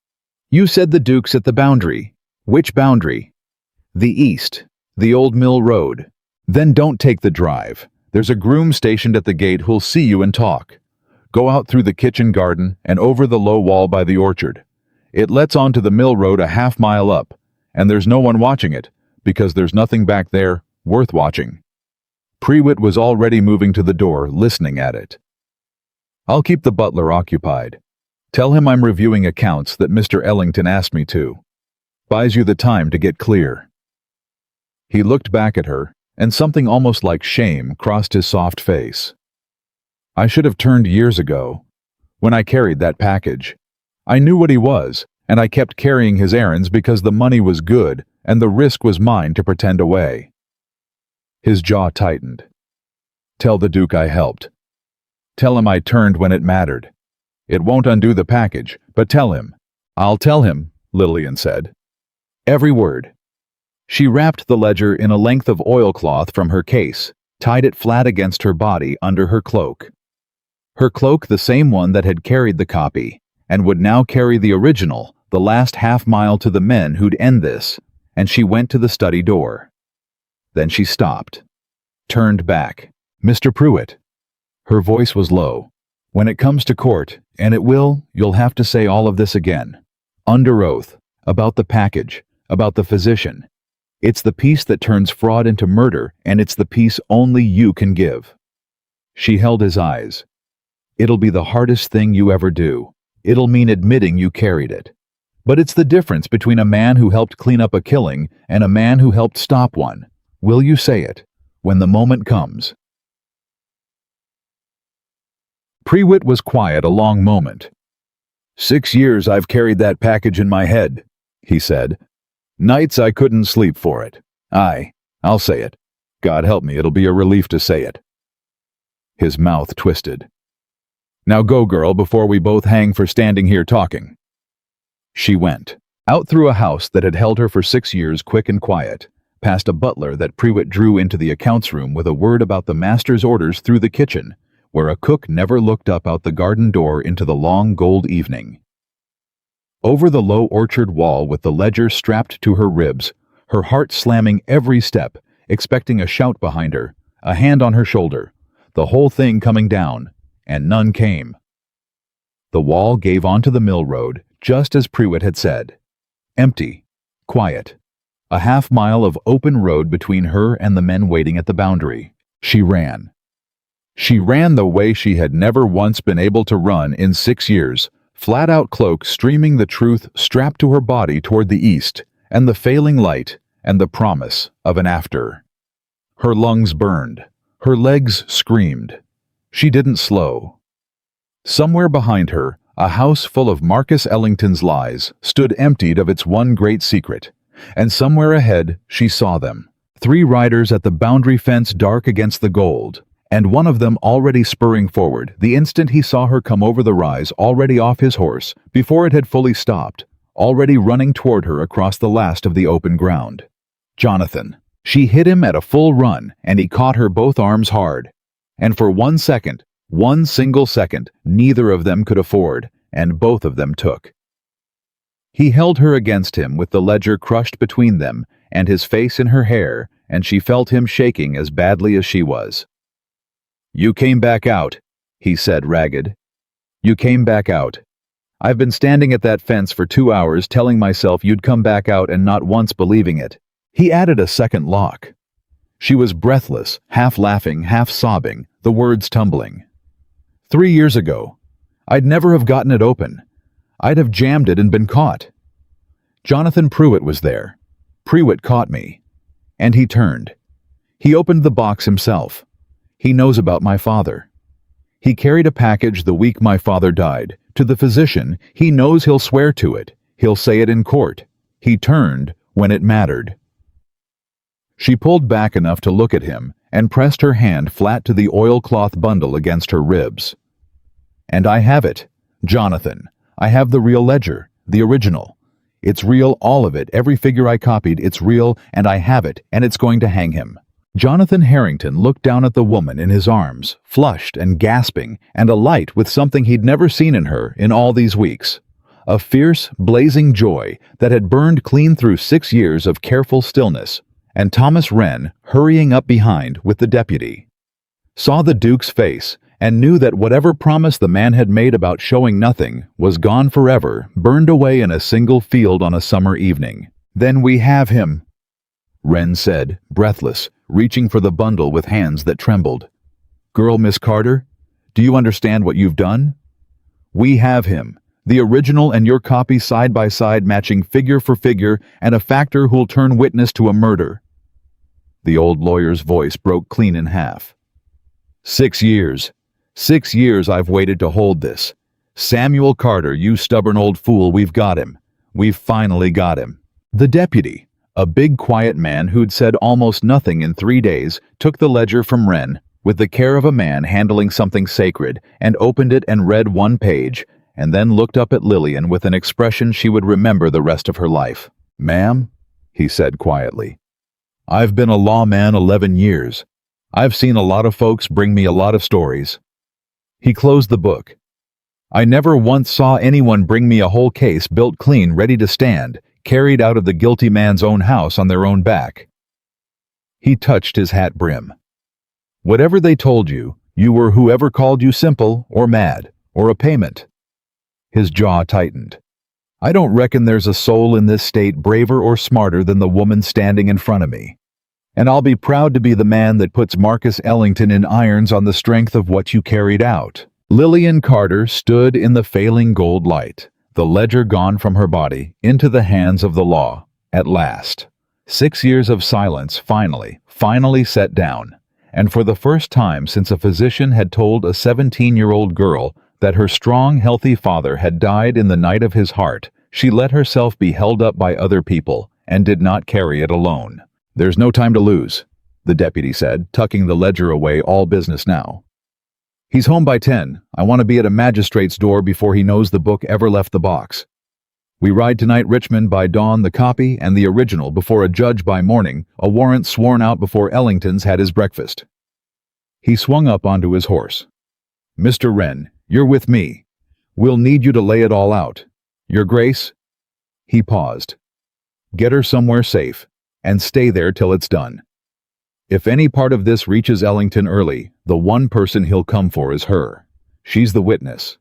You said the Duke's at the boundary. Which boundary? The east, the old mill road. Then don't take the drive. There's a groom stationed at the gate who'll see you and talk. Go out through the kitchen garden and over the low wall by the orchard. It lets onto the mill road a half-mile up, and there's no one watching it, because there's nothing back there worth watching. Prewitt was already moving to the door, listening at it. I'll keep the butler occupied. Tell him I'm reviewing accounts that Mr. Ellington asked me to. Buys you the time to get clear. He looked back at her, and something almost like shame crossed his soft face. I should have turned years ago, when I carried that package. I knew what he was, and I kept carrying his errands because the money was good and the risk was mine to pretend away. His jaw tightened. Tell the Duke I helped. Tell him I turned when it mattered. It won't undo the package, but tell him. I'll tell him, Lillian said. Every word. She wrapped the ledger in a length of oilcloth from her case, tied it flat against her body under her cloak. Her cloak, the same one that had carried the copy, and would now carry the original, the last half-mile to the men who'd end this, and she went to the study door. Then she stopped, turned back. Mr. Prewitt. Her voice was low. When it comes to court, and it will, you'll have to say all of this again. Under oath, about the package, about the physician. It's the piece that turns fraud into murder, and it's the piece only you can give. She held his eyes. It'll be the hardest thing you ever do. It'll mean admitting you carried it. But it's the difference between a man who helped clean up a killing and a man who helped stop one. Will you say it, when the moment comes? Prewitt was quiet a long moment. 6 years I've carried that package in my head, he said. Nights I couldn't sleep for it. I'll say it. God help me, it'll be a relief to say it. His mouth twisted. Now go, girl, before we both hang for standing here talking. She went, out through a house that had held her for 6 years quick and quiet, past a butler that Prewitt drew into the accounts room with a word about the master's orders through the kitchen, where a cook never looked up out the garden door into the long gold evening. Over the low orchard wall with the ledger strapped to her ribs, her heart slamming every step, expecting a shout behind her, a hand on her shoulder, the whole thing coming down, and none came. The wall gave onto the mill road, just as Prewitt had said. Empty, quiet, a half-mile of open road between her and the men waiting at the boundary. She ran. She ran the way she had never once been able to run in 6 years, flat-out cloak streaming the truth strapped to her body toward the east, and the failing light, and the promise of an after. Her lungs burned. Her legs screamed. She didn't slow. Somewhere behind her, a house full of Marcus Ellington's lies stood emptied of its one great secret, and somewhere ahead she saw them, 3 riders at the boundary fence dark against the gold, and one of them already spurring forward the instant he saw her come over the rise, already off his horse, before it had fully stopped, already running toward her across the last of the open ground. Jonathan. She hit him at a full run, and he caught her both arms hard. And for 1 second, one single second, neither of them could afford, and both of them took. He held her against him with the ledger crushed between them and his face in her hair, and she felt him shaking as badly as she was. "You came back out," he said, ragged. "You came back out. I've been standing at that fence for 2 hours telling myself you'd come back out and not once believing it." He added a second lock. She was breathless, half laughing, half sobbing, the words tumbling. 3 years ago. I'd never have gotten it open. I'd have jammed it and been caught. Jonathan Pruitt was there. Pruitt caught me. And he turned. He opened the box himself. He knows about my father. He carried a package the week my father died. To the physician, he knows he'll swear to it. He'll say it in court. He turned when it mattered. She pulled back enough to look at him and pressed her hand flat to the oilcloth bundle against her ribs. "And I have it, Jonathan. I have the real ledger, the original. It's real, all of it, every figure I copied, it's real, and I have it, and it's going to hang him." Jonathan Harrington looked down at the woman in his arms, flushed and gasping, and alight with something he'd never seen in her in all these weeks. A fierce, blazing joy that had burned clean through 6 years of careful stillness, and Thomas Wren, hurrying up behind with the deputy, saw the Duke's face and knew that whatever promise the man had made about showing nothing was gone forever, burned away in a single field on a summer evening. "Then we have him," Wren said, breathless, reaching for the bundle with hands that trembled. "Girl, Miss Carter, do you understand what you've done? We have him, the original and your copy side by side, matching figure for figure, and a factor who'll turn witness to a murder." The old lawyer's voice broke clean in half. 6 years. 6 years I've waited to hold this. Samuel Carter, you stubborn old fool, we've got him. We've finally got him." The deputy, a big quiet man who'd said almost nothing in 3 days, took the ledger from Wren with the care of a man handling something sacred, and opened it and read one page, and then looked up at Lillian with an expression she would remember the rest of her life. "Ma'am," he said quietly, "I've been a lawman 11 years. I've seen a lot of folks bring me a lot of stories." He closed the book. "I never once saw anyone bring me a whole case built clean, ready to stand, carried out of the guilty man's own house on their own back." He touched his hat brim. "Whatever they told you, you were whoever called you simple or mad or a payment." His jaw tightened. "I don't reckon there's a soul in this state braver or smarter than the woman standing in front of me. And I'll be proud to be the man that puts Marcus Ellington in irons on the strength of what you carried out." Lillian Carter stood in the failing gold light, the ledger gone from her body, into the hands of the law, at last. 6 years of silence finally set down, and for the first time since a physician had told a 17-year-old girl that her strong, healthy father had died in the night of his heart, she let herself be held up by other people and did not carry it alone. "There's no time to lose," the deputy said, tucking the ledger away, "all business now. He's home by 10. I want to be at a magistrate's door before he knows the book ever left the box. We ride tonight Richmond by dawn, the copy and the original before a judge by morning, a warrant sworn out before Ellington's had his breakfast." He swung up onto his horse. "Mr. Wren, you're with me. We'll need you to lay it all out. Your Grace." He paused. "Get her somewhere safe, and stay there till it's done. If any part of this reaches Ellington early, the one person he'll come for is her. She's the witness.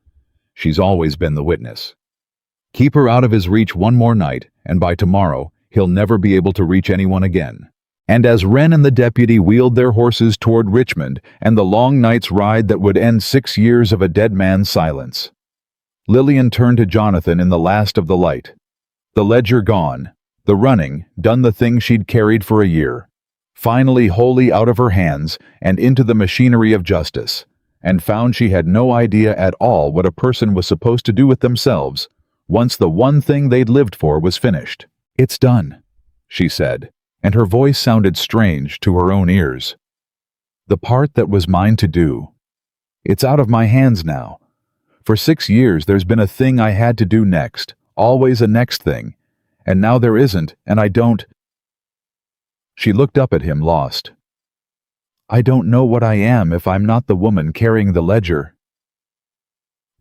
She's always been the witness. Keep her out of his reach one more night, and by tomorrow, he'll never be able to reach anyone again." And as Wren and the deputy wheeled their horses toward Richmond and the long night's ride that would end 6 years of a dead man's silence, Lillian turned to Jonathan in the last of the light. The ledger gone, the running, done the thing she'd carried for a year, finally wholly out of her hands and into the machinery of justice, and found she had no idea at all what a person was supposed to do with themselves once the one thing they'd lived for was finished. "It's done," she said, and her voice sounded strange to her own ears. "The part that was mine to do. It's out of my hands now. For 6 years there's been a thing I had to do next, always a next thing, and now there isn't, and I don't—" She looked up at him, lost. "I don't know what I am if I'm not the woman carrying the ledger."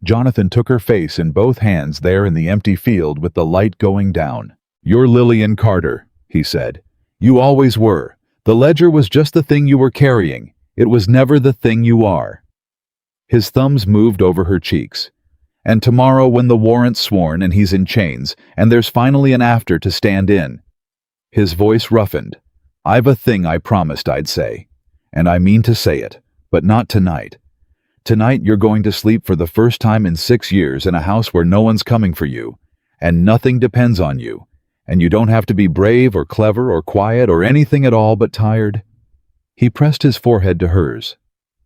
Jonathan took her face in both hands there in the empty field with the light going down. "You're Lillian Carter," he said. "You always were. The ledger was just the thing you were carrying. It was never the thing you are." His thumbs moved over her cheeks. "And tomorrow when the warrant's sworn and he's in chains, and there's finally an after to stand in." His voice roughened. "I've a thing I promised I'd say. And I mean to say it, but not tonight. Tonight you're going to sleep for the first time in 6 years in a house where no one's coming for you, and nothing depends on you, and you don't have to be brave or clever or quiet or anything at all but tired." He pressed his forehead to hers.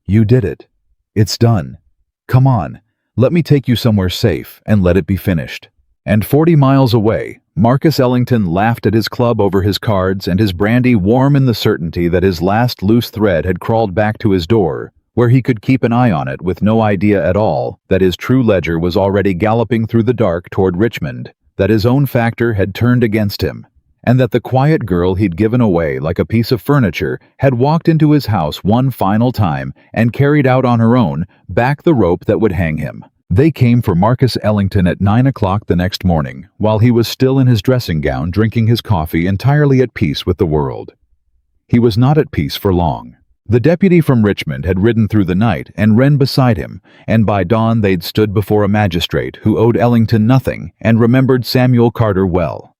"You did it. It's done. Come on, let me take you somewhere safe and let it be finished." And 40 miles away, Marcus Ellington laughed at his club over his cards and his brandy, warm in the certainty that his last loose thread had crawled back to his door, where he could keep an eye on it with no idea at all that his true ledger was already galloping through the dark toward Richmond, that his own factor had turned against him, and that the quiet girl he'd given away like a piece of furniture had walked into his house one final time and carried out on her own back the rope that would hang him. They came for Marcus Ellington at 9 o'clock the next morning, while he was still in his dressing gown drinking his coffee, entirely at peace with the world. He was not at peace for long. The deputy from Richmond had ridden through the night and Wren beside him, and by dawn they'd stood before a magistrate who owed Ellington nothing and remembered Samuel Carter well.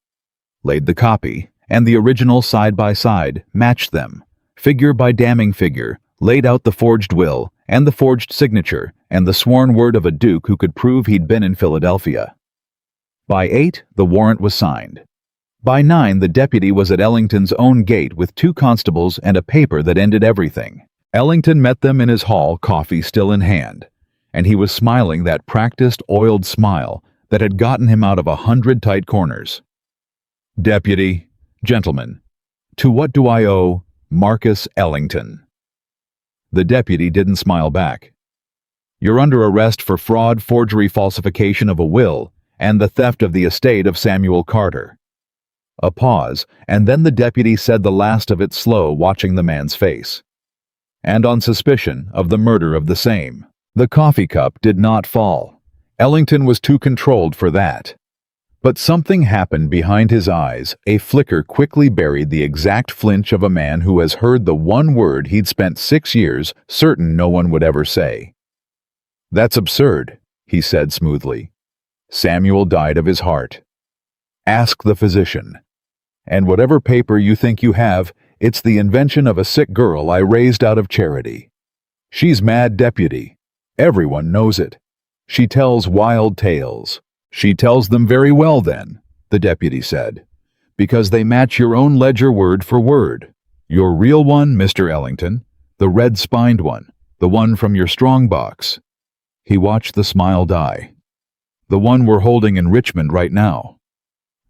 Laid the copy, and the original side by side, matched them, figure by damning figure, laid out the forged will, and the forged signature, and the sworn word of a duke who could prove he'd been in Philadelphia. By 8, the warrant was signed. By 9, the deputy was at Ellington's own gate with 2 constables and a paper that ended everything. Ellington met them in his hall, coffee still in hand, and he was smiling that practiced, oiled smile that had gotten him out of 100 tight corners. "Deputy, gentlemen, to what do I owe Marcus Ellington?" The deputy didn't smile back. "You're under arrest for fraud, forgery, falsification of a will, and the theft of the estate of Samuel Carter." A pause, and then the deputy said the last of it slow, watching the man's face. "And on suspicion of the murder of the same." The coffee cup did not fall. Ellington was too controlled for that. But something happened behind his eyes. A flicker quickly buried the exact flinch of a man who has heard the one word he'd spent 6 years certain no one would ever say. "That's absurd," he said smoothly. "Samuel died of his heart. Ask the physician. And whatever paper you think you have, it's the invention of a sick girl I raised out of charity. She's mad, deputy. Everyone knows it. She tells wild tales." "She tells them very well then," the deputy said, "because they match your own ledger word for word. Your real one, Mr. Ellington, the red-spined one, the one from your strong box." He watched the smile die. "The one we're holding in Richmond right now."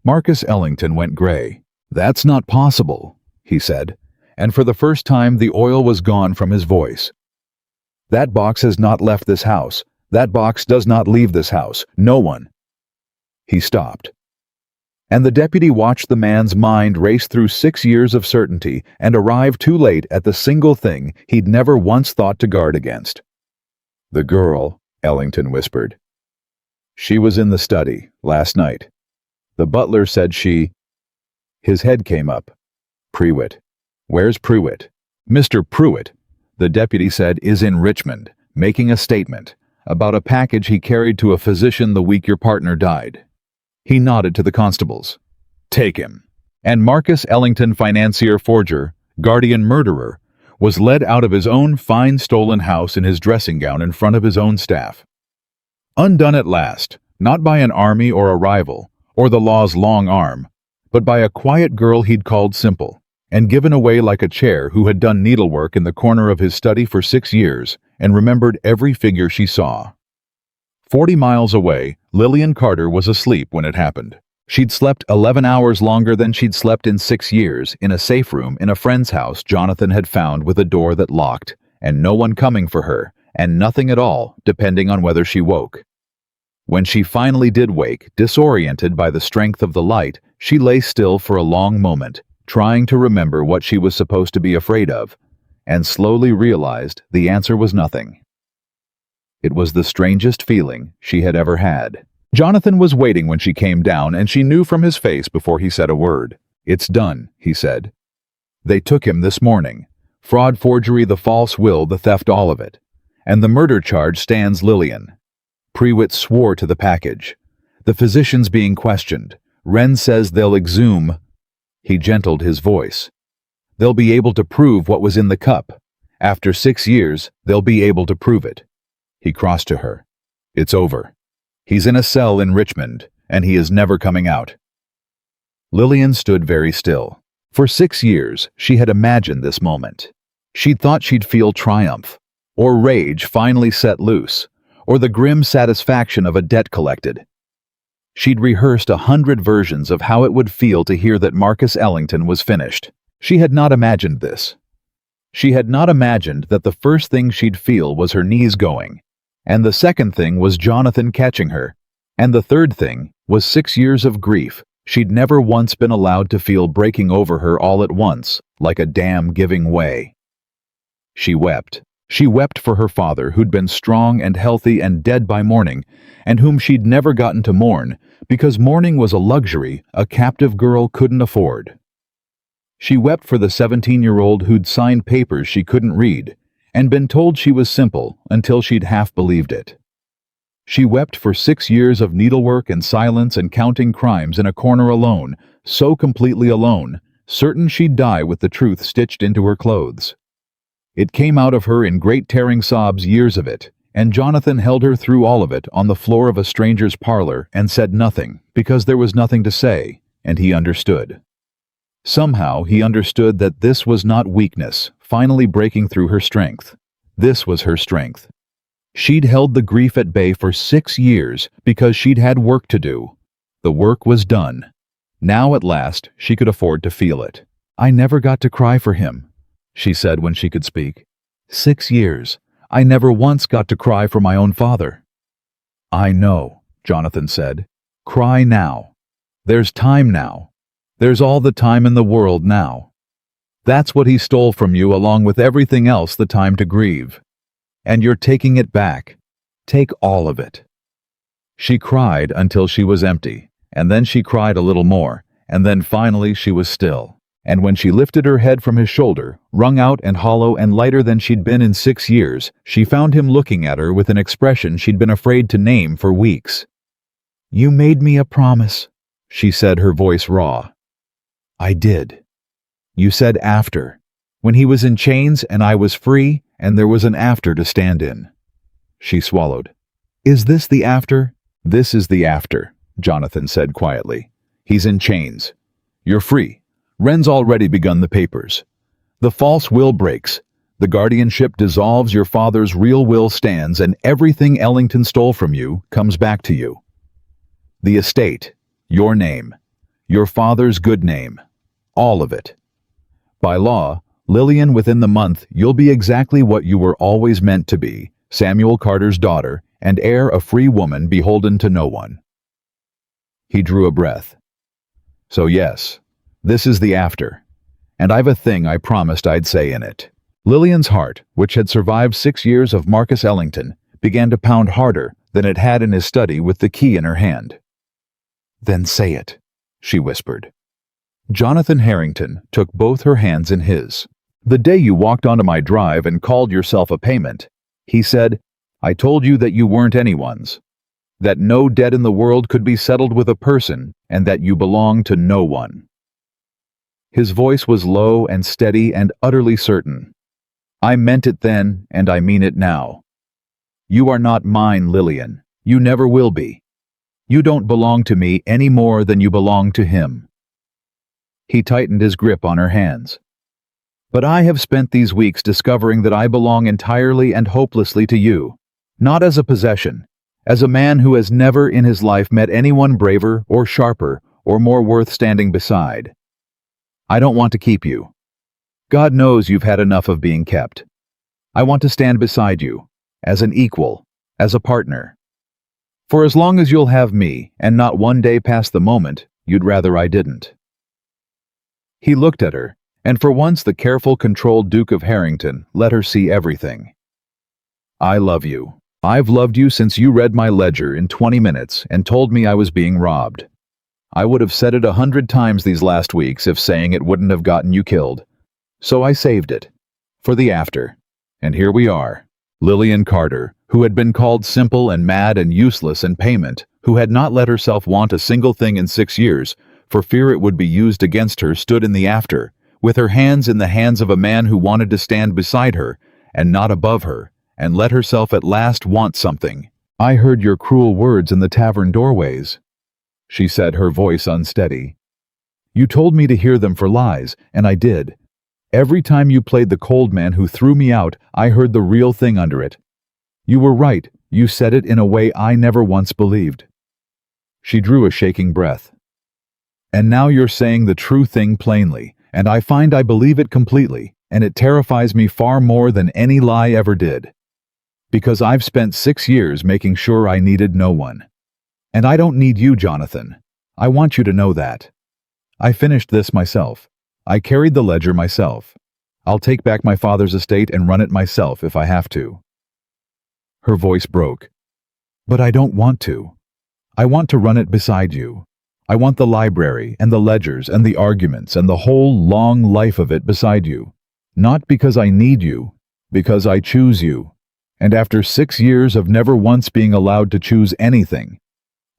Marcus Ellington went gray. "That's not possible," he said, and for the first time the oil was gone from his voice. "That box has not left this house. That box does not leave this house. No one." He stopped. And the deputy watched the man's mind race through 6 years of certainty and arrive too late at the single thing he'd never once thought to guard against. "The girl," Ellington whispered. "She was in the study last night. The butler said she—" His head came up. "Pruitt. Where's Pruitt?" "Mr. Pruitt," the deputy said, "is in Richmond, making a statement about a package he carried to a physician the week your partner died." He nodded to the constables. "Take him." And Marcus Ellington, financier, forger, guardian, murderer, was led out of his own fine stolen house in his dressing gown in front of his own staff. Undone at last, not by an army or a rival, or the law's long arm, but by a quiet girl he'd called Simple, and given away like a chair, who had done needlework in the corner of his study for 6 years and remembered every figure she saw. 40 miles away, Lillian Carter was asleep when it happened. She'd slept 11 hours longer than she'd slept in 6 years in a safe room in a friend's house Jonathan had found with a door that locked, and no one coming for her, and nothing at all, depending on whether she woke. When she finally did wake, disoriented by the strength of the light, she lay still for a long moment, trying to remember what she was supposed to be afraid of, and slowly realized the answer was nothing. It was the strangest feeling she had ever had. Jonathan was waiting when she came down, and she knew from his face before he said a word. "It's done," he said. "They took him this morning. Fraud, forgery, the false will, the theft, all of it. And the murder charge stands Lillian." Prewitt swore to the package. "The physician's being questioned. Wren says they'll exhume." He gentled his voice. "They'll be able to prove what was in the cup. After 6 years, they'll be able to prove it." He crossed to her. "It's over. He's in a cell in Richmond, and he is never coming out." Lillian stood very still. For 6 years, she had imagined this moment. She'd thought she'd feel triumph, or rage finally set loose, or the grim satisfaction of a debt collected. She'd rehearsed 100 versions of how it would feel to hear that Marcus Ellington was finished. She had not imagined this. She had not imagined that the first thing she'd feel was her knees going, and the second thing was Jonathan catching her, and the third thing was 6 years of grief she'd never once been allowed to feel breaking over her all at once, like a dam giving way. She wept. She wept for her father, who'd been strong and healthy and dead by morning, and whom she'd never gotten to mourn, because mourning was a luxury a captive girl couldn't afford. She wept for the 17-year-old who'd signed papers she couldn't read, and been told she was simple until she'd half believed it. She wept for 6 years of needlework and silence and counting crimes in a corner alone, so completely alone, certain she'd die with the truth stitched into her clothes. It came out of her in great tearing sobs, years of it, and Jonathan held her through all of it on the floor of a stranger's parlor and said nothing, because there was nothing to say, and he understood. Somehow he understood that this was not weakness, finally breaking through her strength. This was her strength. She'd held the grief at bay for 6 years because she'd had work to do. The work was done. Now at last she could afford to feel it. "I never got to cry for him," she said when she could speak. 6 years. I never once got to cry for my own father." "I know," Jonathan said. "Cry now. There's time now. There's all the time in the world now. That's what he stole from you, along with everything else, the time to grieve. And you're taking it back. Take all of it." She cried until she was empty, and then she cried a little more, and then finally she was still. And when she lifted her head from his shoulder, wrung out and hollow and lighter than she'd been in 6 years, she found him looking at her with an expression she'd been afraid to name for weeks. "You made me a promise," she said, her voice raw. "I did. You said after, when he was in chains and I was free, and there was an after to stand in." She swallowed. "Is this the after?" "This is the after," Jonathan said quietly. "He's in chains. You're free. Wren's already begun the papers. The false will breaks. The guardianship dissolves, your father's real will stands, and everything Ellington stole from you comes back to you. The estate, your name, your father's good name, all of it. By law, Lillian, within the month, you'll be exactly what you were always meant to be, Samuel Carter's daughter, and heir, a free woman beholden to no one." He drew a breath. "So yes, this is the after, and I've a thing I promised I'd say in it." Lillian's heart, which had survived 6 years of Marcus Ellington, began to pound harder than it had in his study with the key in her hand. "Then say it," she whispered. Jonathan Harrington took both her hands in his. "The day you walked onto my drive and called yourself a payment," he said, "I told you that you weren't anyone's, that no debt in the world could be settled with a person, and that you belonged to no one." His voice was low and steady and utterly certain. "I meant it then, and I mean it now. You are not mine, Lillian. You never will be. You don't belong to me any more than you belong to him." He tightened his grip on her hands. "But I have spent these weeks discovering that I belong entirely and hopelessly to you, not as a possession, as a man who has never in his life met anyone braver or sharper or more worth standing beside. I don't want to keep you. God knows you've had enough of being kept. I want to stand beside you, as an equal, as a partner. For as long as you'll have me, and not one day past the moment you'd rather I didn't." He looked at her, and for once the careful, controlled Duke of Harrington let her see everything. "I love you," I've loved you since you read my ledger in 20 minutes and told me I was being robbed. I would have said it 100 times these last weeks if saying it wouldn't have gotten you killed. So I saved it. For the after. And here we are. Lillian Carter, who had been called simple and mad and useless in payment, who had not let herself want a single thing in 6 years, for fear it would be used against her, stood in the after, with her hands in the hands of a man who wanted to stand beside her, and not above her, and let herself at last want something. I heard your cruel words in the tavern doorways, she said, her voice unsteady. You told me to hear them for lies, and I did. Every time you played the cold man who threw me out, I heard the real thing under it. You were right, you said it in a way I never once believed. She drew a shaking breath. And now you're saying the true thing plainly, and I find I believe it completely, and it terrifies me far more than any lie ever did. Because I've spent 6 years making sure I needed no one. And I don't need you, Jonathan. I want you to know that. I finished this myself. I carried the ledger myself. I'll take back my father's estate and run it myself if I have to. Her voice broke. But I don't want to. I want to run it beside you. I want the library and the ledgers and the arguments and the whole long life of it beside you. Not because I need you, because I choose you. And after 6 years of never once being allowed to choose anything,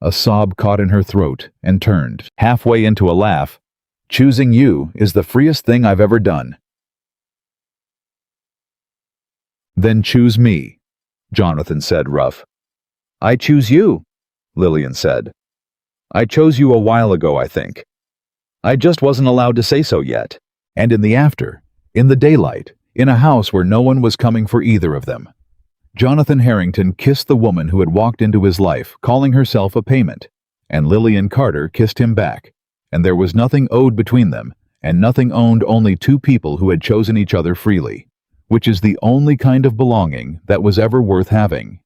a sob caught in her throat and turned, halfway into a laugh. Choosing you is the freest thing I've ever done. Then choose me, Jonathan said, rough. I choose you, Lillian said. I chose you a while ago, I think. I just wasn't allowed to say so yet. And in the after, in the daylight, in a house where no one was coming for either of them. Jonathan Harrington kissed the woman who had walked into his life, calling herself a payment, and Lillian Carter kissed him back, and there was nothing owed between them, and nothing owned, only two people who had chosen each other freely, which is the only kind of belonging that was ever worth having.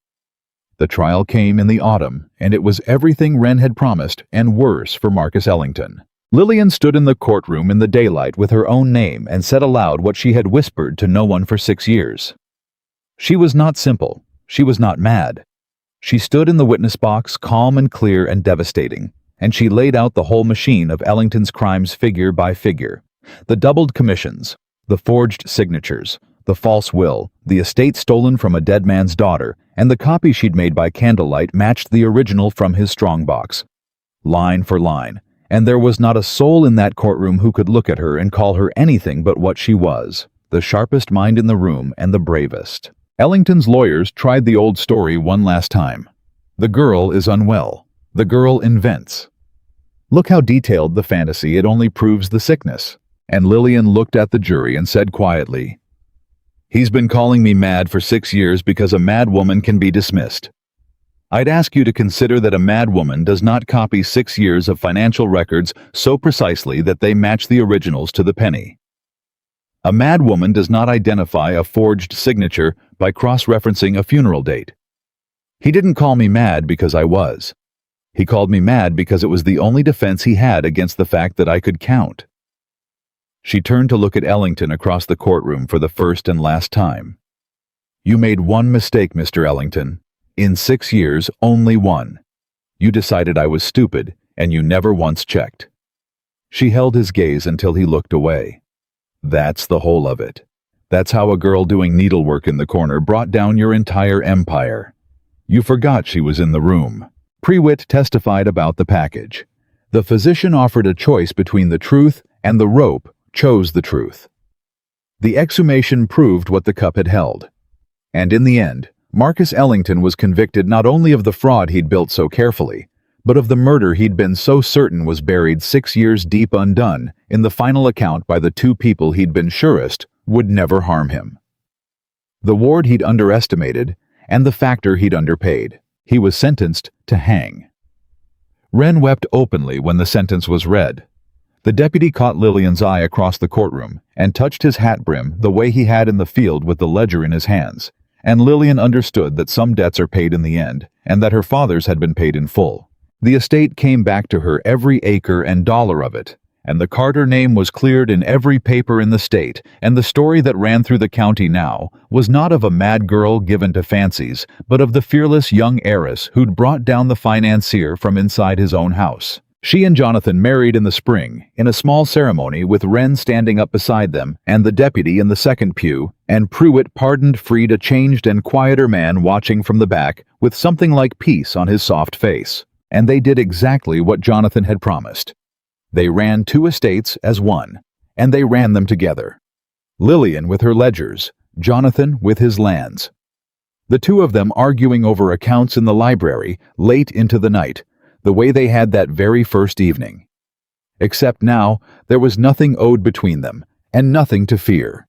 The trial came in the autumn, and it was everything Wren had promised, and worse for Marcus Ellington. Lillian stood in the courtroom in the daylight with her own name and said aloud what she had whispered to no one for 6 years. She was not simple. She was not mad. She stood in the witness box, calm and clear and devastating, and she laid out the whole machine of Ellington's crimes figure by figure. The doubled commissions, the forged signatures, the false will, the estate stolen from a dead man's daughter, and the copy she'd made by candlelight matched the original from his strongbox, line for line, and there was not a soul in that courtroom who could look at her and call her anything but what she was, the sharpest mind in the room and the bravest. Ellington's lawyers tried the old story one last time. The girl is unwell. The girl invents. Look how detailed the fantasy, it only proves the sickness. And Lillian looked at the jury and said quietly, He's been calling me mad for 6 years because a mad woman can be dismissed. I'd ask you to consider that a mad woman does not copy 6 years of financial records so precisely that they match the originals to the penny. A mad woman does not identify a forged signature by cross-referencing a funeral date. He didn't call me mad because I was. He called me mad because it was the only defense he had against the fact that I could count. She turned to look at Ellington across the courtroom for the first and last time. You made one mistake, Mr. Ellington. In 6 years, only one. You decided I was stupid, and you never once checked. She held his gaze until he looked away. That's the whole of it. That's how a girl doing needlework in the corner brought down your entire empire. You forgot she was in the room. Prewitt testified about the package. The physician offered a choice between the truth, and the rope chose the truth. The exhumation proved what the cup had held. And in the end, Marcus Ellington was convicted not only of the fraud he'd built so carefully, but of the murder he'd been so certain was buried 6 years deep undone in the final account by the two people he'd been surest would never harm him. The ward he'd underestimated, and the factor he'd underpaid. He was sentenced to hang. Wren wept openly when the sentence was read. The deputy caught Lillian's eye across the courtroom and touched his hat brim the way he had in the field with the ledger in his hands, and Lillian understood that some debts are paid in the end, and that her father's had been paid in full. The estate came back to her, every acre and dollar of it, and the Carter name was cleared in every paper in the state, and the story that ran through the county now was not of a mad girl given to fancies, but of the fearless young heiress who'd brought down the financier from inside his own house. She and Jonathan married in the spring, in a small ceremony with Wren standing up beside them and the deputy in the second pew, and Pruitt pardoned freed a changed and quieter man watching from the back with something like peace on his soft face. And they did exactly what Jonathan had promised. They ran two estates as one, and they ran them together. Lillian with her ledgers, Jonathan with his lands. The two of them arguing over accounts in the library late into the night, the way they had that very first evening. Except now, there was nothing owed between them, and nothing to fear.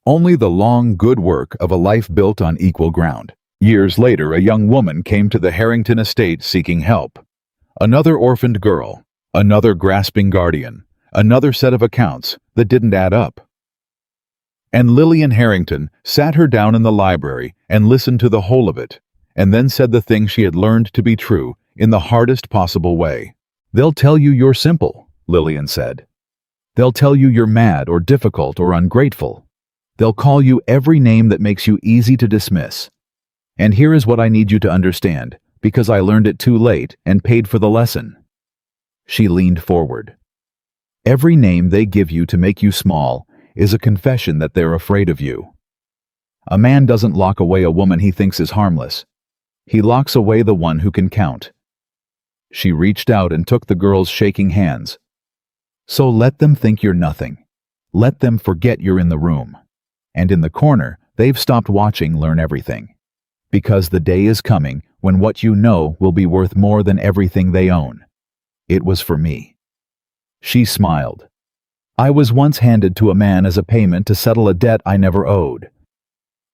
Only the long, good work of a life built on equal ground. Years later, a young woman came to the Harrington estate seeking help. Another orphaned girl. Another grasping guardian, another set of accounts that didn't add up. And Lillian Harrington sat her down in the library and listened to the whole of it, and then said the thing she had learned to be true in the hardest possible way. "They'll tell you you're simple," Lillian said. "They'll tell you you're mad or difficult or ungrateful. They'll call you every name that makes you easy to dismiss. And here is what I need you to understand, because I learned it too late and paid for the lesson." She leaned forward. Every name they give you to make you small is a confession that they're afraid of you. A man doesn't lock away a woman he thinks is harmless. He locks away the one who can count. She reached out and took the girl's shaking hands. "So let them think you're nothing. Let them forget you're in the room. And in the corner, they've stopped watching Learn Everything. Because the day is coming when what you know will be worth more than everything they own. It was for me." She smiled. "I was once handed to a man as a payment to settle a debt I never owed.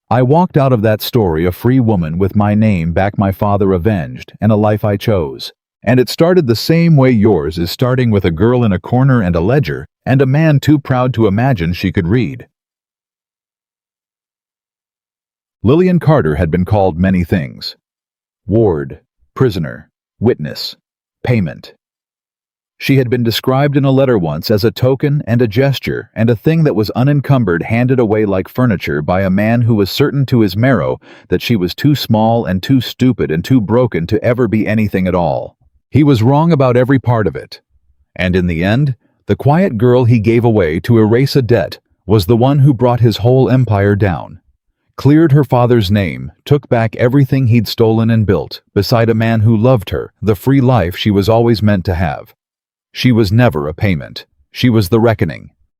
I walked out of that story a free woman with my name back my father avenged and a life I chose. And it started the same way yours is starting, with a girl in a corner and a ledger, and a man too proud to imagine she could read." Lillian Carter had been called many things. Ward, prisoner, witness, payment. She had been described in a letter once as a token and a gesture and a thing that was unencumbered, handed away like furniture by a man who was certain to his marrow that she was too small and too stupid and too broken to ever be anything at all. He was wrong about every part of it. And in the end, the quiet girl he gave away to erase a debt was the one who brought his whole empire down. Cleared her father's name, took back everything he'd stolen and built, beside a man who loved her, the free life she was always meant to have. She was never a payment. She was the reckoning.